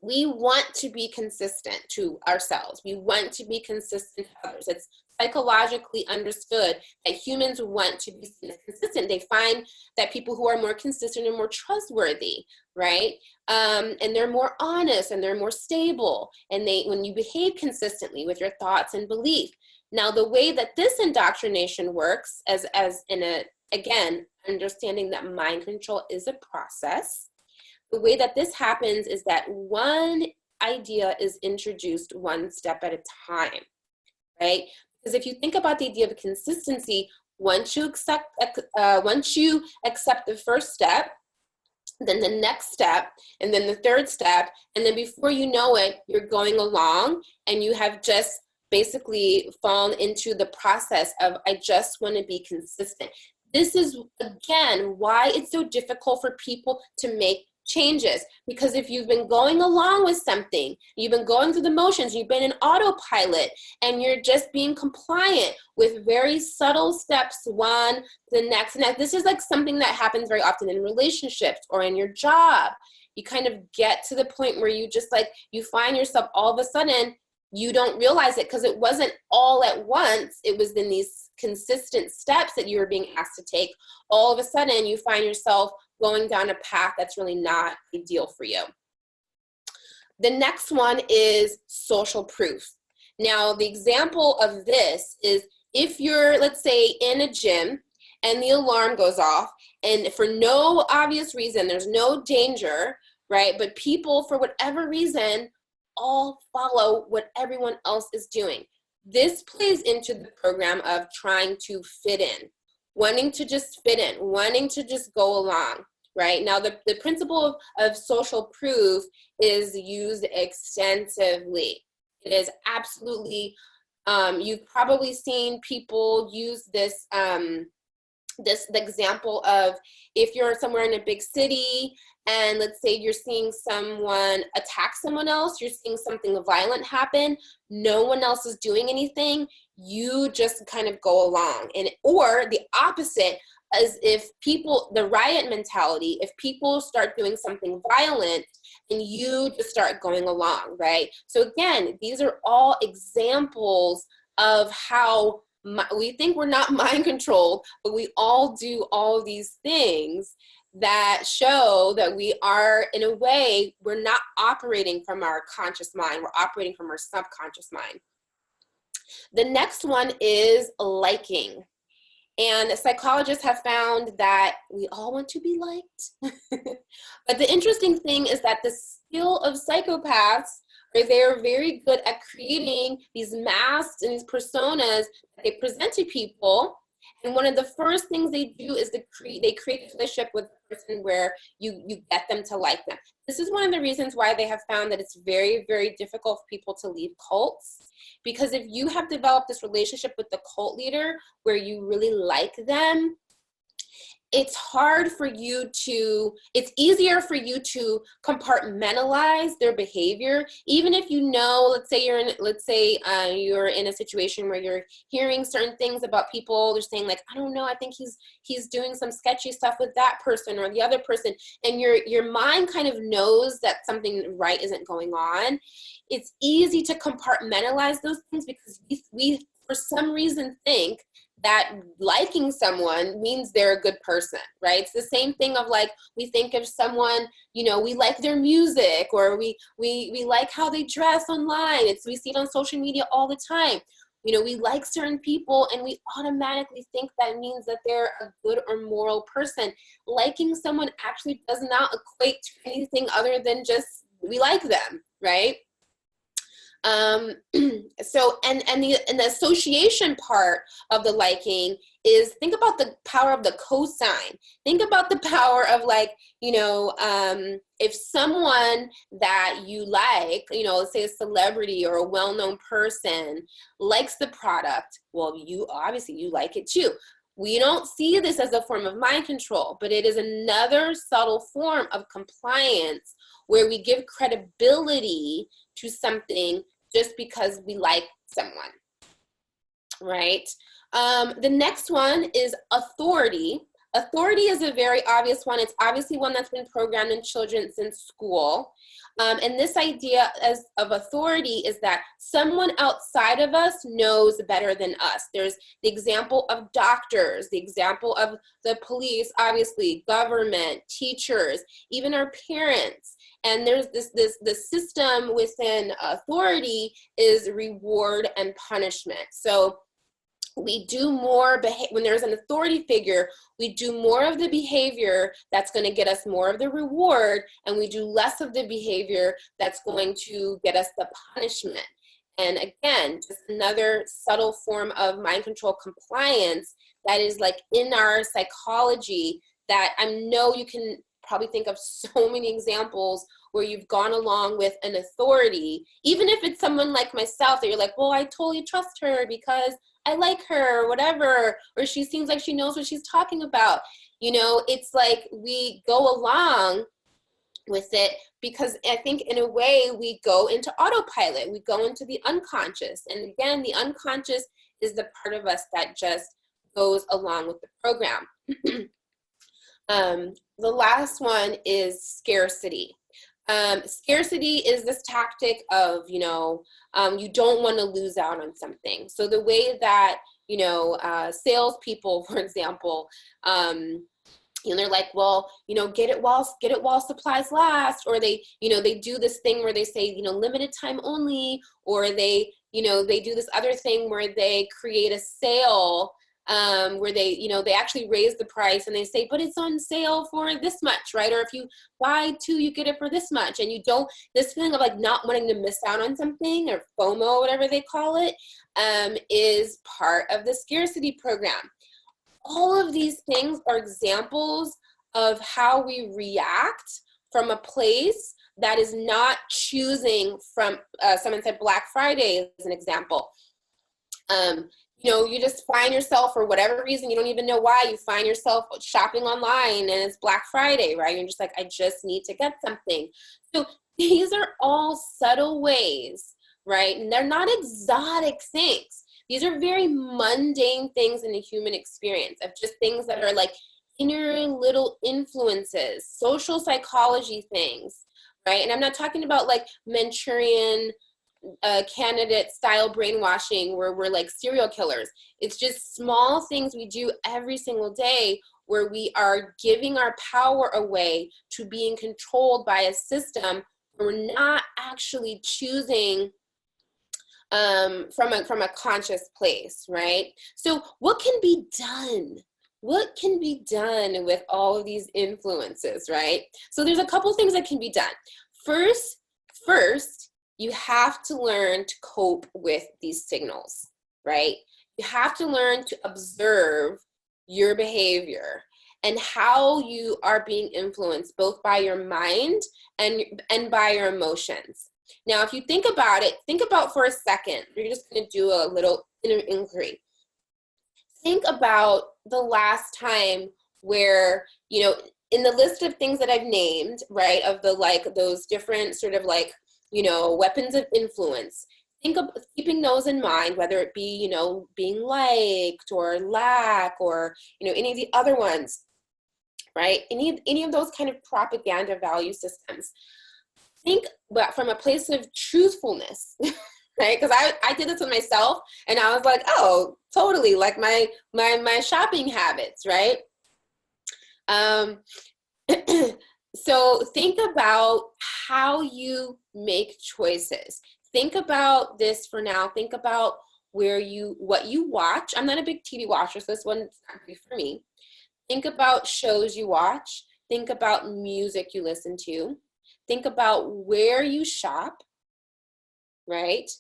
we want to be consistent to ourselves. We want to be consistent to others. It's psychologically understood that humans want to be consistent. They find that people who are more consistent are more trustworthy, right? And they're more honest and they're more stable. And when you behave consistently with your thoughts and belief. Now, the way that this indoctrination works, again, understanding that mind control is a process, the way that this happens is that one idea is introduced one step at a time, right? Because if you think about the idea of consistency, once you accept the first step, then the next step, and then the third step, and then before you know it, you're going along and you have just basically fallen into the process of, I just want to be consistent. This is, again, why it's so difficult for people to make changes. Because if you've been going along with something, you've been going through the motions, you've been in autopilot, and you're just being compliant with very subtle steps, one, the next. Now, this is like something that happens very often in relationships or in your job. You kind of get to the point where you just like, you find yourself all of a sudden, you don't realize it because it wasn't all at once. It was in these consistent steps that you were being asked to take. All of a sudden, you find yourself going down a path that's really not ideal for you. The next one is social proof. Now, the example of this is if you're, let's say, in a gym and the alarm goes off, and for no obvious reason, there's no danger, right? But people, for whatever reason, all follow what everyone else is doing. This plays into the program of trying to fit in, wanting to just fit in, wanting to just go along, right? Now, the principle of social proof is used extensively. It is absolutely, you've probably seen people use this, the example of if you're somewhere in a big city and let's say you're seeing someone attack someone else, you're seeing something violent happen, no one else is doing anything, you just kind of go along. Or the opposite is if people, the riot mentality, if people start doing something violent and you just start going along, right? So again, these are all examples of how we think we're not mind controlled, but we all do all these things that show that we are, in a way, we're not operating from our conscious mind, we're operating from our subconscious mind. The next one is liking. And psychologists have found that we all want to be liked. But the interesting thing is that the skill of psychopaths, they are very good at creating these masks and these personas that they present to people. And one of the first things they do is they create a relationship with the person where you get them to like them. This is one of the reasons why they have found that it's very, very difficult for people to leave cults. Because if you have developed this relationship with the cult leader where you really like them, it's hard for you to, it's easier for you to compartmentalize their behavior, even if you know, you're in a situation where you're hearing certain things about people. They're saying like, I don't know, I think he's doing some sketchy stuff with that person or the other person, and your mind kind of knows that something right isn't going on. It's easy to compartmentalize those things because we for some reason think that liking someone means they're a good person, right? It's the same thing of like, we think of someone, you know, we like their music, or we like how they dress online. We see it on social media all the time. You know, we like certain people and we automatically think that means that they're a good or moral person. Liking someone actually does not equate to anything other than just we like them, right? So, and the association part of the liking is, think about the power of the cosign. Think about the power of like, you know, if someone that you like, you know, let's say a celebrity or a well-known person likes the product, well, you obviously you like it too. We don't see this as a form of mind control, but it is another subtle form of compliance where we give credibility to something just because we like someone, right? The next one is authority. Authority is a very obvious one. It's obviously one that's been programmed in children since school. And this idea of authority is that someone outside of us knows better than us. There's the example of doctors, the example of the police, obviously, government, teachers, even our parents. And there's the system within authority is reward and punishment. So we do more, when there's an authority figure, we do more of the behavior that's going to get us more of the reward, and we do less of the behavior that's going to get us the punishment. And again, just another subtle form of mind control compliance that is like in our psychology that I know you can probably think of so many examples where you've gone along with an authority, even if it's someone like myself that you're like, well, I totally trust her because I like her or whatever, or she seems like she knows what she's talking about. You know, it's like we go along with it because I think in a way we go into autopilot, we go into the unconscious. And again, the unconscious is the part of us that just goes along with the program. The last one is scarcity. Scarcity is this tactic of, you know, you don't want to lose out on something. So the way that, you know, salespeople, for example, you know, they're like, well, you know, get it while supplies last, or they, you know, they do this thing where they say, you know, limited time only, or they, you know, they do this other thing where they create a sale where they, you know, they actually raise the price and they say, but it's on sale for this much, right? Or if you buy two, you get it for this much. And you don't, this feeling of like not wanting to miss out on something, or FOMO, whatever they call it, is part of the scarcity program. All of these things are examples of how we react from a place that is not choosing from, someone said Black Friday as an example. You know, you just find yourself, for whatever reason, you don't even know why, you find yourself shopping online and it's Black Friday, right? You're just like, I just need to get something. So these are all subtle ways, right? And they're not exotic things. These are very mundane things in the human experience of just things that are like inner little influences, social psychology things, right? And I'm not talking about like Manchurian candidate style brainwashing where we're like serial killers. It's just small things we do every single day where we are giving our power away to being controlled by a system where we're not actually choosing from a conscious place, right? So what can be done? What can be done with all of these influences, right? So there's a couple things that can be done. First, you have to learn to cope with these signals, right? You have to learn to observe your behavior and how you are being influenced both by your mind and by your emotions. Now, if you think about it, think about for a second, you're just going to do a little inner inquiry. Think about the last time where, you know, in the list of things that I've named, right, of the like those different sort of like, you know, weapons of influence, think of keeping those in mind, whether it be, you know, being liked or lack or, you know, any of the other ones, right? Any of those kind of propaganda value systems. Think but from a place of truthfulness, right? Because I did this with myself and I was like, oh, totally, like my shopping habits, right? Um, so think about how you make choices. Think about this for now. Think about what you watch. I'm not a big TV watcher, so this one's not good for me. Think about shows you watch. Think about music you listen to. Think about where you shop, right?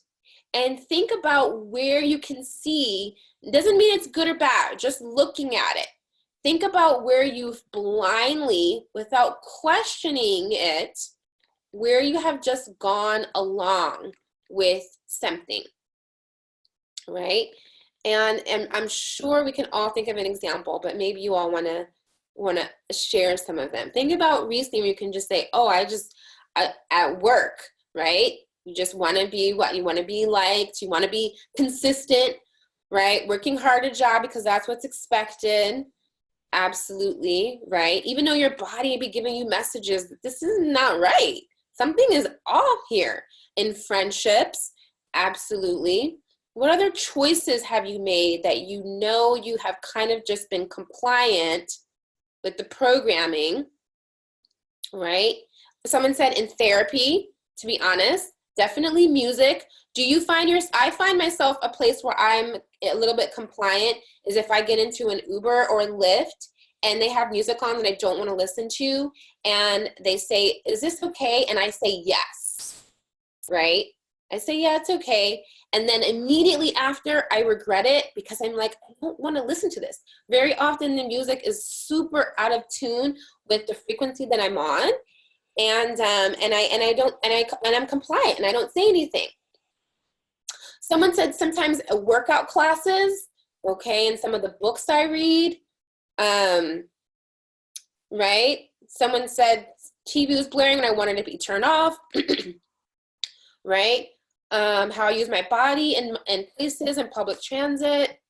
And think about where you can see. It doesn't mean it's good or bad, just looking at it. Think about where you've blindly, without questioning it, where you have just gone along with something, right? And I'm sure we can all think of an example, but maybe you all want to share some of them. Think about recently where you can just say, oh, at work, right? You just want to be what you want to be liked. You want to be consistent, right? Working hard at a job because that's what's expected. Absolutely, right? Even though your body may be giving you messages that this is not right. Something is off here. In friendships, absolutely. What other choices have you made that you know you have kind of just been compliant with the programming, right? Someone said in therapy, to be honest, definitely music. I find myself a place where I'm a little bit compliant is if I get into an Uber or Lyft and they have music on that I don't want to listen to and they say, is this okay? And I say yes, right? I say, yeah, it's okay. And then immediately after I regret it because I'm like, I don't want to listen to this. Very often the music is super out of tune with the frequency that I'm on. And I'm compliant and I don't say anything. Someone said sometimes workout classes, okay, and some of the books I read, right? Someone said TV was blaring and I wanted it to be turned off, right? How I use my body in places and public transit,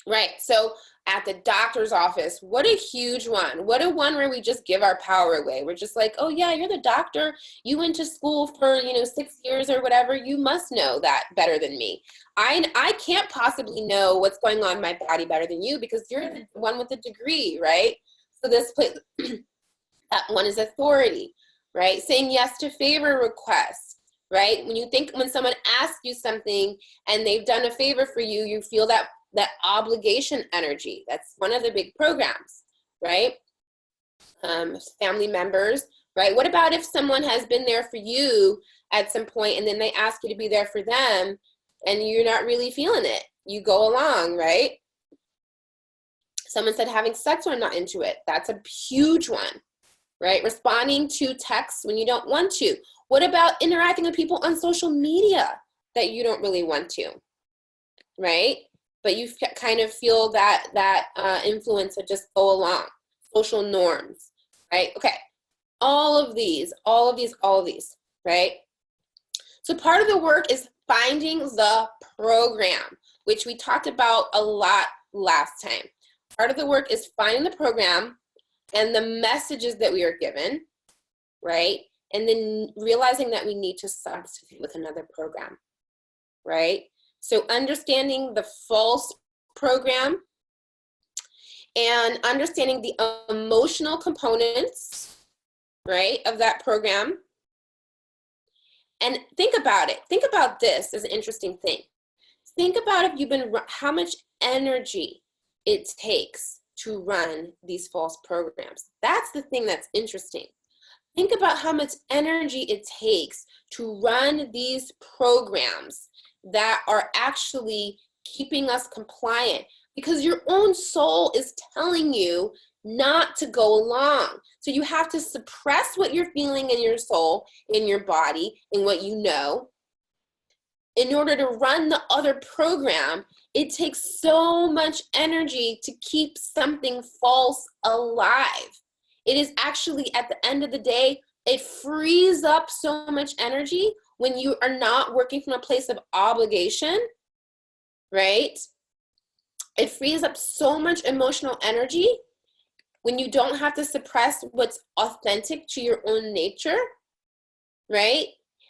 right? So at the doctor's office, what a huge one. What a one where we just give our power away. We're just like, oh yeah, you're the doctor. You went to school for, 6 years or whatever. You must know that better than me. I can't possibly know what's going on in my body better than you because you're the one with the degree, right? So this place, that one is authority, right? Saying yes to favor requests, right? When someone asks you something and they've done a favor for you, you feel that obligation energy. That's one of the big programs, right? Family members, right? What about if someone has been there for you at some point and then they ask you to be there for them and you're not really feeling it? You go along, right? Someone said having sex when not into it. That's a huge one, right? Responding to texts when you don't want to. What about interacting with people on social media that you don't really want to, right? But you kind of feel that influence to just go along. Social norms, right? Okay, all of these, right? So part of the work is finding the program, which we talked about a lot last time. Part of the work is finding the program and the messages that we are given, right? And then realizing that we need to substitute with another program, right? So understanding the false program and understanding the emotional components, right, of that program. And think about it. Think about this as an interesting thing. Think about how much energy it takes to run these false programs. That's the thing that's interesting. Think about how much energy it takes to run these programs that are actually keeping us compliant because your own soul is telling you not to go along. So you have to suppress what you're feeling in your soul, in your body, in what you know, in order to run the other program It takes so much energy to keep something false alive. It is actually, at the end of the day, it frees up so much energy when you are not working from a place of obligation, right? It frees up so much emotional energy when you don't have to suppress what's authentic to your own nature, right?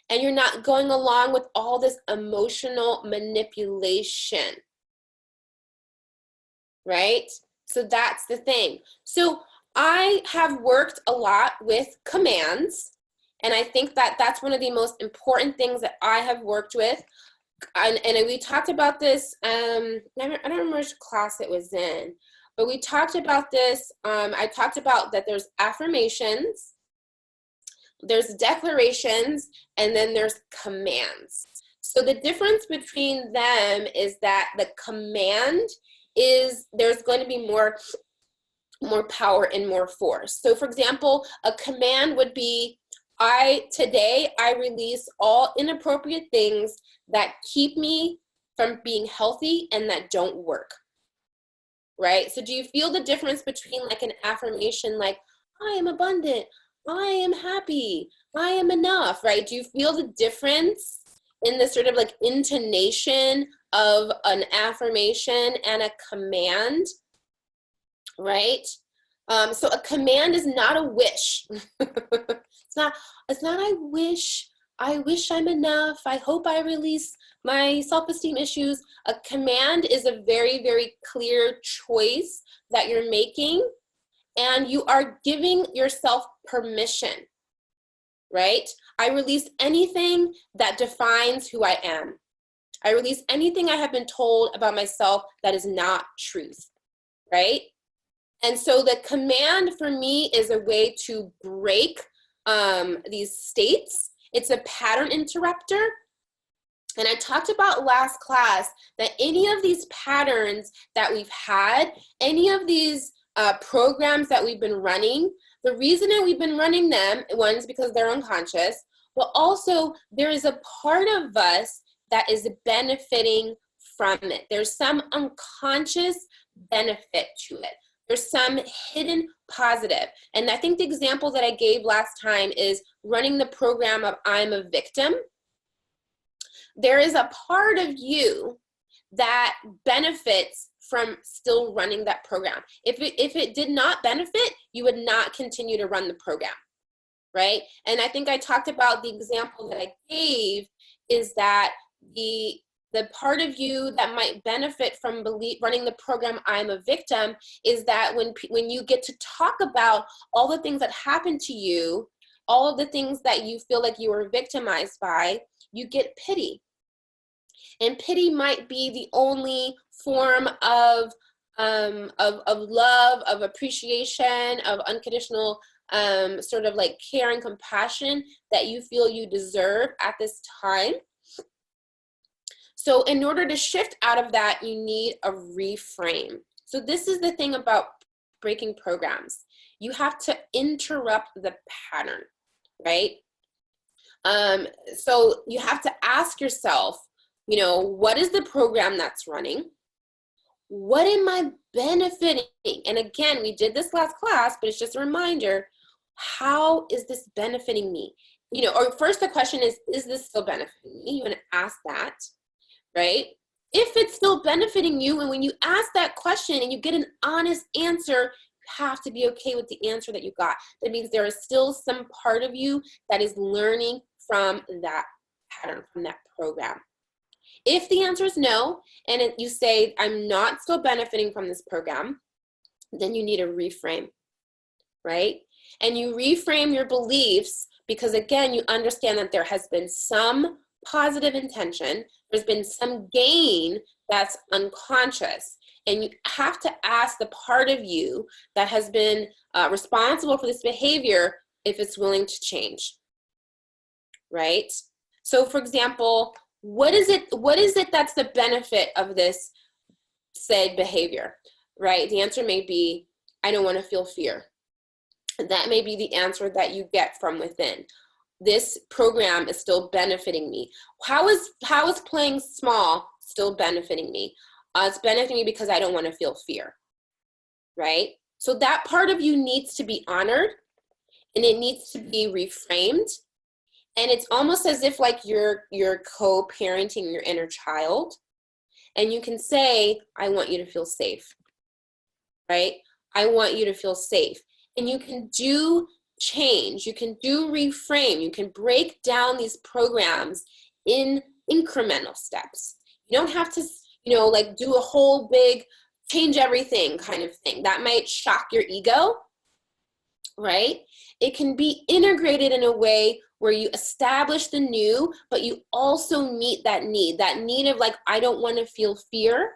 And you're not going along with all this emotional manipulation, right? So that's the thing. So I have worked a lot with commands, and I think that that's one of the most important things that I have worked with. And we talked about this, I don't remember which class it was in, but we talked about this. I talked about that there's affirmations, there's declarations, and then there's commands. So the difference between them is that the command is, there's going to be more power and more force. So for example, a command would be, today I release all inappropriate things that keep me from being healthy and that don't work, right? So do you feel the difference between like an affirmation like, I am abundant, I am happy, I am enough, right? Do you feel the difference in the sort of like intonation of an affirmation and a command, right? So a command is not a wish. It's not I wish I'm enough, I hope I release my self-esteem issues. A command is a very, very clear choice that you're making, and you are giving yourself permission, right? I release anything that defines who I am. I release anything I have been told about myself that is not truth, right? And so the command for me is a way to break these states. It's a pattern interrupter. And I talked about last class that any of these patterns that we've had, any of these programs that we've been running, the reason that we've been running them, one is because they're unconscious, but also there is a part of us that is benefiting from it. There's some unconscious benefit to it. There's some hidden positive. And I think the example that I gave last time is running the program of I'm a victim. There is a part of you that benefits from still running that program. If it did not benefit, you would not continue to run the program, right? And I think I talked about the example that I gave is that the part of you that might benefit from running the program I'm a victim is that when you get to talk about all the things that happened to you, all of the things that you feel like you were victimized by, you get pity. And pity might be the only form of love, of appreciation, of unconditional sort of like care and compassion that you feel you deserve at this time. So in order to shift out of that, you need a reframe. So this is the thing about breaking programs. You have to interrupt the pattern, right? So you have to ask yourself, what is the program that's running? What am I benefiting? And again, we did this last class, but it's just a reminder, how is this benefiting me? Or first the question is this still benefiting me? You want to ask that. Right? If it's still benefiting you, and when you ask that question and you get an honest answer, you have to be okay with the answer that you got. That means there is still some part of you that is learning from that pattern, from that program. If the answer is no, and you say, I'm not still benefiting from this program, then you need a reframe, right? And you reframe your beliefs because, again, you understand that there has been some positive intention, there's been some gain that's unconscious, and you have to ask the part of you that has been responsible for this behavior if it's willing to change, right? So for example, what is it that's the benefit of this said behavior, right? The answer may be, I don't want to feel fear. That may be the answer that you get from within. This program is still benefiting me. How is playing small still benefiting me? It's benefiting me because I don't want to feel fear, right? So that part of you needs to be honored, and it needs to be reframed. And it's almost as if like you're co-parenting your inner child, and you can say, I want you to feel safe, right? I want you to feel safe. And you can do change, you can do reframe, you can break down these programs in incremental steps. You don't have to, like do a whole big change everything kind of thing. That might shock your ego, right? It can be integrated in a way where you establish the new, but you also meet that need of like, I don't want to feel fear,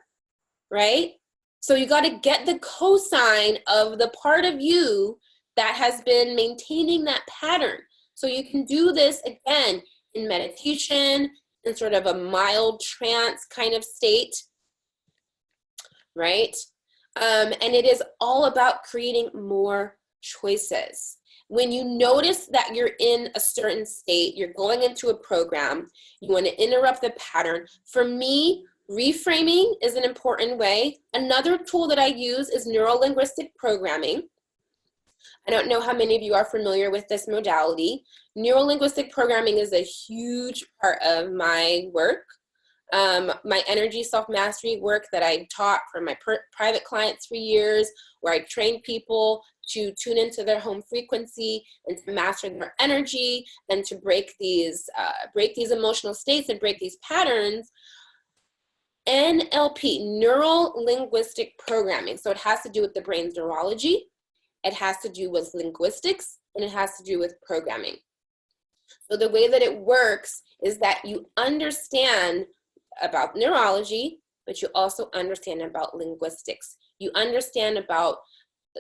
right? So you got to get the cosign of the part of you that has been maintaining that pattern. So you can do this again in meditation, in sort of a mild trance kind of state, right? And it is all about creating more choices. When you notice that you're in a certain state, you're going into a program, you want to interrupt the pattern. For me, reframing is an important way. Another tool that I use is neuro-linguistic programming. I don't know how many of you are familiar with this modality. Neuro-linguistic programming is a huge part of my work. My energy self-mastery work that I taught for my private clients for years, where I train people to tune into their home frequency and to master their energy and to break these emotional states and break these patterns. NLP, neuro-linguistic programming. So it has to do with the brain's neurology, it has to do with linguistics, and it has to do with programming. So the way that it works is that you understand about neurology, but you also understand about linguistics. You understand about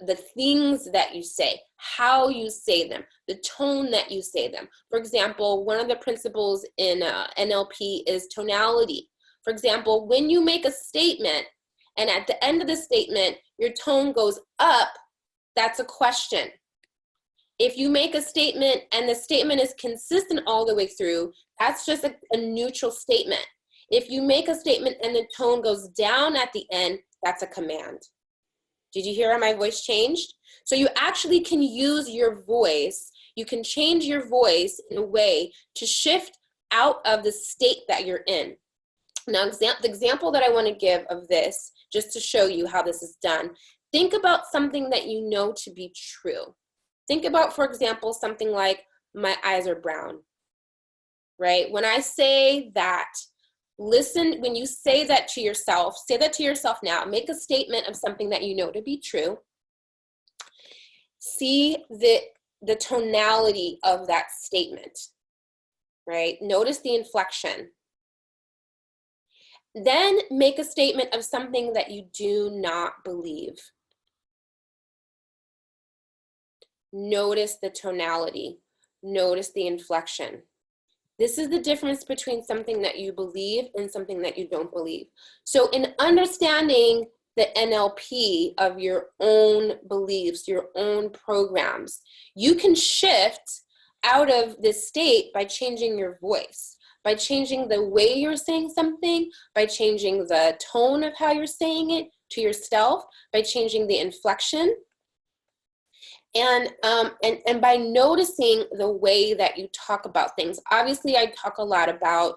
the things that you say, how you say them, the tone that you say them. For example, one of the principles in NLP is tonality. For example, when you make a statement and at the end of the statement, your tone goes up, that's a question. If you make a statement and the statement is consistent all the way through, that's just a neutral statement. If you make a statement and the tone goes down at the end, that's a command. Did you hear how my voice changed? So you actually can use your voice. You can change your voice in a way to shift out of the state that you're in. Now, the example that I want to give of this, just to show you how this is done, think about something that you know to be true. Think about, for example, something like, my eyes are brown, right? When I say that, listen, when you say that to yourself, say that to yourself now. Make a statement of something that you know to be true. See the tonality of that statement, right? Notice the inflection. Then make a statement of something that you do not believe. Notice the tonality. Notice the inflection. This is the difference between something that you believe and something that you don't believe. So in understanding the NLP of your own beliefs, your own programs, you can shift out of this state by changing your voice, by changing the way you're saying something, by changing the tone of how you're saying it to yourself, by changing the inflection. And by noticing the way that you talk about things. Obviously, I talk a lot about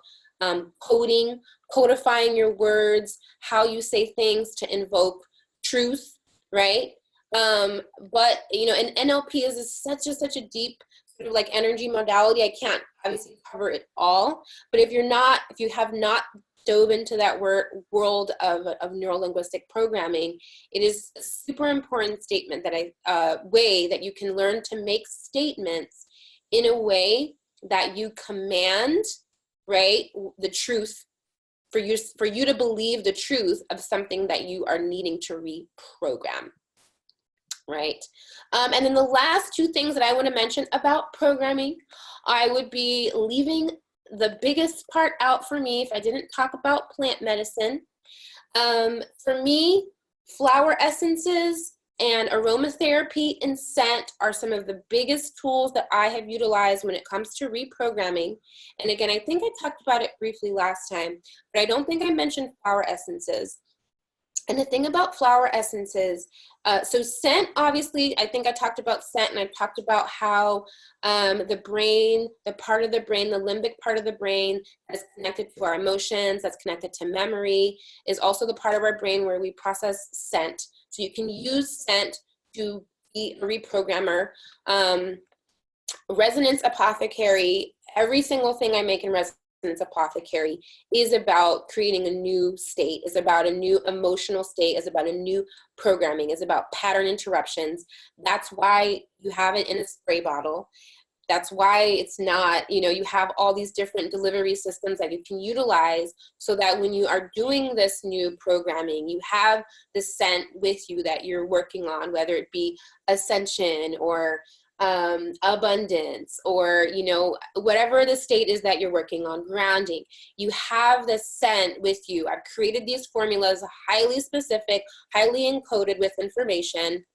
codifying your words, how you say things to invoke truth, right? But, and NLP is such a deep sort of like energy modality. I can't obviously cover it all, but if you have not dove into that world of neuro-linguistic programming, it is a super important statement that way that you can learn to make statements in a way that you command, right, the truth, for you to believe the truth of something that you are needing to reprogram, right? And then the last two things that I want to mention about programming, I would be leaving the biggest part out for me if I didn't talk about plant medicine. For me, flower essences and aromatherapy and scent are some of the biggest tools that I have utilized when it comes to reprogramming. And again, I think I talked about it briefly last time, but I don't think I mentioned flower essences. And the thing about flower essences, so scent, obviously, I think I talked about scent, and I talked about how the brain, the part of the brain, the limbic part of the brain that's connected to our emotions, that's connected to memory, is also the part of our brain where we process scent. So you can use scent to be a reprogrammer. Resonance Apothecary, every single thing I make in Resonance Apothecary is about creating a new state, is about a new emotional state, is about a new programming, is about pattern interruptions. That's why you have it in a spray bottle. That's why it's not, you know, you have all these different delivery systems that you can utilize so that when you are doing this new programming, you have the scent with you that you're working on, whether it be ascension or abundance, or, you know, whatever the state is that you're working on, grounding. You have the scent with you. I've created these formulas, highly specific, highly encoded with information.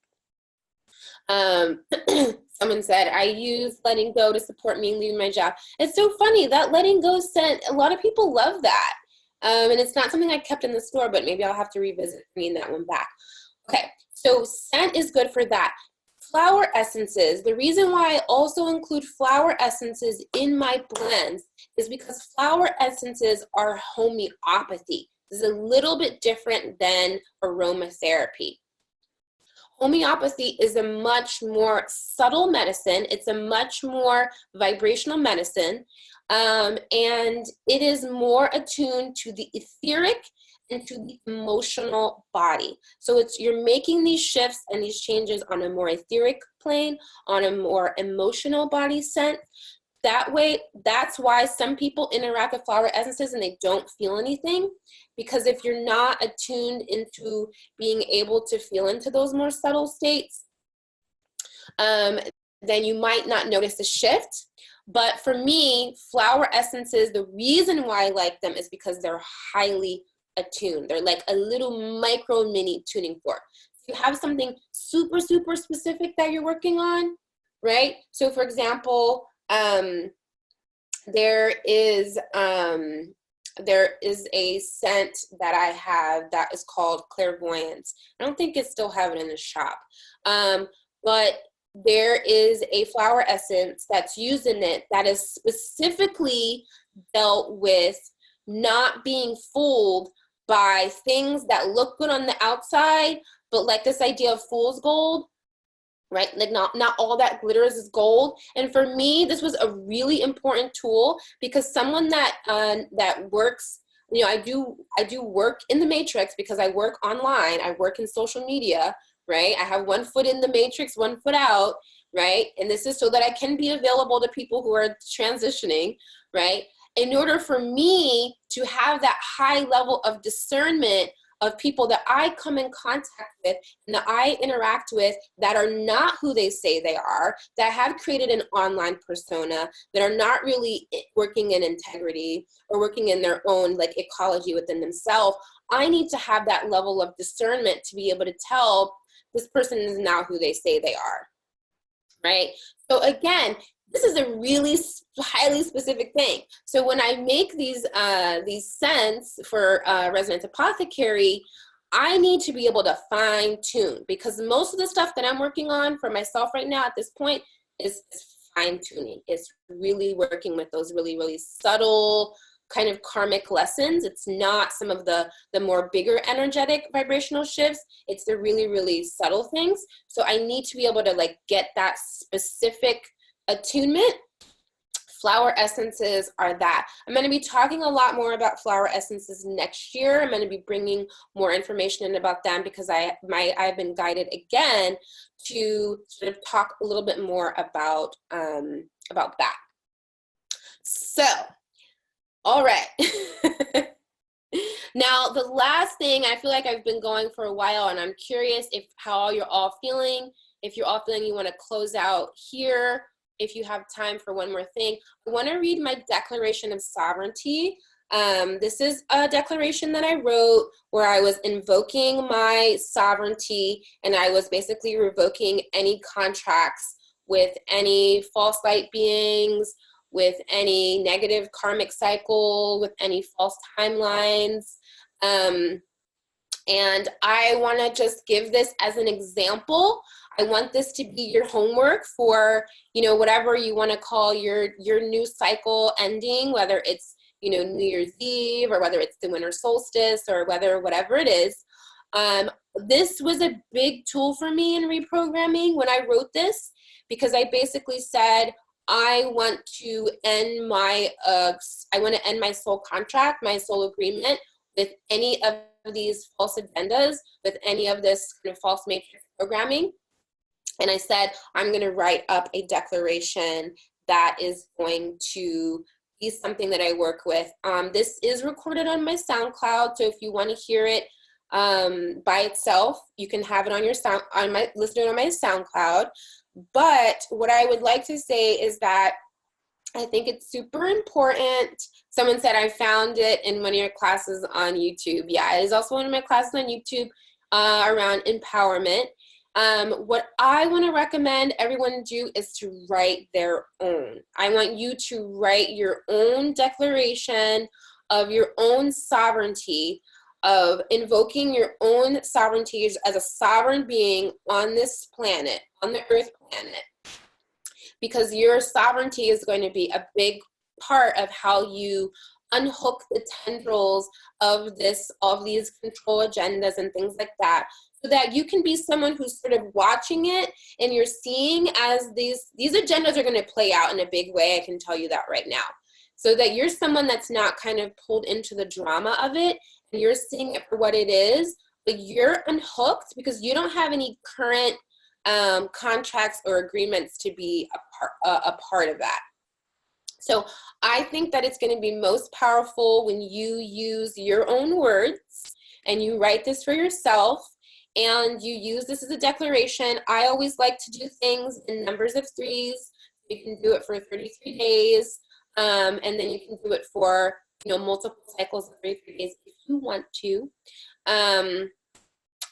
Someone said, I use letting go to support me leaving my job. It's so funny, that letting go scent, a lot of people love that. And it's not something I kept in the store, but maybe I'll have to revisit bringing that one back. Okay, so scent is good for that. Flower essences, the reason why I also include flower essences in my blends is because flower essences are homeopathy. This is a little bit different than aromatherapy. Homeopathy is a much more subtle medicine. It's a much more vibrational medicine, and it is more attuned to the etheric and to the emotional body. So you're making these shifts and these changes on a more etheric plane, on a more emotional body sense. That way, that's why some people interact with flower essences and they don't feel anything, because if you're not attuned into being able to feel into those more subtle states, then you might not notice a shift. But for me, flower essences, the reason why I like them is because they're highly attuned. They're like a little micro mini tuning fork. If you have something super, super specific that you're working on, right? So for example, there is a scent that I have that is called Clairvoyance. I don't think it still have it in the shop, but there is a flower essence that's used in it that is specifically dealt with not being fooled by things that look good on the outside, but like this idea of fool's gold, right? Like not all that glitters is gold. And for me, this was a really important tool, because someone that that works, you know, I do work in the matrix because I work online, I work in social media, right? I have one foot in the matrix, one foot out, right? And this is so that I can be available to people who are transitioning, right? In order for me to have that high level of discernment of people that I come in contact with and that I interact with that are not who they say they are, that have created an online persona, that are not really working in integrity or working in their own like ecology within themselves, I need to have that level of discernment to be able to tell this person is not who they say they are, right? So again, this is a really highly specific thing. So when I make these scents for Resonance Apothecary, I need to be able to fine tune, because most of the stuff that I'm working on for myself right now at this point is fine tuning. It's really working with those really, really subtle kind of karmic lessons. It's not some of the more bigger energetic vibrational shifts. It's the really, really subtle things. So I need to be able to like get that specific attunement. Flower essences are that. I'm going to be talking a lot more about flower essences next year. I'm going to be bringing more information in about them, because I've been guided again to sort of talk a little bit more about that. So, all right. Now, the last thing, I feel like I've been going for a while, and I'm curious how you're all feeling. If you're all feeling you want to close out here, if you have time for one more thing, I want to read my Declaration of Sovereignty. This is a declaration that I wrote where I was invoking my sovereignty, and I was basically revoking any contracts with any false light beings, with any negative karmic cycle, with any false timelines. And I want to just give this as an example. I want this to be your homework for, you know, whatever you want to call your new cycle ending, whether it's, you know, New Year's Eve, or whether it's the winter solstice, or whatever it is. This was a big tool for me in reprogramming when I wrote this, because I basically said, I want to end my soul contract, my soul agreement with any of these false agendas, with any of this kind of false matrix programming. And I said, I'm going to write up a declaration that is going to be something that I work with. This is recorded on my SoundCloud, so if you want to hear it by itself, you can have it on your listen to it on my SoundCloud. But what I would like to say is that I think it's super important. Someone said I found it in one of your classes on YouTube. Yeah, it is also one of my classes on YouTube around empowerment. What I want to recommend everyone do is to write their own. I want you to write your own declaration of your own sovereignty, of invoking your own sovereignty as a sovereign being on this planet, on the Earth planet. Because your sovereignty is going to be a big part of how you unhook the tendrils of these control agendas and things like that, so that you can be someone who's sort of watching it, and you're seeing as these agendas are going to play out in a big way. I can tell you that right now. So that you're someone that's not kind of pulled into the drama of it, and you're seeing it for what it is, but you're unhooked because you don't have any current contracts or agreements to be a part of that. So I think that it's going to be most powerful when you use your own words and you write this for yourself and you use this as a declaration. I always like to do things in numbers of threes. You can do it for 33 days, and then you can do it for, you know, multiple cycles of 33 days if you want to.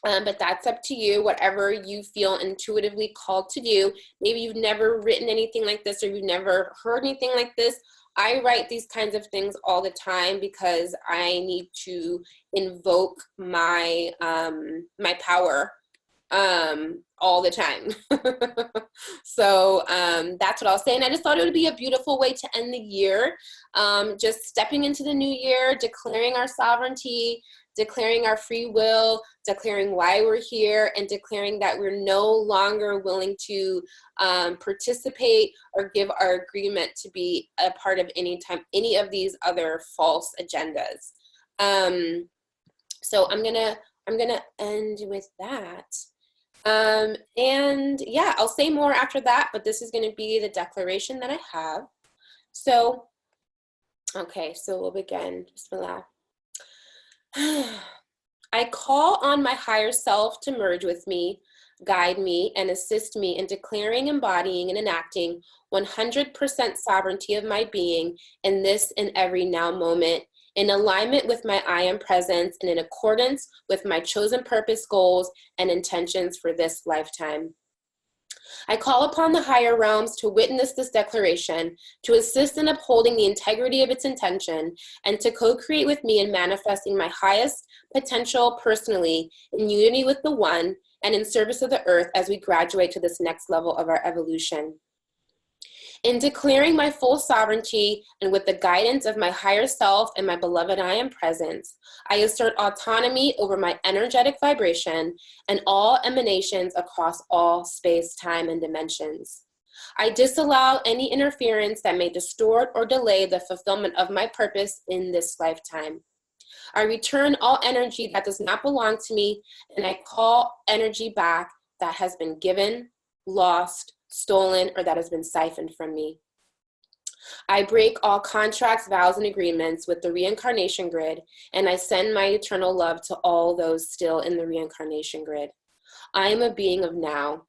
But that's up to you, whatever you feel intuitively called to do. Maybe you've never written anything like this, or you've never heard anything like this. I write these kinds of things all the time because I need to invoke my my power all the time. So that's what I'll say. And I just thought it would be a beautiful way to end the year, just stepping into the new year, declaring our sovereignty, declaring our free will, declaring why we're here, and declaring that we're no longer willing to participate or give our agreement to be a part of any of these other false agendas. So I'm gonna end with that. And yeah, I'll say more after that, but this is gonna be the declaration that I have. So, okay, so we'll begin. Bismillah. I call on my higher self to merge with me, guide me, and assist me in declaring, embodying, and enacting 100% sovereignty of my being in this and every now moment, in alignment with my I am presence and in accordance with my chosen purpose, goals, and intentions for this lifetime. I call upon the higher realms to witness this declaration, to assist in upholding the integrity of its intention, and to co-create with me in manifesting my highest potential personally in unity with the One and in service of the earth as we graduate to this next level of our evolution. In declaring my full sovereignty and with the guidance of my higher self and my beloved I am presence, I assert autonomy over my energetic vibration and all emanations across all space, time, and dimensions. I disallow any interference that may distort or delay the fulfillment of my purpose in this lifetime. I return all energy that does not belong to me, and I call energy back that has been given, lost, stolen, or that has been siphoned from me. I break all contracts, vows, and agreements with the reincarnation grid, and I send my eternal love to all those still in the reincarnation grid. I am a being of now.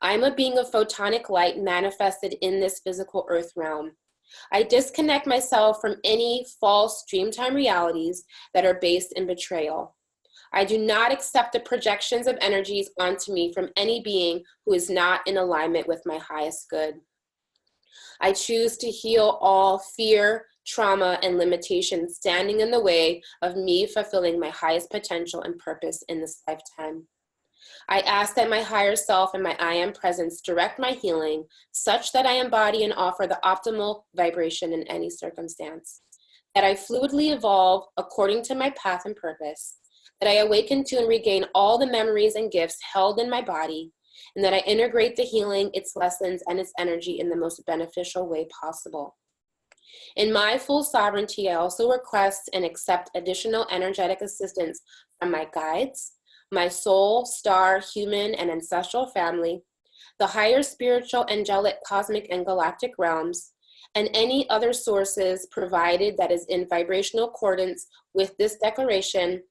I am a being of photonic light manifested in this physical earth realm. I disconnect myself from any false dreamtime realities that are based in betrayal. I do not accept the projections of energies onto me from any being who is not in alignment with my highest good. I choose to heal all fear, trauma, and limitations standing in the way of me fulfilling my highest potential and purpose in this lifetime. I ask that my higher self and my I am presence direct my healing such that I embody and offer the optimal vibration in any circumstance, that I fluidly evolve according to my path and purpose, that I awaken to and regain all the memories and gifts held in my body, and that I integrate the healing, its lessons, and its energy in the most beneficial way possible. In my full sovereignty, I also request and accept additional energetic assistance from my guides, my soul, star, human, and ancestral family, the higher spiritual, angelic, cosmic, and galactic realms, and any other sources provided that is in vibrational accordance with this declaration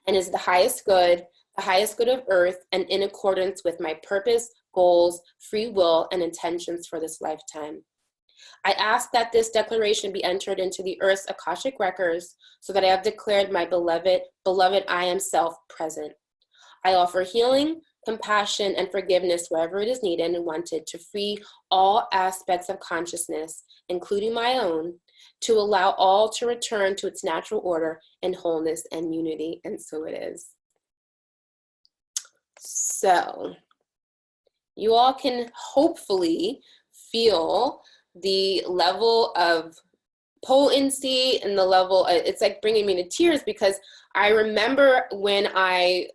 and is the highest good of earth, and in accordance with my purpose, goals, free will, and intentions for this lifetime. I ask that this declaration be entered into the earth's Akashic records so that I have declared my beloved I am self present. I offer healing, compassion, and forgiveness wherever it is needed and wanted to free all aspects of consciousness, including my own, to allow all to return to its natural order in wholeness and unity. And so it is. So you all can hopefully feel the level of potency and the level, it's like bringing me to tears, because I remember when I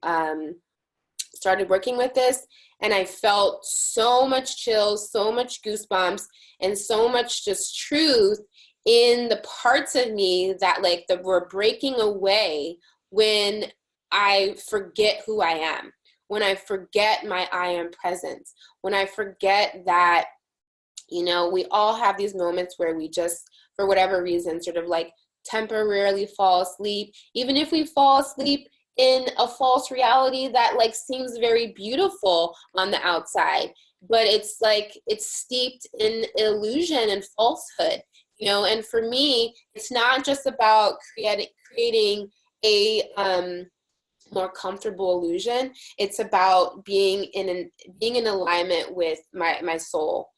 started working with this, and I felt so much chills, so much goosebumps, and so much just truth in the parts of me that were breaking away when I forget who I am, when I forget my I am presence, when I forget that, you know, we all have these moments where we just, for whatever reason, sort of like temporarily fall asleep, even if we fall asleep in a false reality that like seems very beautiful on the outside, but it's like it's steeped in illusion and falsehood, you know. And for me, it's not just about creating a more comfortable illusion. It's about being in alignment with my soul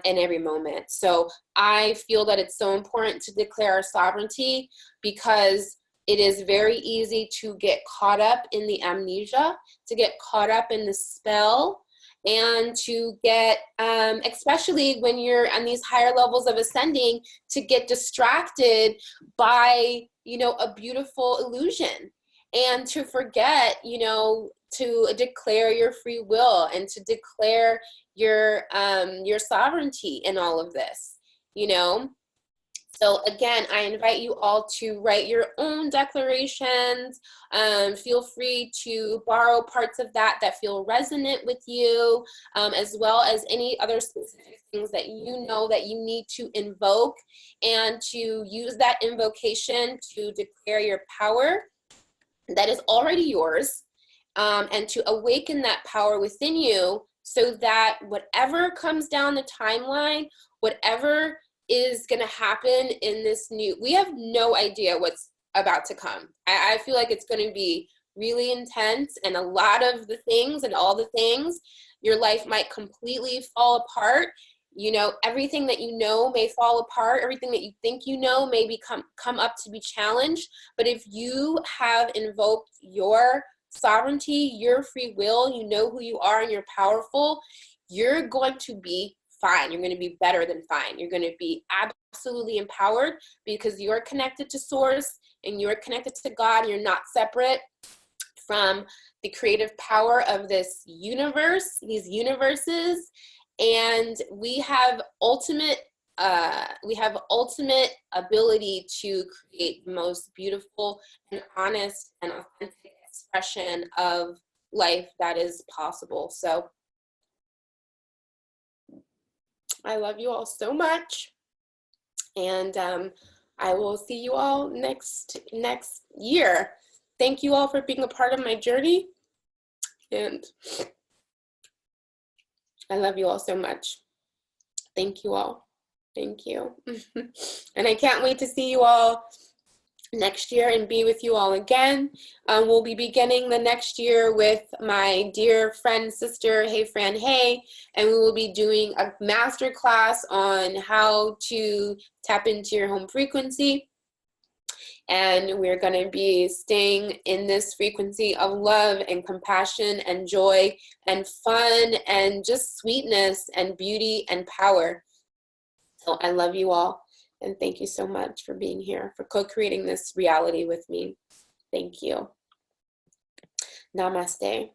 in every moment. So I feel that it's so important to declare our sovereignty, because it is very easy to get caught up in the amnesia, to get caught up in the spell, and to get, especially when you're on these higher levels of ascending, to get distracted by, you know, a beautiful illusion, and to forget, you know, to declare your free will and to declare your sovereignty in all of this, you know. So again, I invite you all to write your own declarations. Feel free to borrow parts of that feel resonant with you, as well as any other specific things that you know that you need to invoke, and to use that invocation to declare your power that is already yours, and to awaken that power within you, so that whatever comes down the timeline, whatever is going to happen in this new, we have no idea what's about to come. I feel like it's going to be really intense, and a lot of the things and all the things, your life might completely fall apart. You know, everything that you know may fall apart. Everything that you think you know may come up to be challenged. But if you have invoked your sovereignty, your free will, you know who you are and you're powerful, you're going to be fine. You're going to be better than fine. You're going to be absolutely empowered, because you're connected to source and you're connected to God. And you're not separate from the creative power of this universe, these universes. And we have ultimate ability to create the most beautiful and honest and authentic expression of life that is possible. So I love you all so much, and I will see you all next year. Thank you all for being a part of my journey, and I love you all so much. Thank you all. Thank you. And I can't wait to see you all next year and be with you all again. We'll be beginning the next year with my dear friend, sister, Hey Fran Hey, and we will be doing a master class on how to tap into your home frequency. And we're going to be staying in this frequency of love and compassion and joy and fun and just sweetness and beauty and power. So I love you all. And thank you so much for being here, for co-creating this reality with me. Thank you. Namaste.